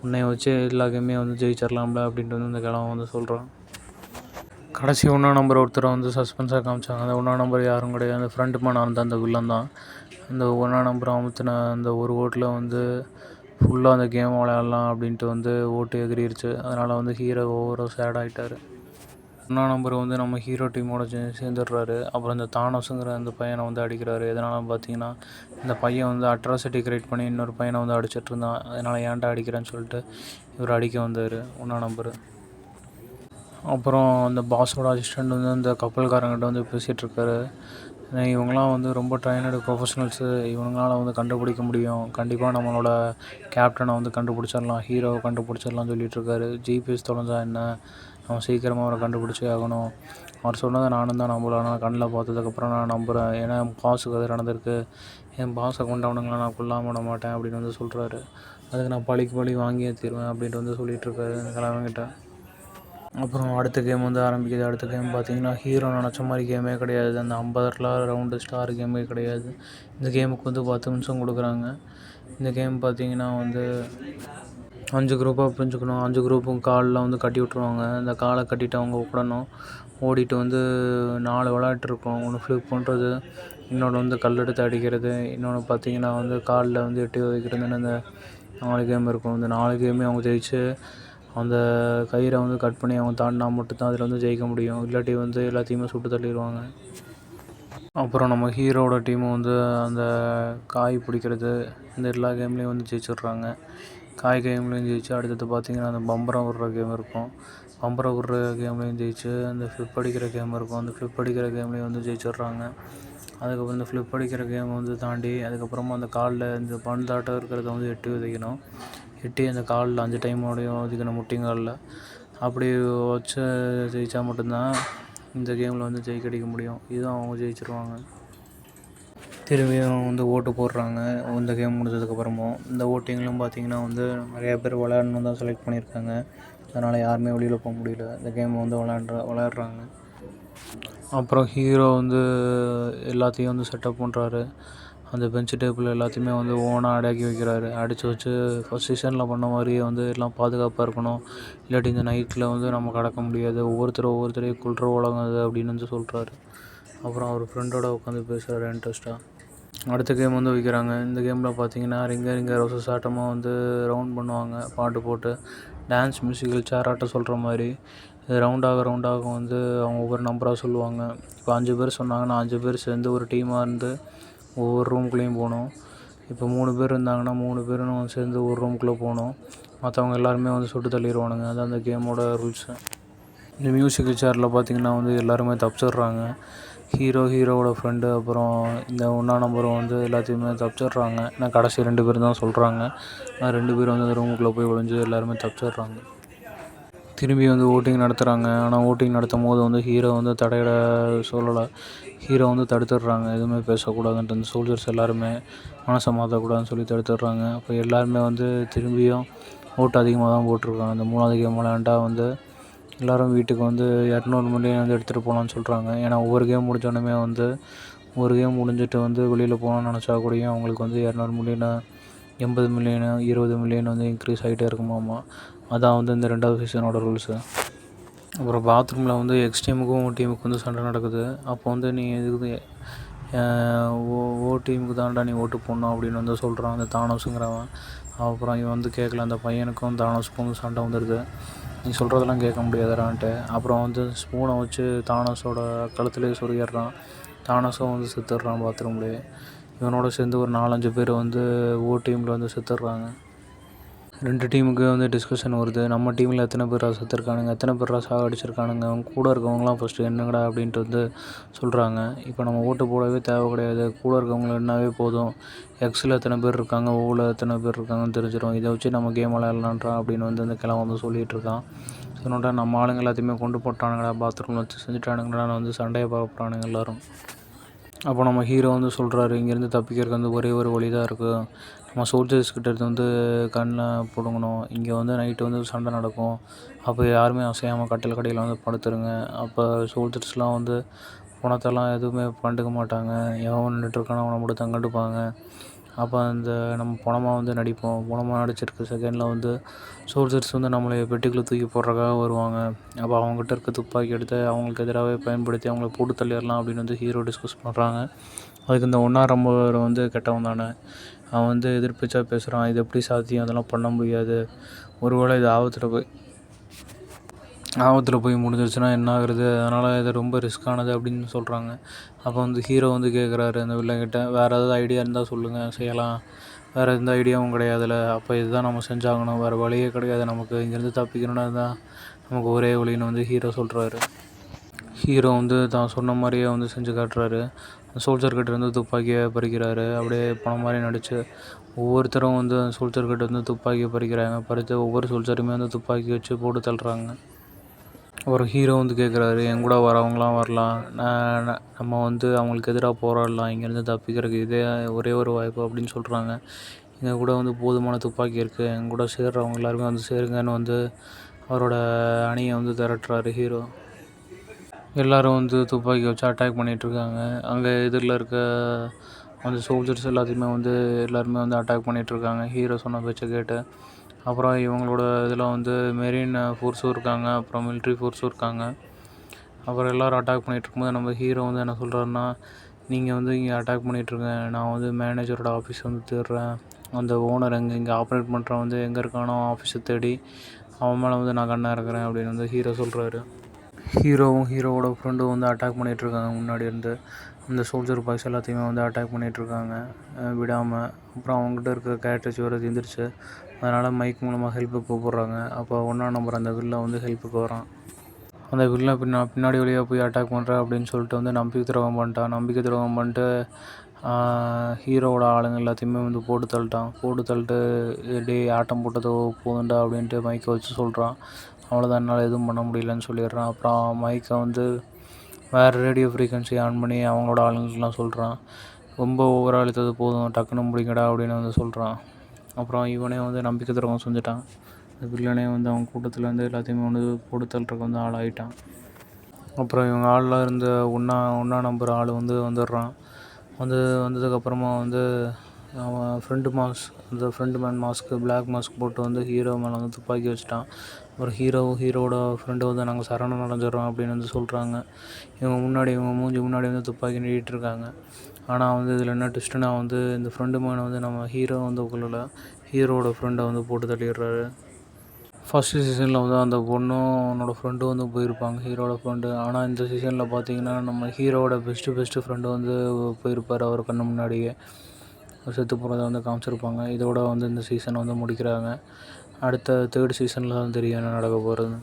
உன்னைய வச்சு எல்லா கேமையும் வந்து ஜெயிச்சிடலாம்ல அப்படின்ட்டு வந்து இந்த கிழமை வந்து சொல்கிறான். கடைசி 1ஆம் நம்பர் ஒருத்தரை வந்து சஸ்பென்ஸாக காமிச்சாங்க. அந்த 1ஆம் நம்பர் யாரும் கிடையாது, அந்த ஃப்ரண்ட் மேனாக இருந்த அந்த வில்லன் தான். அந்த 1ஆம் நம்பர் அமுத்தின அந்த ஒரு ஓட்டில் வந்து ஃபுல்லாக அந்த கேம் விளையாடலாம் அப்படின்ட்டு வந்து ஓட்டு எகிரிருச்சு. அதனால் வந்து ஹீரோ ஓவராக சேட் ஆகிட்டார். 1ஆம் நம்பர் வந்து நம்ம ஹீரோ டீமோட சேர்ந்துடுறாரு. அப்புறம் இந்த தானோஸுங்கிற அந்த பையனை வந்து அடிக்கிறாரு. எதனால் பார்த்தீங்கன்னா, இந்த பையன் வந்து அட்ராசிட்டி கிரியேட் பண்ணி இன்னொரு பையனை வந்து அடிச்சிட்டு இருந்தான். அதனால் ஏன்டா அடிக்கிறேன்னு சொல்லிட்டு இவர் அடிக்க வந்தார் 1ஆம் நம்பர். அப்புறம் அந்த பாஸோட அசிஸ்டண்ட் வந்து அந்த கப்பல்காரங்கிட்ட வந்து பேசிகிட்ருக்காரு, இவங்களாம் வந்து ரொம்ப ட்ரைனடு ப்ரொஃபஷனல்ஸு, இவங்களால வந்து கண்டுபிடிக்க முடியும், கண்டிப்பாக நம்மளோட கேப்டனை வந்து கண்டுபிடிச்சிடலாம், ஹீரோவை கண்டுபிடிச்சிடலாம்னு சொல்லிகிட்ருக்காரு. ஜிபிஎஸ் தொலைஞ்சா என்ன, அவன் சீக்கிரமாக அவரை கண்டுபிடிச்சே ஆகணும், அவர் சொன்னதை நானும் தான் நம்பலை, ஆனால் கண்ணில் பார்த்ததுக்கப்புறம் நான் நம்புகிறேன், ஏன்னா என் பாஸுக்கு அது நடந்திருக்கு, என் பாஸை கொண்டவனுங்களை நான் கொல்லாம விட மாட்டேன் அப்படின்னு வந்து சொல்கிறாரு. அதுக்கு நான் பழிக்கு பழி வாங்கியே தீருவேன் அப்படின்ட்டு வந்து சொல்லிகிட்ருக்காரு கிழவங்கிட்ட. அப்புறம் அடுத்த கேம் வந்து ஆரம்பிக்குது. அடுத்த கேம் பார்த்திங்கன்னா ஹீரோ நினச்ச மாதிரி கேமே கிடையாது. அந்த 50 ரவுண்டு ஸ்டார் கேமே கிடையாது. இந்த கேமுக்கு வந்து 10 நிமிஷம் கொடுக்குறாங்க. இந்த கேம் பார்த்திங்கன்னா வந்து 5 குரூப்பாக பிரிஞ்சுக்கணும். 5 குரூப்பும் காலில் வந்து கட்டி விட்ருவாங்க. அந்த காலை கட்டிட்டு அவங்க ஓடணும். ஓடிட்டு வந்து 4 விளையாட்டு இருக்கும். ஒன்று ஃப்ளிப் பண்ணுறது, இன்னொன்று வந்து கல் எடுத்து அடிக்கிறது, இன்னொன்று பார்த்திங்கன்னா வந்து காலில் வந்து எட்டி வைக்கிறதுன்னு அந்த 4 கேம் இருக்கும். இந்த 4 கேமே அவங்க ஜெயிச்சு அந்த கயிறை வந்து கட் பண்ணி அவங்க தாண்டினா மட்டும்தான் அதில் வந்து ஜெயிக்க முடியும். இல்லாட்டி வந்து எல்லாத்தையுமே சுட்டு தள்ளிடுவாங்க. அப்புறம் நம்ம ஹீரோட டீமும் வந்து அந்த காய் பிடிக்கிறது, இந்த எல்லா கேம்லேயும் வந்து ஜெயிச்சிடுறாங்க. காய் கேம்லேயும் ஜெயிச்சு அடுத்தது பார்த்திங்கன்னா அந்த பம்பரம் விடுற கேம் இருக்கும். பம்பரம் விடுற கேம்லேயும் ஜெயிச்சு அந்த ஃப்ளிப் அடிக்கிற கேம் இருக்கும். அந்த ஃப்ளிப் அடிக்கிற கேம்லேயும் வந்து ஜெயிச்சிடுறாங்க. அதுக்கப்புறம் இந்த ஃப்ளிப் அடிக்கிற கேம் வந்து தாண்டி அதுக்கப்புறமா அந்த காலில் இந்த பந்தாட்டம் இருக்கிறத வந்து எட்டி உதைக்கணும். எட்டி அந்த காலில் 5 டைமோடையும் உதைக்கணும் முட்டிங்காலில். அப்படி வச்சு ஜெயித்தா மட்டும்தான் இந்த கேமில் வந்து ஜெயிக்கடிக்க முடியும். இதுவும் அவங்க ஜெயிச்சிருவாங்க. திரும்பியும் வந்து ஓட்டு போடுறாங்க இந்த கேம் முடிஞ்சதுக்கப்புறமும். இந்த ஓட்டிங்லும் பார்த்திங்கன்னா வந்து நிறையா பேர் விளையாடணும் தான் செலக்ட் பண்ணியிருக்காங்க. அதனால் யாருமே வெளியில் போக முடியல. இந்த கேம் வந்து விளையாடுறாங்க. அப்புறம் ஹீரோ வந்து எல்லாத்தையும் வந்து செட்டப் பண்ணுறாரு. அந்த பெஞ்ச் டேபிள் எல்லாத்தையுமே வந்து ஓனாக அடக்கி வைக்கிறாரு. அடித்து வச்சு ஃபஸ்ட் சீசனில் பண்ண மாதிரியே வந்து எல்லாம் பாதுகாப்பாக இருக்கணும், இல்லாட்டி இந்த நைட்டில் வந்து நம்ம கடக்க முடியாது, ஒவ்வொருத்தரையும் கொல்ற உலகம் அது அப்படின்னு வந்து சொல்கிறாரு. அப்புறம் அவர் ஃப்ரெண்டோட உட்காந்து பேசுகிறாரு இன்ட்ரெஸ்ட்டாக. அடுத்த கேம் வந்து வைக்கிறாங்க. இந்த கேமில் பார்த்தீங்கன்னா ரிங்க ரோசஸ் ஆட்டமாக வந்து ரவுண்ட் பண்ணுவாங்க பாட்டு போட்டு, டான்ஸ் மியூசிக்கல் சேர் ஆட்டம் சொல்கிற மாதிரி. இது ரவுண்டாக வந்து அவங்க ஒவ்வொரு நம்பராக சொல்லுவாங்க. இப்போ 5 பேர் சொன்னாங்கன்னா 5 பேர் சேர்ந்து ஒரு டீமாக இருந்து ஒவ்வொரு ரூம்குள்ளேயும் போகணும். இப்போ 3 பேர் இருந்தாங்கன்னா 3 பேரும் சேர்ந்து ஒரு ரூம்குள்ளே போகணும். மற்றவங்க எல்லாருமே வந்து சுட்டு தள்ளிடுவானுங்க. அதான் அந்த கேமோட ரூல்ஸு. இந்த மியூசிக்கல் சேரில் பார்த்திங்கன்னா வந்து எல்லாருமே தப்பிச்சிடுறாங்க. ஹீரோவோட ஃப்ரெண்டு அப்புறம் இந்த 1ஆம் நம்பரும் வந்து எல்லாத்தையுமே தப்பிச்சிடுறாங்க. ஏன்னா கடைசி 2 பேர் தான் சொல்கிறாங்க. ஆனால் 2 பேர் வந்து அந்த ரூமுக்குள்ளே போய் ஒளிஞ்சு எல்லாருமே தப்பிச்சிடுறாங்க. திரும்பி வந்து ஓட்டிங் நடத்துகிறாங்க. ஆனால் ஓட்டிங் நடத்தும் போது வந்து ஹீரோ வந்து தடையிட சொல்லலை. ஹீரோ வந்து தடுத்துடுறாங்க, எதுவுமே பேசக்கூடாதுன்ட்டு. அந்த சோல்ஜர்ஸ் எல்லாருமே மனசை மாற்றக்கூடாதுன்னு சொல்லி தடுத்துடுறாங்க. அப்போ எல்லாருமே வந்து திரும்பியும் ஓட்டு அதிகமாக தான் போட்டிருக்காங்க. அந்த 3வது கேம் விளையாண்டா வந்து எல்லோரும் வீட்டுக்கு வந்து 200 மில்லியன் வந்து எடுத்துகிட்டு போகலான்னு சொல்கிறாங்க. ஏன்னா ஒவ்வொரு கேம் முடித்தோடனே வந்து ஒரு கேம் முடிஞ்சிட்டு வந்து வெளியில் போகணும்னு நினச்சா கூடயும் அவங்களுக்கு வந்து 200 மில்லியனு 80 மில்லியனு 20 மில்லியன் வந்து இன்க்ரீஸ் ஆகிட்டே இருக்குமாமா. அதான் வந்து இந்த 2வது சீசனோட ரூல்ஸு. அப்புறம் பாத்ரூமில் வந்து எக்ஸ் டீமுக்கும் ஓ டீமுக்கு வந்து சண்டை நடக்குது. அப்போ வந்து நீ இதுக்கு ஓ டீமுக்கு தான்டா நீ ஓட்டு போடணும் அப்படின்னு வந்து சொல்கிறான் அந்த தானோஸுங்கிறவன். அப்புறம் இவன் வந்து கேட்கல. அந்த பையனுக்கும் தானோஸுக்கும் சண்டை வந்துடுது. நீ சொல்கிறதெல்லாம் கேட்க முடியாதுடான்ட்டு. அப்புறம் வந்து ஸ்பூனை வச்சு தானோஸோட கழுத்துலேயே சொருகிடுறான். தானோஸும் வந்து செத்துடுறான் பாத்ரூம்லேயே. இவனோட சேர்ந்து ஒரு 4-5 பேர் வந்து ஓ டீமில் வந்து செத்துடுறாங்க. 2 டீமுக்கு வந்து டிஸ்கஷன் வருது. நம்ம டீமில் எத்தனை பேரா செத்துருக்கானுங்க, எத்தனை பேரா சாகடிச்சிருக்கானுங்க, அவங்க கூட இருக்கவங்களாம் ஃபஸ்ட்டு என்னங்கடா அப்படின்ட்டு வந்து சொல்கிறாங்க. இப்போ நம்ம ஓட்டு போடவே தேவை கிடையாது, கூட இருக்கவங்கள என்னாவே போதும். எக்ஸில் எத்தனை பேர் இருக்காங்க, ஓவில் எத்தனை பேர் இருக்காங்கன்னு தெரிஞ்சிடும். இதை வச்சு நம்ம கேம் விளையாடலான்றா அப்படின்னு வந்து அந்த கிழவன் வந்து சொல்லிகிட்டு இருக்கான். சொன்னோட்டா நம்ம ஆளுங்க எல்லாத்தையுமே கொண்டு போட்டானுங்கடா, பாத்ரூமில் வச்சு செஞ்சுட்டானுங்கடான்னு வந்து சண்டையை பார்க்குறானுங்க எல்லோரும். அப்போ நம்ம ஹீரோ வந்து சொல்கிறாரு, இங்கேருந்து தப்பிக்கிறதுக்கு வந்து ஒரே ஒரு வழி தான் இருக்குது. நம்ம சோல்ஜர்ஸ்கிட்ட வந்து கண்ணில் பிடுங்கணும். இங்கே வந்து நைட்டு வந்து சண்டை நடக்கும். அப்போ யாருமே அசையாமல் கட்டில் வந்து படுத்துருங்க. அப்போ சோல்ஜர்ஸ்லாம் வந்து பணத்தெல்லாம் எதுவுமே கண்டுக்க மாட்டாங்க. எவன் நின்றுட்டுருக்கானோ அவனை மட்டும் தான் கண்டுப்பாங்க. அப்போ அந்த நம்ம பணமாக வந்து நடிப்போம். பணமாக நடிச்சிருக்க செகண்டில் வந்து சோல்ஜர்ஸ் வந்து நம்மளை பெட்டிக்குள்ளே தூக்கி போடுறதுக்காக வருவாங்க. அப்போ அவங்ககிட்ட இருக்க துப்பாக்கி எடுத்து அவங்களுக்கு எதிராகவே பயன்படுத்தி அவங்கள போட்டு தள்ளிடலாம் அப்படின்னு வந்து ஹீரோ டிஸ்கஸ் பண்ணுறாங்க. அதுக்கு இந்த 1ஆம் நம்பர் வந்து கெட்டவன் தானே, அவன் வந்து எதிர்ப்பிச்சா பேசுகிறான். இது எப்படி சாத்தியம், அதெல்லாம் பண்ண முடியாது. ஒருவேளை இது ஆபத்தில் போய் முடிஞ்சிருச்சுன்னா என்ன ஆகுறது, அதனால் இது ரொம்ப ரிஸ்க்கானது அப்படின்னு சொல்கிறாங்க. அப்போ வந்து ஹீரோ வந்து கேட்குறாரு அந்த வில்லங்கிட்ட, வேறு ஏதாவது ஐடியா இருந்தால் சொல்லுங்கள், செய்யலாம். வேறு எந்த ஐடியாவும் கிடையாதுல்ல. அப்போ இதுதான் நம்ம செஞ்சாகணும், வேறு வழியே கிடையாது நமக்கு. இங்கேருந்து தப்பிக்கணும்னா தான் நமக்கு ஒரே வழின்னு வந்து ஹீரோ சொல்கிறாரு. ஹீரோ வந்து தான் சொன்ன மாதிரியே வந்து செஞ்சு காட்டுறாரு. சோல்ஜர்கிட்டேருந்து துப்பாக்கியை பறிக்கிறாரு. அப்படியே பணம் மாதிரி நடித்து ஒவ்வொருத்தரும் வந்து சோல்ஜர்கிட்ட வந்து துப்பாக்கியை பறிக்கிறாங்க. பறித்து ஒவ்வொரு சோல்ஜருமே வந்து துப்பாக்கி வச்சு போட்டு தள்ளுறாங்க. ஒரு ஹீரோ வந்து கேட்குறாரு, என் கூட வரவங்களாம் வரலாம், நம்ம வந்து அவங்களுக்கு எதிராக போராடலாம், இங்கேருந்து தப்பிக்கிறதுக்கு இதே ஒரே ஒரு வாய்ப்பு அப்படின்னு சொல்கிறாங்க. எங்கள் கூட வந்து போதுமான துப்பாக்கி இருக்குது, எங்கள் கூட சேர்றவங்க எல்லாருமே வந்து சேருங்கன்னு வந்து அவரோட அணியை வந்து திரட்டுறாரு ஹீரோ. எல்லோரும் வந்து துப்பாக்கி வச்சு அட்டாக் பண்ணிகிட்ருக்காங்க. அங்கே எதிரில் இருக்க அந்த சோல்ஜர்ஸ் எல்லாத்தையுமே வந்து எல்லாருமே வந்து அட்டாக் பண்ணிகிட்ருக்காங்க ஹீரோ சொன்ன பேச்சை கேட்டு. அப்புறம் இவங்களோட இதில் வந்து மெரின் ஃபோர்ஸும் இருக்காங்க, அப்புறம் மிலிட்ரி ஃபோர்ஸும் இருக்காங்க. அப்புறம் எல்லோரும் அட்டாக் பண்ணிகிட்ருக்கும்போது நம்ம ஹீரோ வந்து என்ன சொல்கிறாருன்னா, நீங்கள் வந்து இங்கே அட்டாக் பண்ணிகிட்ருங்க, நான் வந்து மேனேஜரோட ஆஃபீஸ் வந்து தேடுறேன். அந்த ஓனர் இங்கே ஆப்ரேட் பண்ணுறவன் வந்து எங்கே இருக்கானோ ஆஃபீஸை தேடி அவன் மேலே வந்து நான் கண்ணாக இருக்கிறேன் அப்படின்னு வந்து ஹீரோ சொல்கிறாரு. ஹீரோவோட ஃப்ரெண்டும் வந்து அட்டாக் பண்ணிகிட்ருக்காங்க முன்னாடி இருந்து. அந்த சோல்ஜர் பாய்ஸ் எல்லாத்தையுமே வந்து அட்டாக் பண்ணிகிட்ருக்காங்க விடாமல். அப்புறம் அவங்ககிட்ட இருக்கிற கேரக்டர்ஸ் வேறு தீர்ந்துருச்சு. அதனால் மைக் மூலமாக ஹெல்ப்புக்கு கூப்பிட்றாங்க. அப்போ 1ஆம் நம்பர் அந்த வில்லை வந்து ஹெல்ப்புக்கு வரான். அந்த வில்லை பின்னாடி வழியாக போய் அட்டாக் பண்ணுறேன் அப்படின்னு சொல்லிட்டு வந்து நம்பிக்கை துரோகம் பண்ணிட்டு ஹீரோவோட ஆளுங்க எல்லாத்தையுமே வந்து போட்டு தள்ளிட்டு டே ஆட்டம் போட்டதோ போதுண்டா அப்படின்ட்டு மைக்கை வச்சு சொல்கிறான். அவ்வளோதான், என்னால் எதுவும் பண்ண முடியலன்னு சொல்லிடுறான். அப்புறம் மைக்கை வந்து வேறு ரேடியோ ஃப்ரீக்வன்சி ஆன் பண்ணி அவங்களோட ஆளுங்களுக்கெலாம் சொல்கிறான், ரொம்ப ஓவராக அழுத்தது போதும், டக்குன்னு முடிங்கடா அப்படின்னு வந்து சொல்கிறான். அப்புறம் இவனே வந்து நம்பிக்கை துரோகம் செஞ்சுட்டான். இந்த வில்லனே வந்து அவங்க கூட்டத்துலேருந்து எல்லாத்தையுமே வந்து போட்டு தள்ளுறதுக்கு வந்து ஆளாகிட்டான். அப்புறம் இவங்க ஆளில் இருந்த ஒன்றா நம்பர் ஆள் வந்து வந்துடுறான். வந்ததுக்கப்புறமா வந்து அவன் ஃப்ரெண்டு மேன் மாஸ்க்கு பிளாக் மாஸ்க் போட்டு வந்து ஹீரோ மேலே வந்து துப்பாக்கி வச்சுட்டான். அப்புறம் ஹீரோவோட ஃப்ரெண்டு வந்து நாங்கள் சரணம் அடைஞ்சிடறோம் அப்படின்னு வந்து சொல்கிறாங்க. இவங்க மூஞ்சி முன்னாடி வந்து துப்பாக்கி நீட்டிருக்காங்க. ஆனால் வந்து இதில் என்ன ட்விஸ்ட்டுனா வந்து இந்த ஃப்ரெண்டு மேனை வந்து நம்ம ஹீரோ வந்து கொள்ளலை, ஹீரோவோட ஃப்ரெண்டை வந்து போட்டு தள்ளிடுறாரு. ஃபஸ்ட்டு சீசனில் வந்து அந்த பொண்ணும் அவனோட ஃப்ரெண்டும் வந்து போயிருப்பாங்க, ஹீரோவோட ஃப்ரெண்டு. ஆனால் இந்த சீசனில் பார்த்தீங்கன்னா நம்ம ஹீரோவோட பெஸ்ட்டு ஃப்ரெண்டு வந்து போயிருப்பார் அவர் கண்ணு முன்னாடியே. செத்து போகிறத வந்து காமிச்சிருப்பாங்க. இதோட வந்து இந்த சீசனை வந்து முடிக்கிறாங்க. அடுத்த 3rd சீசனில் தான் தெரியும் என்ன நடக்க போகிறதுன்னு.